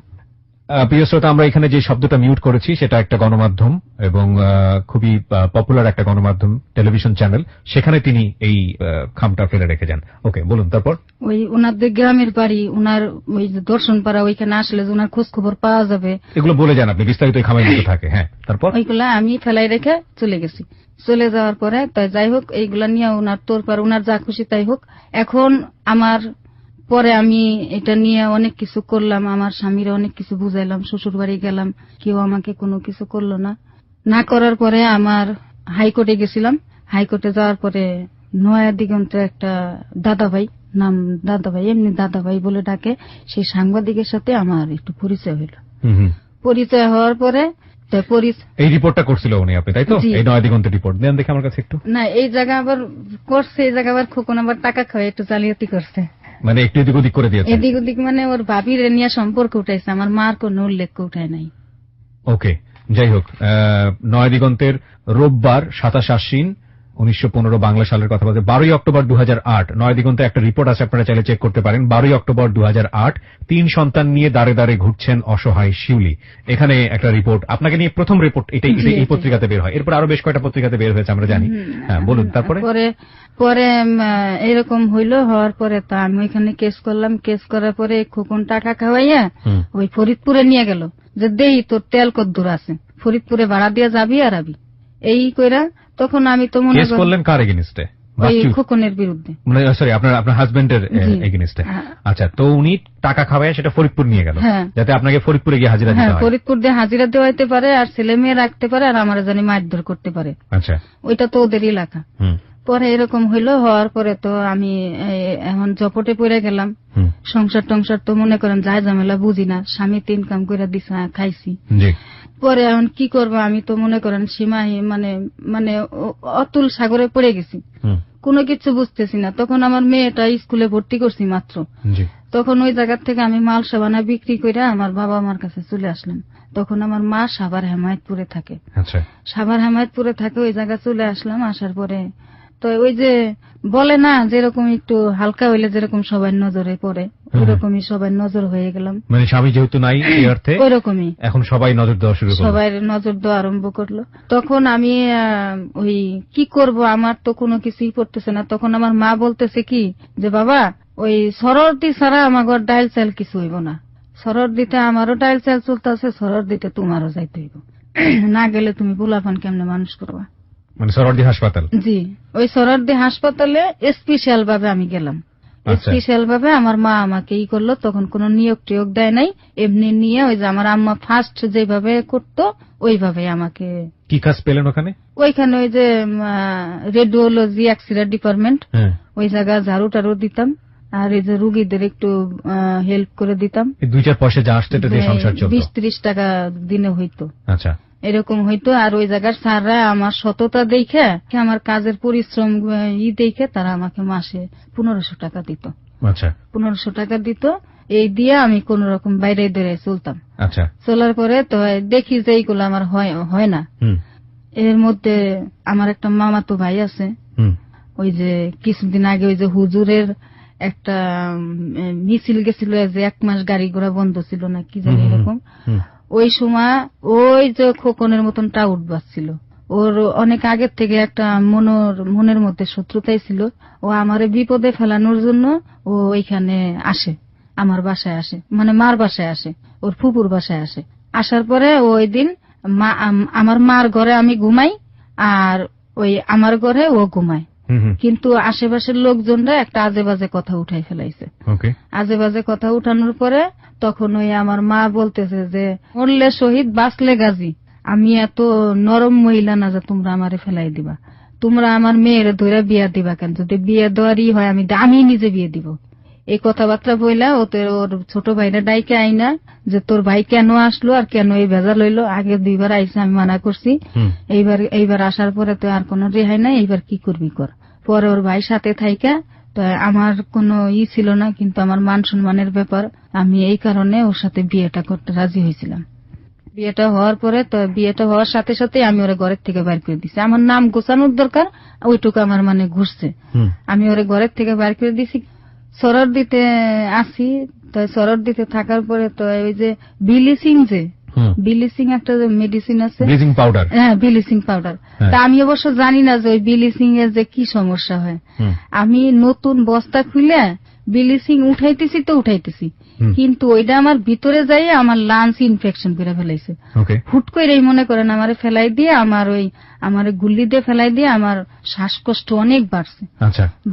প্রিয় শ্রোতা, আমরা এখানে যে শব্দটা মিউট করেছি সেটা একটা গণমাধ্যম, এবং খুবই পপুলার একটা গণমাধ্যম টেলিভিশন চ্যানেল, সেখানে তিনি এই খামটা ফেলে রেখে যান। ওকে, বলুন তারপর। ওই ওনাদের গ্রামের বাড়ি, ওনার ওই যে দর্শন পাড়া, ওইখানে আসলে যে ওনার খোঁজ খবর পাওয়া যাবে, এগুলো বলে যান আপনি, বিস্তারিত এই খামের মধ্যে থাকে। হ্যাঁ, তারপর? ওইগুলা আমি ফেলাই রেখে চলে গেছি। চলে যাওয়ার পরে তাই যাই হোক, এইগুলা নিয়ে ওনার তোরপার, ওনার যা খুশি তাই হোক। এখন আমার পরে আমি এটা নিয়ে অনেক কিছু করলাম, আমার স্বামীরা অনেক কিছু বুঝাইলাম, শ্বশুর বাড়ি গেলাম, কেউ আমাকে কোনো কিছু করলো না। না করার পরে আমার হাইকোর্টে গেছিলাম। হাইকোর্টে যাওয়ার পরে নয়া দিগন্তে একটা দাদাভাই, নাম দাদাভাই, এমনি দাদাভাই বলে ডাকে, সেই সাংবাদিকের সাথে আমার একটু পরিচয় হইল। পরিচয় হওয়ার পরে এই রিপোর্টটা করছিল উনি, আপনি তাই তো? এই নয়া দিগন্তের রিপোর্ট দেন দেখে আমার কাছে একটু। না, এই জায়গা আবার করছে, এই জায়গা আবার খোকন আবার টাকা খাওয়া একটু জালিয়াতি করছে, মানে একটু এদিক ওদিক করে দিয়েছে। এদিক ওদিক মানে ওর ভাবির নিয়ে সম্পর্ক উঠাইছে, আমার মার কোনো উল্লেখ উঠায় নাই। ওকে, যাই হোক, নয়া দিগন্তের রোববার 27 আশ্বিন 1915 বাংলা সালের কথা বলতে 12 অক্টোবর 2008 নয়া দিগন্তে একটা রিপোর্ট আছে, আপনারা চাইলে চেক করতে পারেন। 12 অক্টোবর 2008 3 সন্তান নিয়ে দাঁড়ে দাঁড়ে ঘুরছেন অসহায় শিউলি। এখানে একটা রিপোর্ট আপনাকে নিয়ে, প্রথম রিপোর্ট এটাই এই পত্রিকাতে বের হয়। এরপর আরো বেশ কয়েকটা পত্রিকাতে বের হয়েছে, আমরা জানি। হ্যাঁ, বলুন তারপরে। পরে এরকম হইলো, হওয়ার পরে তা আমি ওইখানে কেস করলাম। কেস করার পরে খোকন টাকা খাওয়াইয়া ওই ফরিদপুরে নিয়ে গেল, যে দেই তোর তেল কদ্দুর আছে, ফরিদপুরে ভাড়া দিয়ে যাবি আর আবি, এই কইরা। তখন আমি তো মনে করলেন কার এগেইনস্টে? খোকনের বিরুদ্ধে, মানে সরি, আপনার হাজবেন্ডের এগেইনস্টে। আচ্ছা, তো উনি টাকা খাওয়ায় সেটা ফরিদপুর নিয়ে গেল, যাতে আপনাকে ফরিদপুরে গিয়ে হাজিরা দিতে হয়। ফরিদপুর দিয়ে হাজিরা দেওয়াইতে পারে, আর ছেলে মেয়ে রাখতে পারে, আর আমার জানি মারধর করতে পারে। আচ্ছা, ওইটা তো ওদের এলাকা। পরে এরকম হইলো, হওয়ার পরে তো আমি এখন জপটে পড়ে গেলাম। সংসার টংসার তো মনে করেন যায় ঝামেলা বুঝি না, স্বামী 3 কাম করে দিছে, খাইছি। পরে এখন কি করবো, আমি তো মনে করেন সীমাহী মানে অতুল সাগরে পড়ে গেছি, কোনো কিছু বুঝতেছি না। তখন আমার মেয়েটা স্কুলে ভর্তি করছি মাত্র, তখন ওই জায়গা থেকে আমি মাল সাবানা বিক্রি করে আমার বাবা মার কাছে চলে আসলাম। তখন আমার মা সাভার হেমায়তপুরে থাকে। সাভার হেমায়তপুরে থাকে, ওই জায়গা চলে আসলাম। আসার পরে তো ওই যে বলে না যেরকম একটু হালকা হইলে যেরকম সবার নজরে পড়ে ওইরকমই সবার নজর হয়ে গেলাম। মানে স্বামী যেহেতু নাই এই অর্থে ওইরকমই এখন সবাই নজর দেওয়া শুরু করলো। সবাই নজর দেওয়া আরম্ভ করলো। তখন আমি ওই কি করব, আমার তো কোনো কিছুই পড়তেছে না। তখন আমার মা বলতেছে কি যে বাবা ওই সরদি ছাড়া আমার ঘর ডাইল চাল কিছু হইব না, সরর দিতে আমারও ডাইল চাল চলতেছে, সরর দিতে তোমারও যাইতে হইব, না গেলে তুমি পোলাপান কেমনে মানুষ করবা। মানে সরদি হাসপাতাল? জি, ওই সরদি হাসপাতালে স্পেশাল ভাবে আমি গেলাম। স্পেশাল ভাবে আমার মা আমাকে ই করলো। তখন কোনো নিয়োগ টিয়োগ দেয় নাই, এমনি নিয়ে ওই যে আমার আম্মা ফার্স্ট যেভাবে করতো ওইভাবে আমাকে। কি কাজ পেলেন ওখানে? ওইখানে ওই যে রেডিওলজি এক্সরে ডিপার্টমেন্ট, ওই জায়গায় ঝাড়ু টাড়ু দিতাম আর এই যে রুগীদের একটু হেল্প করে দিতাম। 2-4 পয়সা যা আসতে দিয়ে সংসার চলতো। 20-30 টাকা দিনে হইতো। আচ্ছা, এরকম হইতো। আর ওই জায়গার স্যাররা আমার সততা দেখে, আমার কাজের পরিশ্রম দেখে তারা আমাকে মাসে 1500 টাকা দিত। আচ্ছা, 1500 টাকা দিত। এই দিয়ে আমি কোন রকম বাইরে ধরে চলতাম। আচ্ছা, চলার পরে তো দেখি যে এইগুলো আমার হয় না। এর মধ্যে আমার একটা মামাতো ভাই আছে, ওই যে কিছুদিন আগে ওই যে হুজুরের একটা মিছিল গেছিল, যে 1 মাস গাড়ি ঘোড়া বন্ধ ছিল না কি জানি এরকম। ওই সময় ওই যে খোকনের মতন টাউট বাজছিল, ওর অনেক আগের থেকে একটা মনের মধ্যে শত্রুতাই ছিল। ও আমারে বিপদে ফেলানোর জন্য ও ওইখানে আসে, আমার বাসায় আসে, মানে মার বাসায় আসে, ওর ফুপুর বাসায় আসে। আসার পরে ওই দিন আমার মার ঘরে আমি ঘুমাই আর ওই আমার ঘরে ও ঘুমায়। কিন্তু আশেপাশের লোকজনরা একটা আজে বাজে কথা উঠাই ফেলাইছে। আজে বাজে কথা উঠানোর পরে তখন ওই আমার মা বলতেছে যে মরলে শহীদ বাঁচলে গাজী, আমি এত নরম মহিলা না যে তোমরা আমারে ফেলাই দিবা, তোমরা আমার মেয়ের ধরে বিয়া দিবা কেন, যদি বিয়ে দেওয়ারই হয় আমি নিজে বিয়ে দিব। এই কথাবার্তা বইলা ওর ছোট ভাইরা ডাইকে আইনা যে তোর ভাই কেন আসলো আর কেন এই ভেজা লইলো, আগে 2বার আইসে আমি মানা করছি, এইবার আসার পরে তো আর কোনো রেহাই নাই, এইবার কি করবি কর। পরে ওর ভাই সাথে থাইকা, তো আমার কোনো ছিল না, কিন্তু আমার মান সম্মানের ব্যাপার, আমি এই কারণে ওর সাথে বিয়েটা করতে রাজি হয়েছিলাম। বিয়েটা হওয়ার পরে তো বিয়েটা হওয়ার সাথে সাথে আমি ওরে ঘরের থেকে বাইর করে দিছি। আমার নাম গোছানোর দরকার, ওইটুকু আমার মানে ঘুরছে, আমি ওরে ঘরের থেকে বাইর করে দিছি। সরর দিতে আসি, তো সরর দিতে থাকার পরে তো ওই যে বিলিসিং একটা মেডিসিন আছে, ব্লিচিং পাউডার। হ্যাঁ, ব্লিচিং পাউডার। তা আমি অবশ্য জানি না যে ওই ব্লিচিং এর যে কি সমস্যা হয়। আমি নতুন বস্তা খুলে ব্লিচিং উঠাইতেছি, কিন্তু ওইটা আমার ভিতরে যাই আমার লাংস ইনফেকশন করে ফেলাইছে। হুট করে মনে করেন আমারে ফেলাই দিয়ে আমার গুল্লি দিয়ে ফেলাই দিয়ে আমার শ্বাসকষ্ট অনেক বাড়ছে।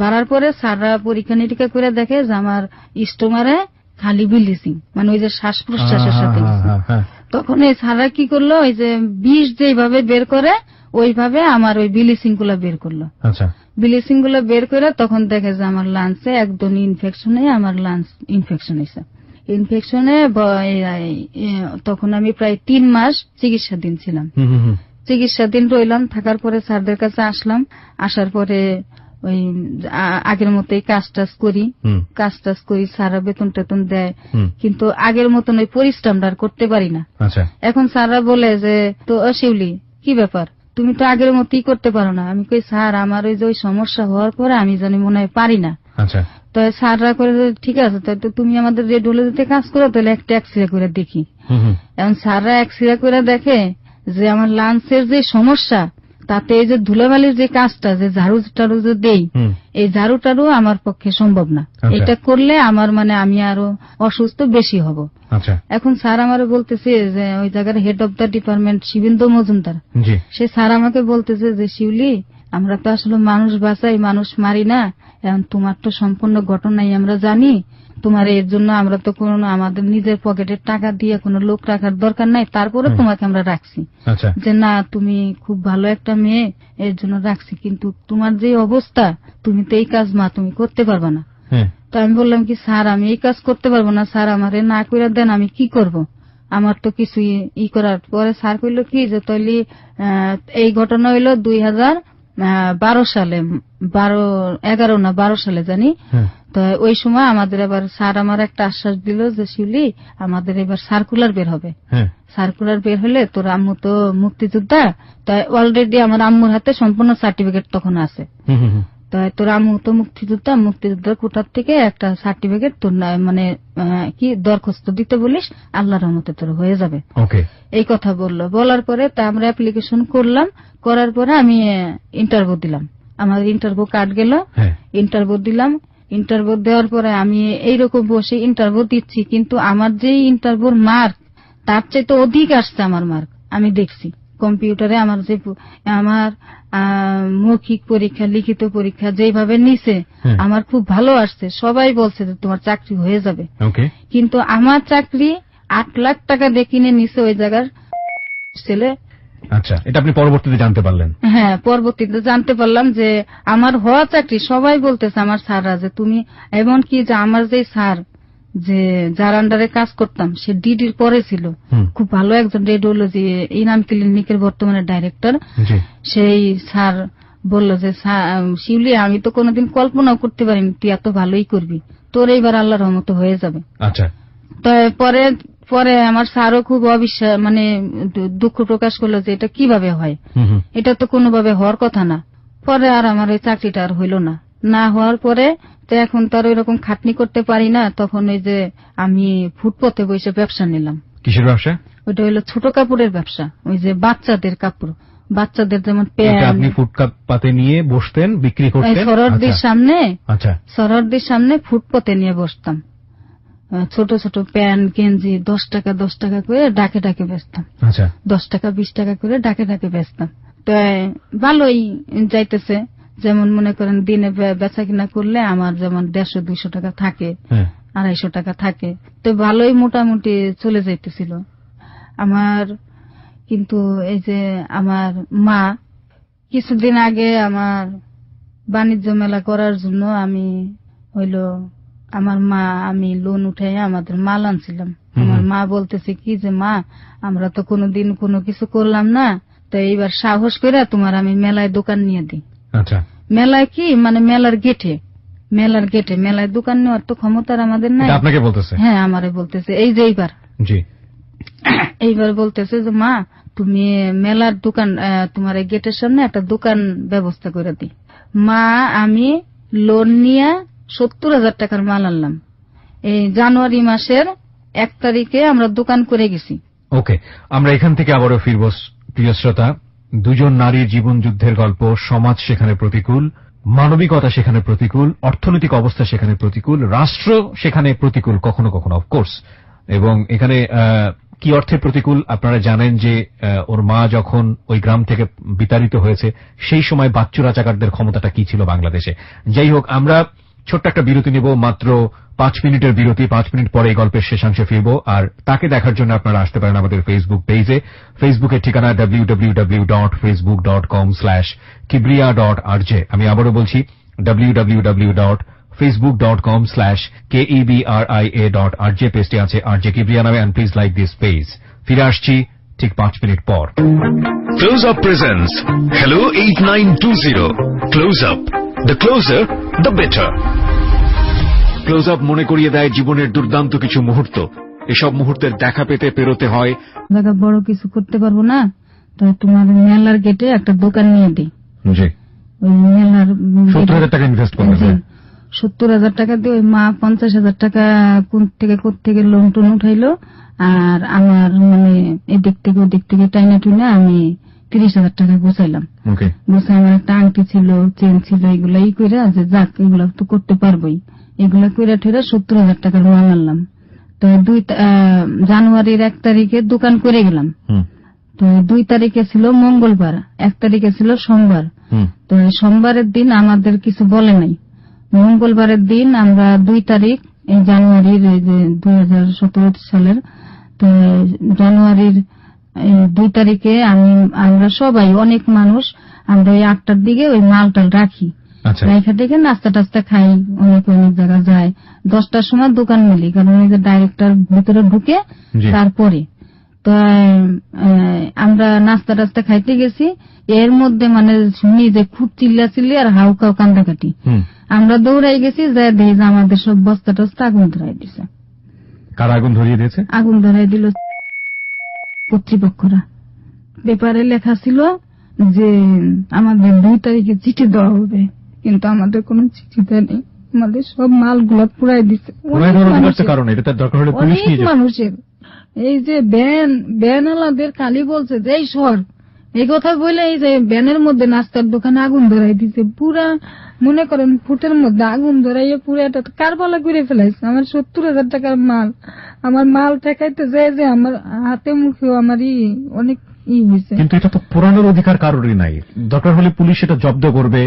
বাড়ার পরে স্যাররা পরীক্ষা নিরীক্ষা করে দেখে যে আমার স্টোমারে খালি ব্লিচিং, মানে ওই যে শ্বাস প্রশ্বাসের সাথে। তখন এই স্যাররা কি করলো, ওই যে বিষ যেভাবে বের করে ওইভাবে আমার ওই ব্লিচিং গুলা বের করলো। ব্লিচিং গুলা বের করে তখন দেখে যে আমার লাংসে একদম ইনফেকশনে, আমার লাংস ইনফেকশন হয়েছে। ইনফেকশনে তখন আমি প্রায় 3 মাস চিকিৎসাধীন ছিলাম। চিকিৎসাধীন রইলাম, থাকার পরে স্যারদের কাছে আসলাম। আসার পরে ওই আগের মতোই কাজ টাজ করি, স্যাররা বেতন টেতন দেয়, কিন্তু আগের মতন ওই পরিশ্রমটা আর করতে পারি না। এখন স্যাররা বলে যে তো শিউলি কি ব্যাপার, তুমি তো আগের মতোই করতে পারো না। আমি কই স্যার আমার ওই যে ওই সমস্যা হওয়ার পরে আমি জানি মনে হয় পারি না। তো স্যাররা করে ঠিক আছে, তাই তো তুমি আমাদের রেডিওলজিতে কাজ করো, তাহলে একটা এক্সরে করে দেখি। এখন স্যাররা এক্সরে করে দেখে যে আমার লাংসের যে সমস্যা, তাতে এই যে ধুলাবালির যে কাজটা, যে ঝাড়ু টাড়ু যে দেই, এই ঝাড়ু টাড়ু আমার পক্ষে সম্ভব না। এটা করলে আমার মানে আমি আরো অসুস্থ বেশি হব। এখন স্যার আমার বলতেছে যে ওই জায়গার head of the department Shibendra Majumdar, say sir আমাকে বলতেছে যে শিউলি, আমরা তো আসলে মানুষ বাঁচাই, মানুষ মারি না। এখন তোমার তো সম্পূর্ণ ঘটনাই আমরা জানি, তোমার এর জন্য আমরা তো কোনো আমাদের নিজের পকেটের টাকা দিয়ে কোনো লোক রাখার দরকার নাই, তারপরে তোমাকে আমরা রাখছি যে না তুমি খুব ভালো একটা মেয়ে, এর জন্য রাখছি, কিন্তু তোমার যে অবস্থা, তুমি তো এই কাজ তুমি করতে পারবা না। তো আমি বললাম কি স্যার আমি এই কাজ করতে পারবো না, স্যার আমারে না করে দেন, আমি কি করব, আমার তো কিছু করার। পরে স্যার কইলো কি যে তাহলে এই ঘটনা হইলো সালে 11 সালে জানি। হ্যাঁ। তো ওই সময় আমাদের এবার স্যার আমার একটা আশ্বাস দিল যে শিউলি আমাদের এবার সার্কুলার বের হবে, হ্যাঁ। সার্কুলার বের হলে তোর আম্মু তো মুক্তিযোদ্ধা, তাই অলরেডি আমার আম্মুর হাতে সম্পূর্ণ সার্টিফিকেট তখন আছে, হুম, হুম, হুম। তাই তোর আম্মু তো মুক্তিযোদ্ধার কোটার থেকে একটা সার্টিফিকেট তোর মানে কি দরখাস্ত দিতে বলিস, আল্লাহর রহমতে তোর হয়ে যাবে, ওকে। এই কথা বললো। বলার পরে তা আমরা অ্যাপ্লিকেশন করলাম, করার পরে আমি ইন্টারভিউ দিলাম, আমার ইন্টারভিউ কার্ড গেল, হ্যাঁ। ইন্টারভিউ দিলাম। ইন্টারভিউ দেওয়ার পরে আমি এইরকম বসে ইন্টারভিউ দিচ্ছি, কিন্তু আমার যে ইন্টারভিউর মার্ক তার চাইতে অধিক আসছে আমার মার্ক। আমি দেখছি কম্পিউটারে আমার যে আমার মৌখিক পরীক্ষা, লিখিত পরীক্ষা যেভাবে নিছে আমার খুব ভালো আসছে। সবাই বলছে যে তোমার চাকরি হয়ে যাবে, ওকে। কিন্তু আমার চাকরি 8 লাখ টাকা দিয়ে কিনে নিছে ওই জায়গার ছেলে। আচ্ছা, এটা আপনি পরবর্তীতে জানতে পারলেন? হ্যাঁ, পরবর্তীতে জানতে পারলাম যে আমার হওয়া চাকরি। সবাই বলতেছে আমার স্যাররা যে তুমি, এমনকি যে আমার যে স্যার যে যার আন্ডারে কাজ করতাম সে ডিডির পরে ছিল, খুব ভালো একজন রেডিওলজি ইনাম ক্লিনিকের বর্তমানে ডাইরেক্টর, সেই স্যার বলল যে শিউলি আমি তো কোনোদিন কল্পনাও করতে পারিনি তুই এত ভালোই করবি, তোর এইবার আল্লাহর রহমতে হয়ে যাবে। আচ্ছা। তো পরে আমার স্যারও খুব অবিশ্বাস মানে দুঃখ প্রকাশ করলো যে এটা কিভাবে হয়, এটা তো কোনোভাবে হওয়ার কথা না। পরে আর আমার ওই চাকরিটা আর হইল না। না হওয়ার পরে তো এখন তো আর ওই রকম খাটনি করতে পারি না, তখন ওই যে আমি ফুটপথে বসে ব্যবসা নিলাম। কিসের ব্যবসা? ওইটা হলো ছোট কাপড়ের ব্যবসা, ওই যে বাচ্চাদের কাপড়, বাচ্চাদের যেমন প্যান্ট। আপনি ফুটপাতে নিয়ে বসতেন, বিক্রি করতেন সরোয়ারদির সামনে? আচ্ছা, সরোয়ারদির সামনে ফুটপথে নিয়ে বসতাম, ছোট ছোট প্যান্ট গেঞ্জি 10 টাকা 10 টাকা করে ডাকে ডাকে বেচতাম। আচ্ছা। 10 টাকা 20 টাকা করে ডাকে ডাকে বেচতাম। তো ভালোই যাইতেছে, যেমন মনে করেন দিনে বেচা কিনা করলে আমার যেমন 150-200 টাকা থাকে, 250 টাকা থাকে, তো ভালোই মোটামুটি চলে যাইতেছিল আমার। কিন্তু এই যে আমার মা কিছুদিন আগে আমার বাণিজ্য মেলা করার জন্য আমি আমি লোন উঠাই আমাদের মাল আনছিলাম। আমার মা বলতেছে কি যে মা আমরা তো কোনোদিন কোনো কিছু করলাম না, তো এইবার সাহস করে তোমার আমি মেলায় দোকান নিয়ে দিই। আচ্ছা। মেলায় কি মানে মেলার গেটে মেলায় দোকান নেওয়ার তো ক্ষমতার আমাদের নাই। আপনাকে বলতেছে? হ্যাঁ, আমারে বলতেছে। এই যে এইবার বলতেছে যে মা তুমি মেলার দোকান তোমার এই গেটের সামনে একটা দোকান ব্যবস্থা করে দিই। মা আমি লোন নিয়ে 70,000 টাকার মাল আনলাম। এই জানুয়ারি মাসের 1 তারিখে আমরা দোকান করে গেছি। ওকে, আমরা এখান থেকে আবারও ফিরব। প্রিয় শ্রোতা, দুজন নারীর জীবন যুদ্ধের গল্প, সমাজ সেখানে প্রতিকূল, মানবিকতা সেখানে প্রতিকূল, অর্থনৈতিক অবস্থা সেখানে প্রতিকূল, রাষ্ট্র সেখানে প্রতিকূল কখনো কখনো অফকোর্স। এবং এখানে কি অর্থে প্রতিকূল আপনারা জানেন যে ওর মা যখন ওই গ্রাম থেকে বিতাড়িত হয়েছে সেই সময় বাচ্চু রাজাকারদের ক্ষমতাটা কি ছিল বাংলাদেশে। যাই হোক, আমরা ছোট্ট একটা বিরতি নেব, মাত্র 5 মিনিটের বিরতি। 5 মিনিট পরে এই গল্পের শেষাংশে ফিরব। আর তাকে দেখার জন্য আপনারা আসতে পারেন আমাদের ফেসবুক পেজে। ফেসবুকের ঠিকানা www.facebook.com/kibriya.rj। আমি আবারও বলছি www.facebook.com/KEBRIA.RJ। পেজটি আছে RJ Kibriya নামে। And please like this page. ফিরে আসছি ঠিক 5 মিনিট পর। Close Up presents Hello 8920. Close Up. The closer, the better. Close up মনে করিয়ে দেয় জীবনের দুর্দান্ত কিছু মুহূর্ত। এসব মুহূর্তের দেখা পেতে পেরোতে হয় বড় কিছু করতে পারবো না, তো তোমার মেলার গেটে একটা দোকান নিয়ে দিই। ওই মেলার 70,000 টাকা ইনভেস্ট করলেন? 70,000 টাকা দিয়ে ওই মা 50,000 টাকা কোন থেকে লোন টোন উঠাইলো। আর আমার মানে এদিক থেকে ওদিক থেকে টাইনা টুইনা আমি 30,000 টাকা গুছাইলাম। গুছাই আমার একটা আংটি ছিল, চেন ছিল, এগুলা করে যে যাক এগুলা তো করতে পারবোই, এগুলা করে ঠেরা 70,000 টাকার মাল আনলাম। তো জানুয়ারির 1 তারিখে দোকান করে গেলাম। তো 2 তারিখে ছিল মঙ্গলবার, 1 তারিখে ছিল সোমবার। তো সোমবারের দিন আমাদের কিছু বলে নাই। মঙ্গলবারের দিন আমরা 2 তারিখ এই জানুয়ারির 2017 সালের, তো জানুয়ারির 2 তারিখে আমরা সবাই অনেক মানুষ আমরা ওই 8টার দিকে ওই মালটাল রাখি, রাইখা থেকে নাস্তা টাস্তা খাই, অনেক জায়গা যায়। 10টার সময় দোকান মিলি, কারণ ওই যে ডাইরেক্টর ভিতরে ঢুকে তারপরে। তো তো আমরা নাস্তা টাস্তা খাইতে গেছি, এর মধ্যে মানে শুনি যে খুব চিল্লি আর হাউকাও কান্দাকাটি। আমরা দৌড়াই গেছি, যা দেখি যে আমাদের সব বস্তা টস্তা আগুন ধরাই দিছে। কার আগুন ধরিয়ে দিয়েছে? আগুন ধরাই দিল কর্তৃপক্ষরা। পেপারে লেখা ছিল যে আমাদের 2 তারিখে চিঠি দেওয়া হবে, কিন্তু আমাদের কোনো চিঠি দেয়নি। আমাদের সব মালগুলো পুরাই দিচ্ছে। কারণ এটা তার দরকার হলে পুলিশ নিয়ে যাবে। মানুষের এই যে ব্যানওয়ালাদের খালি বলছে যে এই সর, এই কথা বলে এই যে ব্যানের মধ্যে নাস্তার দোকানে আগুন ধরাই দিছে। পুরা মনে করেন ফুটের মধ্যে আগুন ধরাইয়ে পুরো এটা কারবালা করে ফেলাইছে। আমার 70,000 টাকার মাল, আমার মাল ঠেকাইতে যায় যে আমার হাতে মুখেও আমার অনেক হয়েছে। কিন্তু এটা তো পুরানোর অধিকার কারোরই নাই। দরকার হলে পুলিশ এটা জব্দ করবে,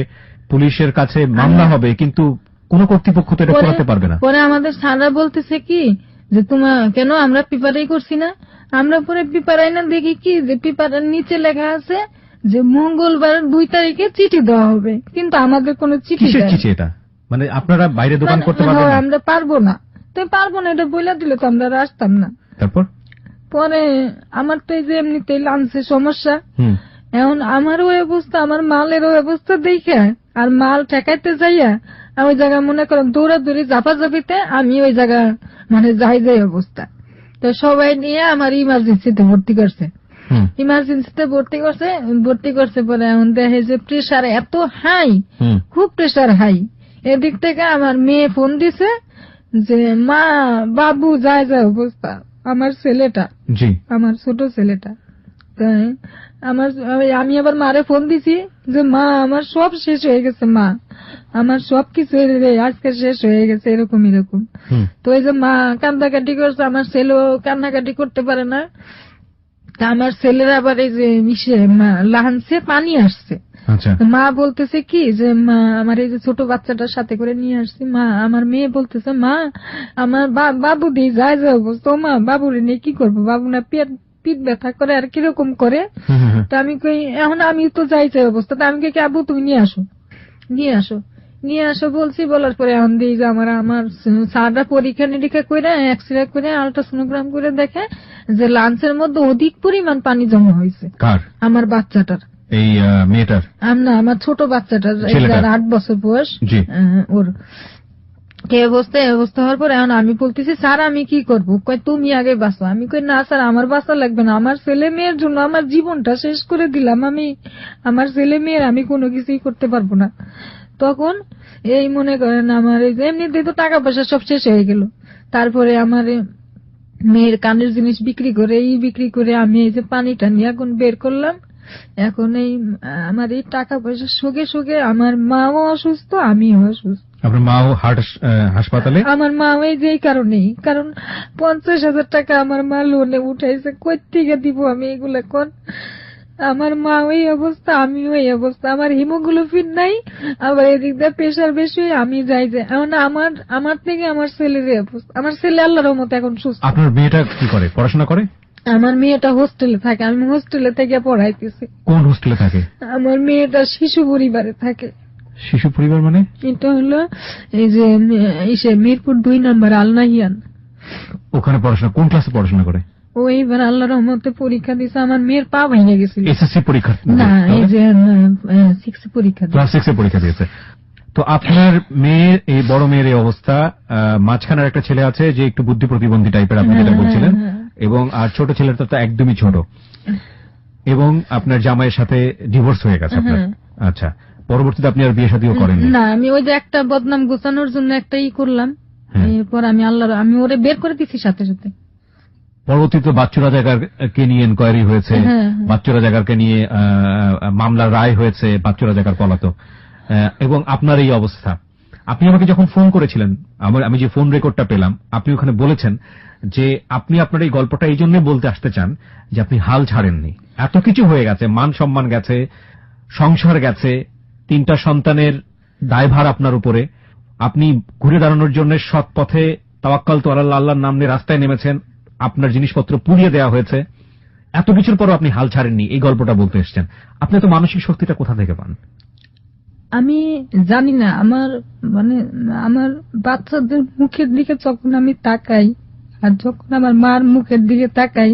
পুলিশের কাছে মামলা হবে, কিন্তু কোন কর্তৃপক্ষ তো এটা করাতে পারবে না। পরে আমাদের স্যাররা বলতেছে কি যে তোমার কেন আমরা পেপারেই করছি না। আমরা পরে পেপারাই না দেখি কি যে পেপারের নিচে লেখা আছে যে মঙ্গলবার 2 তারিখে চিঠি দেওয়া হবে, কিন্তু আমাদের কোনো চিঠি কিসের চিঠি এটা? মানে আপনারা বাইরে দোকান করতে পারবেন না? আমরা পারবো না, এটা বলে দিলে তো আমরা আসতাম না। তারপর পরে আমার তো এই যে এমনিতেই লাঞ্চের সমস্যা, এখন আমারও অবস্থা, আমার মালের অবস্থা দেখে আর মাল ঠেকাইতে যাইয়া ওই জায়গায় মনে করেন দৌড়াদৌড়ি ঝাপাঝাপিতে আমি ওই জায়গা মানে যাই অবস্থা। তো সবাই নিয়ে আমার ইমার্জেন্সিতে ভর্তি করছে। পরে এখন দেখে যে প্রেশার এত হাই, খুব প্রেশার হাই। এদিক থেকে আমার মেয়ে ফোন দিছে যে মা বাবু যায় অবস্থা। আমার ছেলেটা, আমার ছোট ছেলেটা, তাই আমি আবার মারে ফোন দিছি যে মা আমার সব শেষ হয়ে গেছে, মা আমার সবকিছু আজকে শেষ হয়ে গেছে, এরকম। তো এই যে মা কান্দাকাটি করছে, আমার ছেলেও কান্নাকাটি করতে পারে না। তা আমার ছেলের আবার এই যে লাঞ্চে পানি আসছে। মা বলতেছে কি যে মা আমার এই যে ছোট বাচ্চাটার সাথে করে নিয়ে আসছি। মা আমার মেয়ে বলতেছে মা আমার বাবু দিয়ে যায় অবস্থা, মা বাবুরে নিয়ে কি করবো, বাবু না পিঠ ব্যথা করে আর কিরকম করে। তা আমি কই এখন আমি তো যাই অবস্থা, তা আমি কি আবু তুমি নিয়ে আসো বলছি। বলার পরে এখন দিই যে আমার স্যাররা পরীক্ষা নিরীক্ষা করে এক্সরে করে আল্ট্রাসোনোগ্রাম করে দেখে যে লাঞ্চের মধ্যে অধিক পরিমাণ পানি জমা হয়েছে। আমার বাচ্চাটার, এই মেয়েটার না আমার ছোট বাচ্চাটার, 8 বছর বয়স, ওর এই অবস্থা হওয়ার পর এখন আমি বলতেছি স্যার আমি কি করবো? কই তুমি আগে বাঁচো। আমি কই না স্যার আমার বাঁচা লাগবে না, আমার ছেলে মেয়ের জন্য আমার জীবনটা শেষ করে দিলাম, আমি আমার ছেলে মেয়ের আমি কোনো কিছুই করতে পারবো না। তখন এই মনে করেন আমার এই যে এমনিতে তো টাকা পয়সা সব শেষ হয়ে গেল। তারপরে আমার মেয়ের কানের জিনিস বিক্রি করে আমি এই যে পানিটা নিয়ে এখন বের করলাম। এখন এই আমার এই টাকা পয়সা শোকে আমার মাও অসুস্থ, আমিও অসুস্থ। আপনার মাও হাসপাতালে? আমার মা এই যে কারণেই, কারণ 50,000 টাকা আমার মা লোনে উঠাইছে, কই থেকে দিব আমি এগুলা কোন? আমার মা ওই অবস্থা, আমি ওই অবস্থা, আমার হিমোগ্লোবিন নাই, আবার এদিক দিয়ে প্রেশার বেশি, আমি যাই যে এখন আমার থেকে আমার ছেলের অবস্থা। আমার ছেলে আল্লাহর রহমতে এখন সুস্থ। আপনার মেয়েটা কি করে, পড়াশোনা করে? আমার মেয়েটা হোস্টেলে থাকে, আমি হোস্টেলে থেকে পড়াইতেছি। কোন হোস্টেলে থাকে? আমার মেয়েটা শিশু পরিবারে থাকে। শিশু পরিবার মানে? এটা হলো এই যে মিরপুর 2 নম্বর আলনাহিয়ান, ওখানে পড়াশোনা। কোন ক্লাসে পড়াশোনা করে? ও এইবার আল্লাহর রহমতে পরীক্ষা দিছে, আমার মেয়ের পা ভেঙে গেছিল। এসএসসি পরীক্ষা না, এই যে 6 পরীক্ষা, ক্লাস 6 পরীক্ষা দিয়েছে। তো আপনার মেয়ের, এই বড় মেয়ের এই অবস্থা, মাঝখানের একটা ছেলে আছে যে একটু বুদ্ধি প্রতিবন্ধী টাইপের, আপনি যেটা বলছিলেন, এবং আর ছোট ছেলেটা তো একদমই ছোট, এবং আপনার জামাইয়ের সাথে ডিভোর্স হয়ে গেছে আপনার। আচ্ছা, পরবর্তীতে আপনি আর বিয়ে শাদীও করেননি? না, আমি ওই যে একটা বদনাম গোছানোর জন্য একটা করলাম, এরপর আমি ওরে বের করে দিছি সাথে সাথে। পরবর্তীতে বাচ্চুরা জায়গাকে নিয়ে এনকোয়ারি হয়েছে, বাচ্চুরা জায়গাকে নিয়ে মামলার রায় হয়েছে, বাচ্চুরা জায়গার পলাতক, এবং আপনার এই অবস্থা। আপনি আমাকে যখন ফোন করেছিলেন, আমি যে ফোন রেকর্ডটা পেলাম, আপনি ওখানে বলেছেন যে আপনি আপনার এই গল্পটা এই জন্য বলতে আসতে চান যে আপনি হাল ছাড়েননি। এত কিছু হয়ে গেছে, মান সম্মান গেছে, সংসার গেছে, 3টা সন্তানের দায়ভার আপনার উপরে, আপনি ঘুরে দাঁড়ানোর জন্য সৎ পথে তাওয়াক্কাল তু আলাল্লাহ, আল্লাহর নাম নিয়ে রাস্তায় নেমেছেন, আপনার জিনিসপত্র পুড়িয়ে দেওয়া হয়েছে, এত কিছুর পরও আপনি হাল ছাড়েননি, এই গল্পটা বলতে এসেছেন। আপনি তো মানসিক শক্তিটা কোথা থেকে পান? আমি জানি না, আমার বাচ্চাদের মুখের দিকে যখন আমি তাকাই, আর যখন আমার মার মুখের দিকে তাকাই,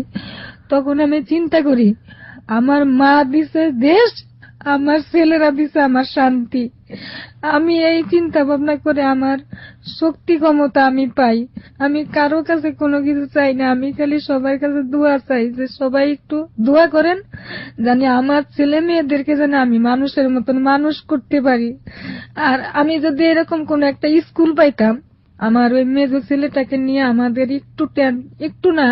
তখন আমি চিন্তা করি আমার মা দিছে দেশ, আমার ছেলেরা দিছে আমার শান্তি। আমি এই চিন্তা ভাবনা করে আমার শক্তি ক্ষমতা আমি পাই। আমি কারো কাছে কোনো কিছু চাই না, আমি খালি সবার কাছে দোয়া চাই যে সবাই একটু দোয়া করেন জানি আমার ছেলে মেয়েদেরকে যেন আমি মানুষের মতন মানুষ করতে পারি। আর আমি যদি এরকম কোন একটা স্কুল পাইতাম, আমার ওই মেজো ছেলেটাকে নিয়ে আমাদের একটু না,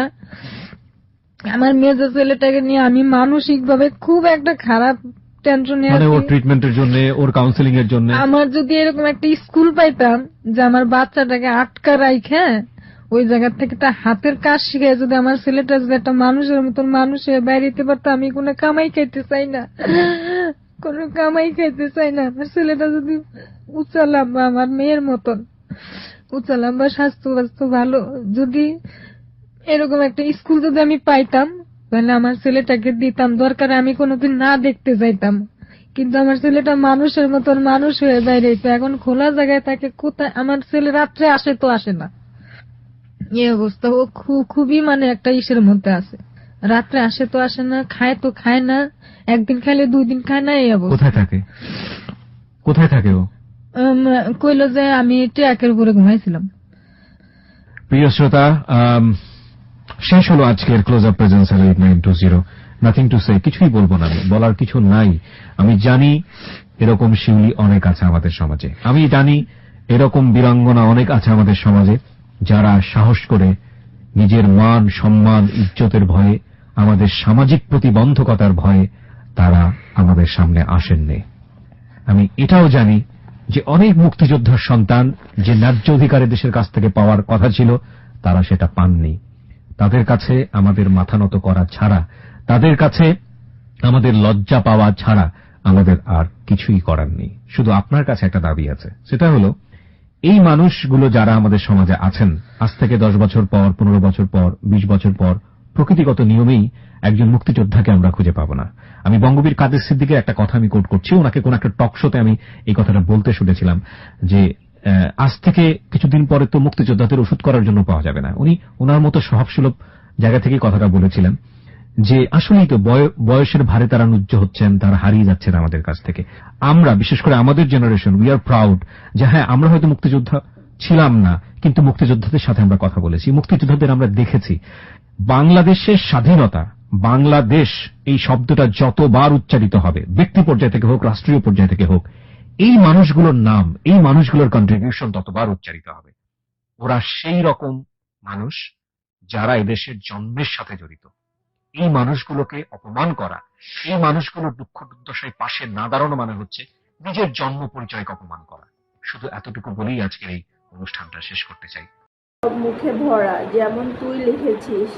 আমার মেজো ছেলেটাকে নিয়ে আমি মানসিক ভাবে খুব একটা খারাপ টেনশনে মানে ওর আছি। ট্রিটমেন্টের জন্য, ওর কাউন্সিলিং এর জন্য আমার যদি এরকম একটা স্কুল পাইতাম যে আমার বাচ্চাটাকে আটকা রাখে ওই জায়গা থেকে একটা হাতের কাজ শিখে যদি আমার ছেলেটা যদি একটা মানুষের মতন মানুষ হয়ে বাইরে যেতে পারতো। আমি কোনো কামাই খাইতে চাই না, কোনো কামাই খাইতে চাই না। আমার ছেলেটা যদি উঁচা লম্বা আমার মেয়ের মতন উঁচা লম্বা, স্বাস্থ্য ভালো, যদি এরকম একটা স্কুল যদি আমি পাইতাম তাহলে আমার ছেলেটাকে দিতাম। দরকার আমি কোনোদিন না দেখতে যাইতাম, কিন্তু আমার ছেলেটা মানুষের মতন মানুষ হয়ে বাইরে। এখন খোলা জায়গায় থাকে, কোথায় আমার ছেলে রাত্রে আসে তো আসে না, এই অবস্থা। ও খুবই মানে একটা ইসের মধ্যে আছে, রাত্রে আসে তো আসে না, খায় তো খায় না, একদিন খাইলে 2 দিন খায় না, এই অবস্থা। কোথায় থাকে? কোথায় থাকে ও? কইলো যে আমি ট্রাকের উপরে ঘুমাইছিলাম। প্রিয় শ্রোতা, শেষ হলো আজকের close up presence hello 8920। Nothing to say, কিছুই বলবো না, বলার কিছু নাই। আমি জানি এরকম শিউলি অনেক আছে আমাদের সমাজে, আমি জানি এরকম বীরাঙ্গনা অনেক আছে আমাদের সমাজে, যারা সাহস করে নিজের মান সম্মান ইজ্জতের ভয়ে, আমাদের সামাজিক প্রতিবন্ধকতার ভয়ে তারা আমাদের সামনে আসেননি। আমি এটাও জানি যে অনেক মুক্তিযোদ্ধার সন্তান যে ন্যায্য অধিকারে দেশের কাছ থেকে পাওয়ার কথা ছিল তারা সেটা পাননি। তাদের কাছে আমাদের মাথা নত করা ছাড়া, তাদের কাছে আমাদের লজ্জা পাওয়া ছাড়া আমাদের আর কিছুই করার নেই। শুধু আপনার কাছে একটা দাবি আছে, সেটা হলো এই মানুষগুলো যারা আমাদের সমাজে আছেন, আজ থেকে 10 বছর পর, 15 বছর পর, 20 বছর পর প্রকৃতিগত নিয়মেই একজন মুক্তিযোদ্ধাকে আমরা খুঁজে পাবো না। আমি বঙ্গবীর কাদের সিদ্দিকের একটা কথা আমি কোট করছি, ওনাকে কোন একটা টক শোতে আমি এই কথাটা বলতে শুনেছিলাম যে আজ থেকে কিছুদিন পরে তো মুক্তিযোদ্ধাদের ওষুধ করার জন্য পাওয়া যাবে না। উনি ওনার মতো স্বভাবসুলভ জায়গা থেকে কথাটা বলেছিলেন যে আসলেই তো বয়সের ভারে তারা নুজ্জ হচ্ছেন, তারা হারিয়ে যাচ্ছেন আমাদের কাছ থেকে। আমরা বিশেষ করে আমাদের জেনারেশন, উই আর প্রাউড যে হ্যাঁ, আমরা হয়তো মুক্তিযোদ্ধা ছিলাম না, কিন্তু মুক্তিযোদ্ধাদের সাথে আমরা কথা বলেছি, মুক্তিযোদ্ধাদের আমরা দেখেছি। বাংলাদেশের স্বাধীনতা, বাংলাদেশ এই শব্দটা যতবার উচ্চারিত হবে, ব্যক্তি পর্যায় থেকে হোক, রাষ্ট্রীয় পর্যায় থেকে হোক, এই মানুষগুলোর নাম, এই মানুষগুলোর কন্ট্রিবিউশন ততবার উচ্চারিত হবে। ওরা সেই রকম মানুষ যারা এদেশের জন্মের সাথে জড়িত। এই মানুষগুলোকে অপমান করা, এই মানুষগুলোর দুঃখ দুর্দশায় পাশে না দাঁড়ানো মানে হচ্ছে নিজের জন্ম পরিচয়কে অপমান করা। শুধু এতটুকু বলেই আজকের এই অনুষ্ঠানটা শেষ করতে চাই। মুখে ভরা, যেমন তুই লিখেছিস,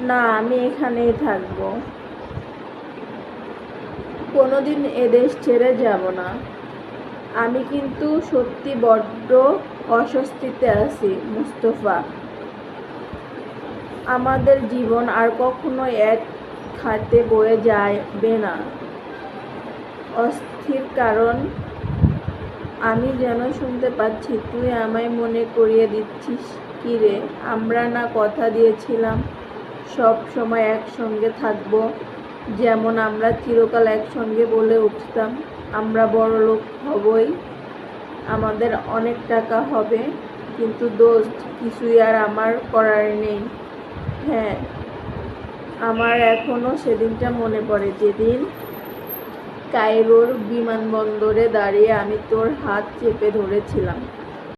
না আমি এখানেই থাকবো, কোনোদিন এদেশ ছেড়ে যাব না। আমি কিন্তু সত্যি বড্ড অস্বস্তিতে আছি মুস্তফা। আমাদের জীবন আর কখনো এক খাতে বয়ে যাবে না। অস্থির কারণ আমি যেন শুনতে পাচ্ছি তুই আমায় মনে করিয়ে দিচ্ছিস, কি রে, আমরা না কথা দিয়েছিলাম সব সময় একসঙ্গে থাকবো, যেমন আমরা চিরকাল একসঙ্গে বলে উঠতাম আমরা বড়লোক হবই, আমাদের অনেক টাকা হবে, কিন্তু দোস্ত কিছুই আর আমার করার নেই। হ্যাঁ, আমার এখনো সেদিনটা মনে পড়ে যেদিন কায়রোর বিমানবন্দরে দাঁড়িয়ে আমি তোর হাত চেপে ধরেছিলাম।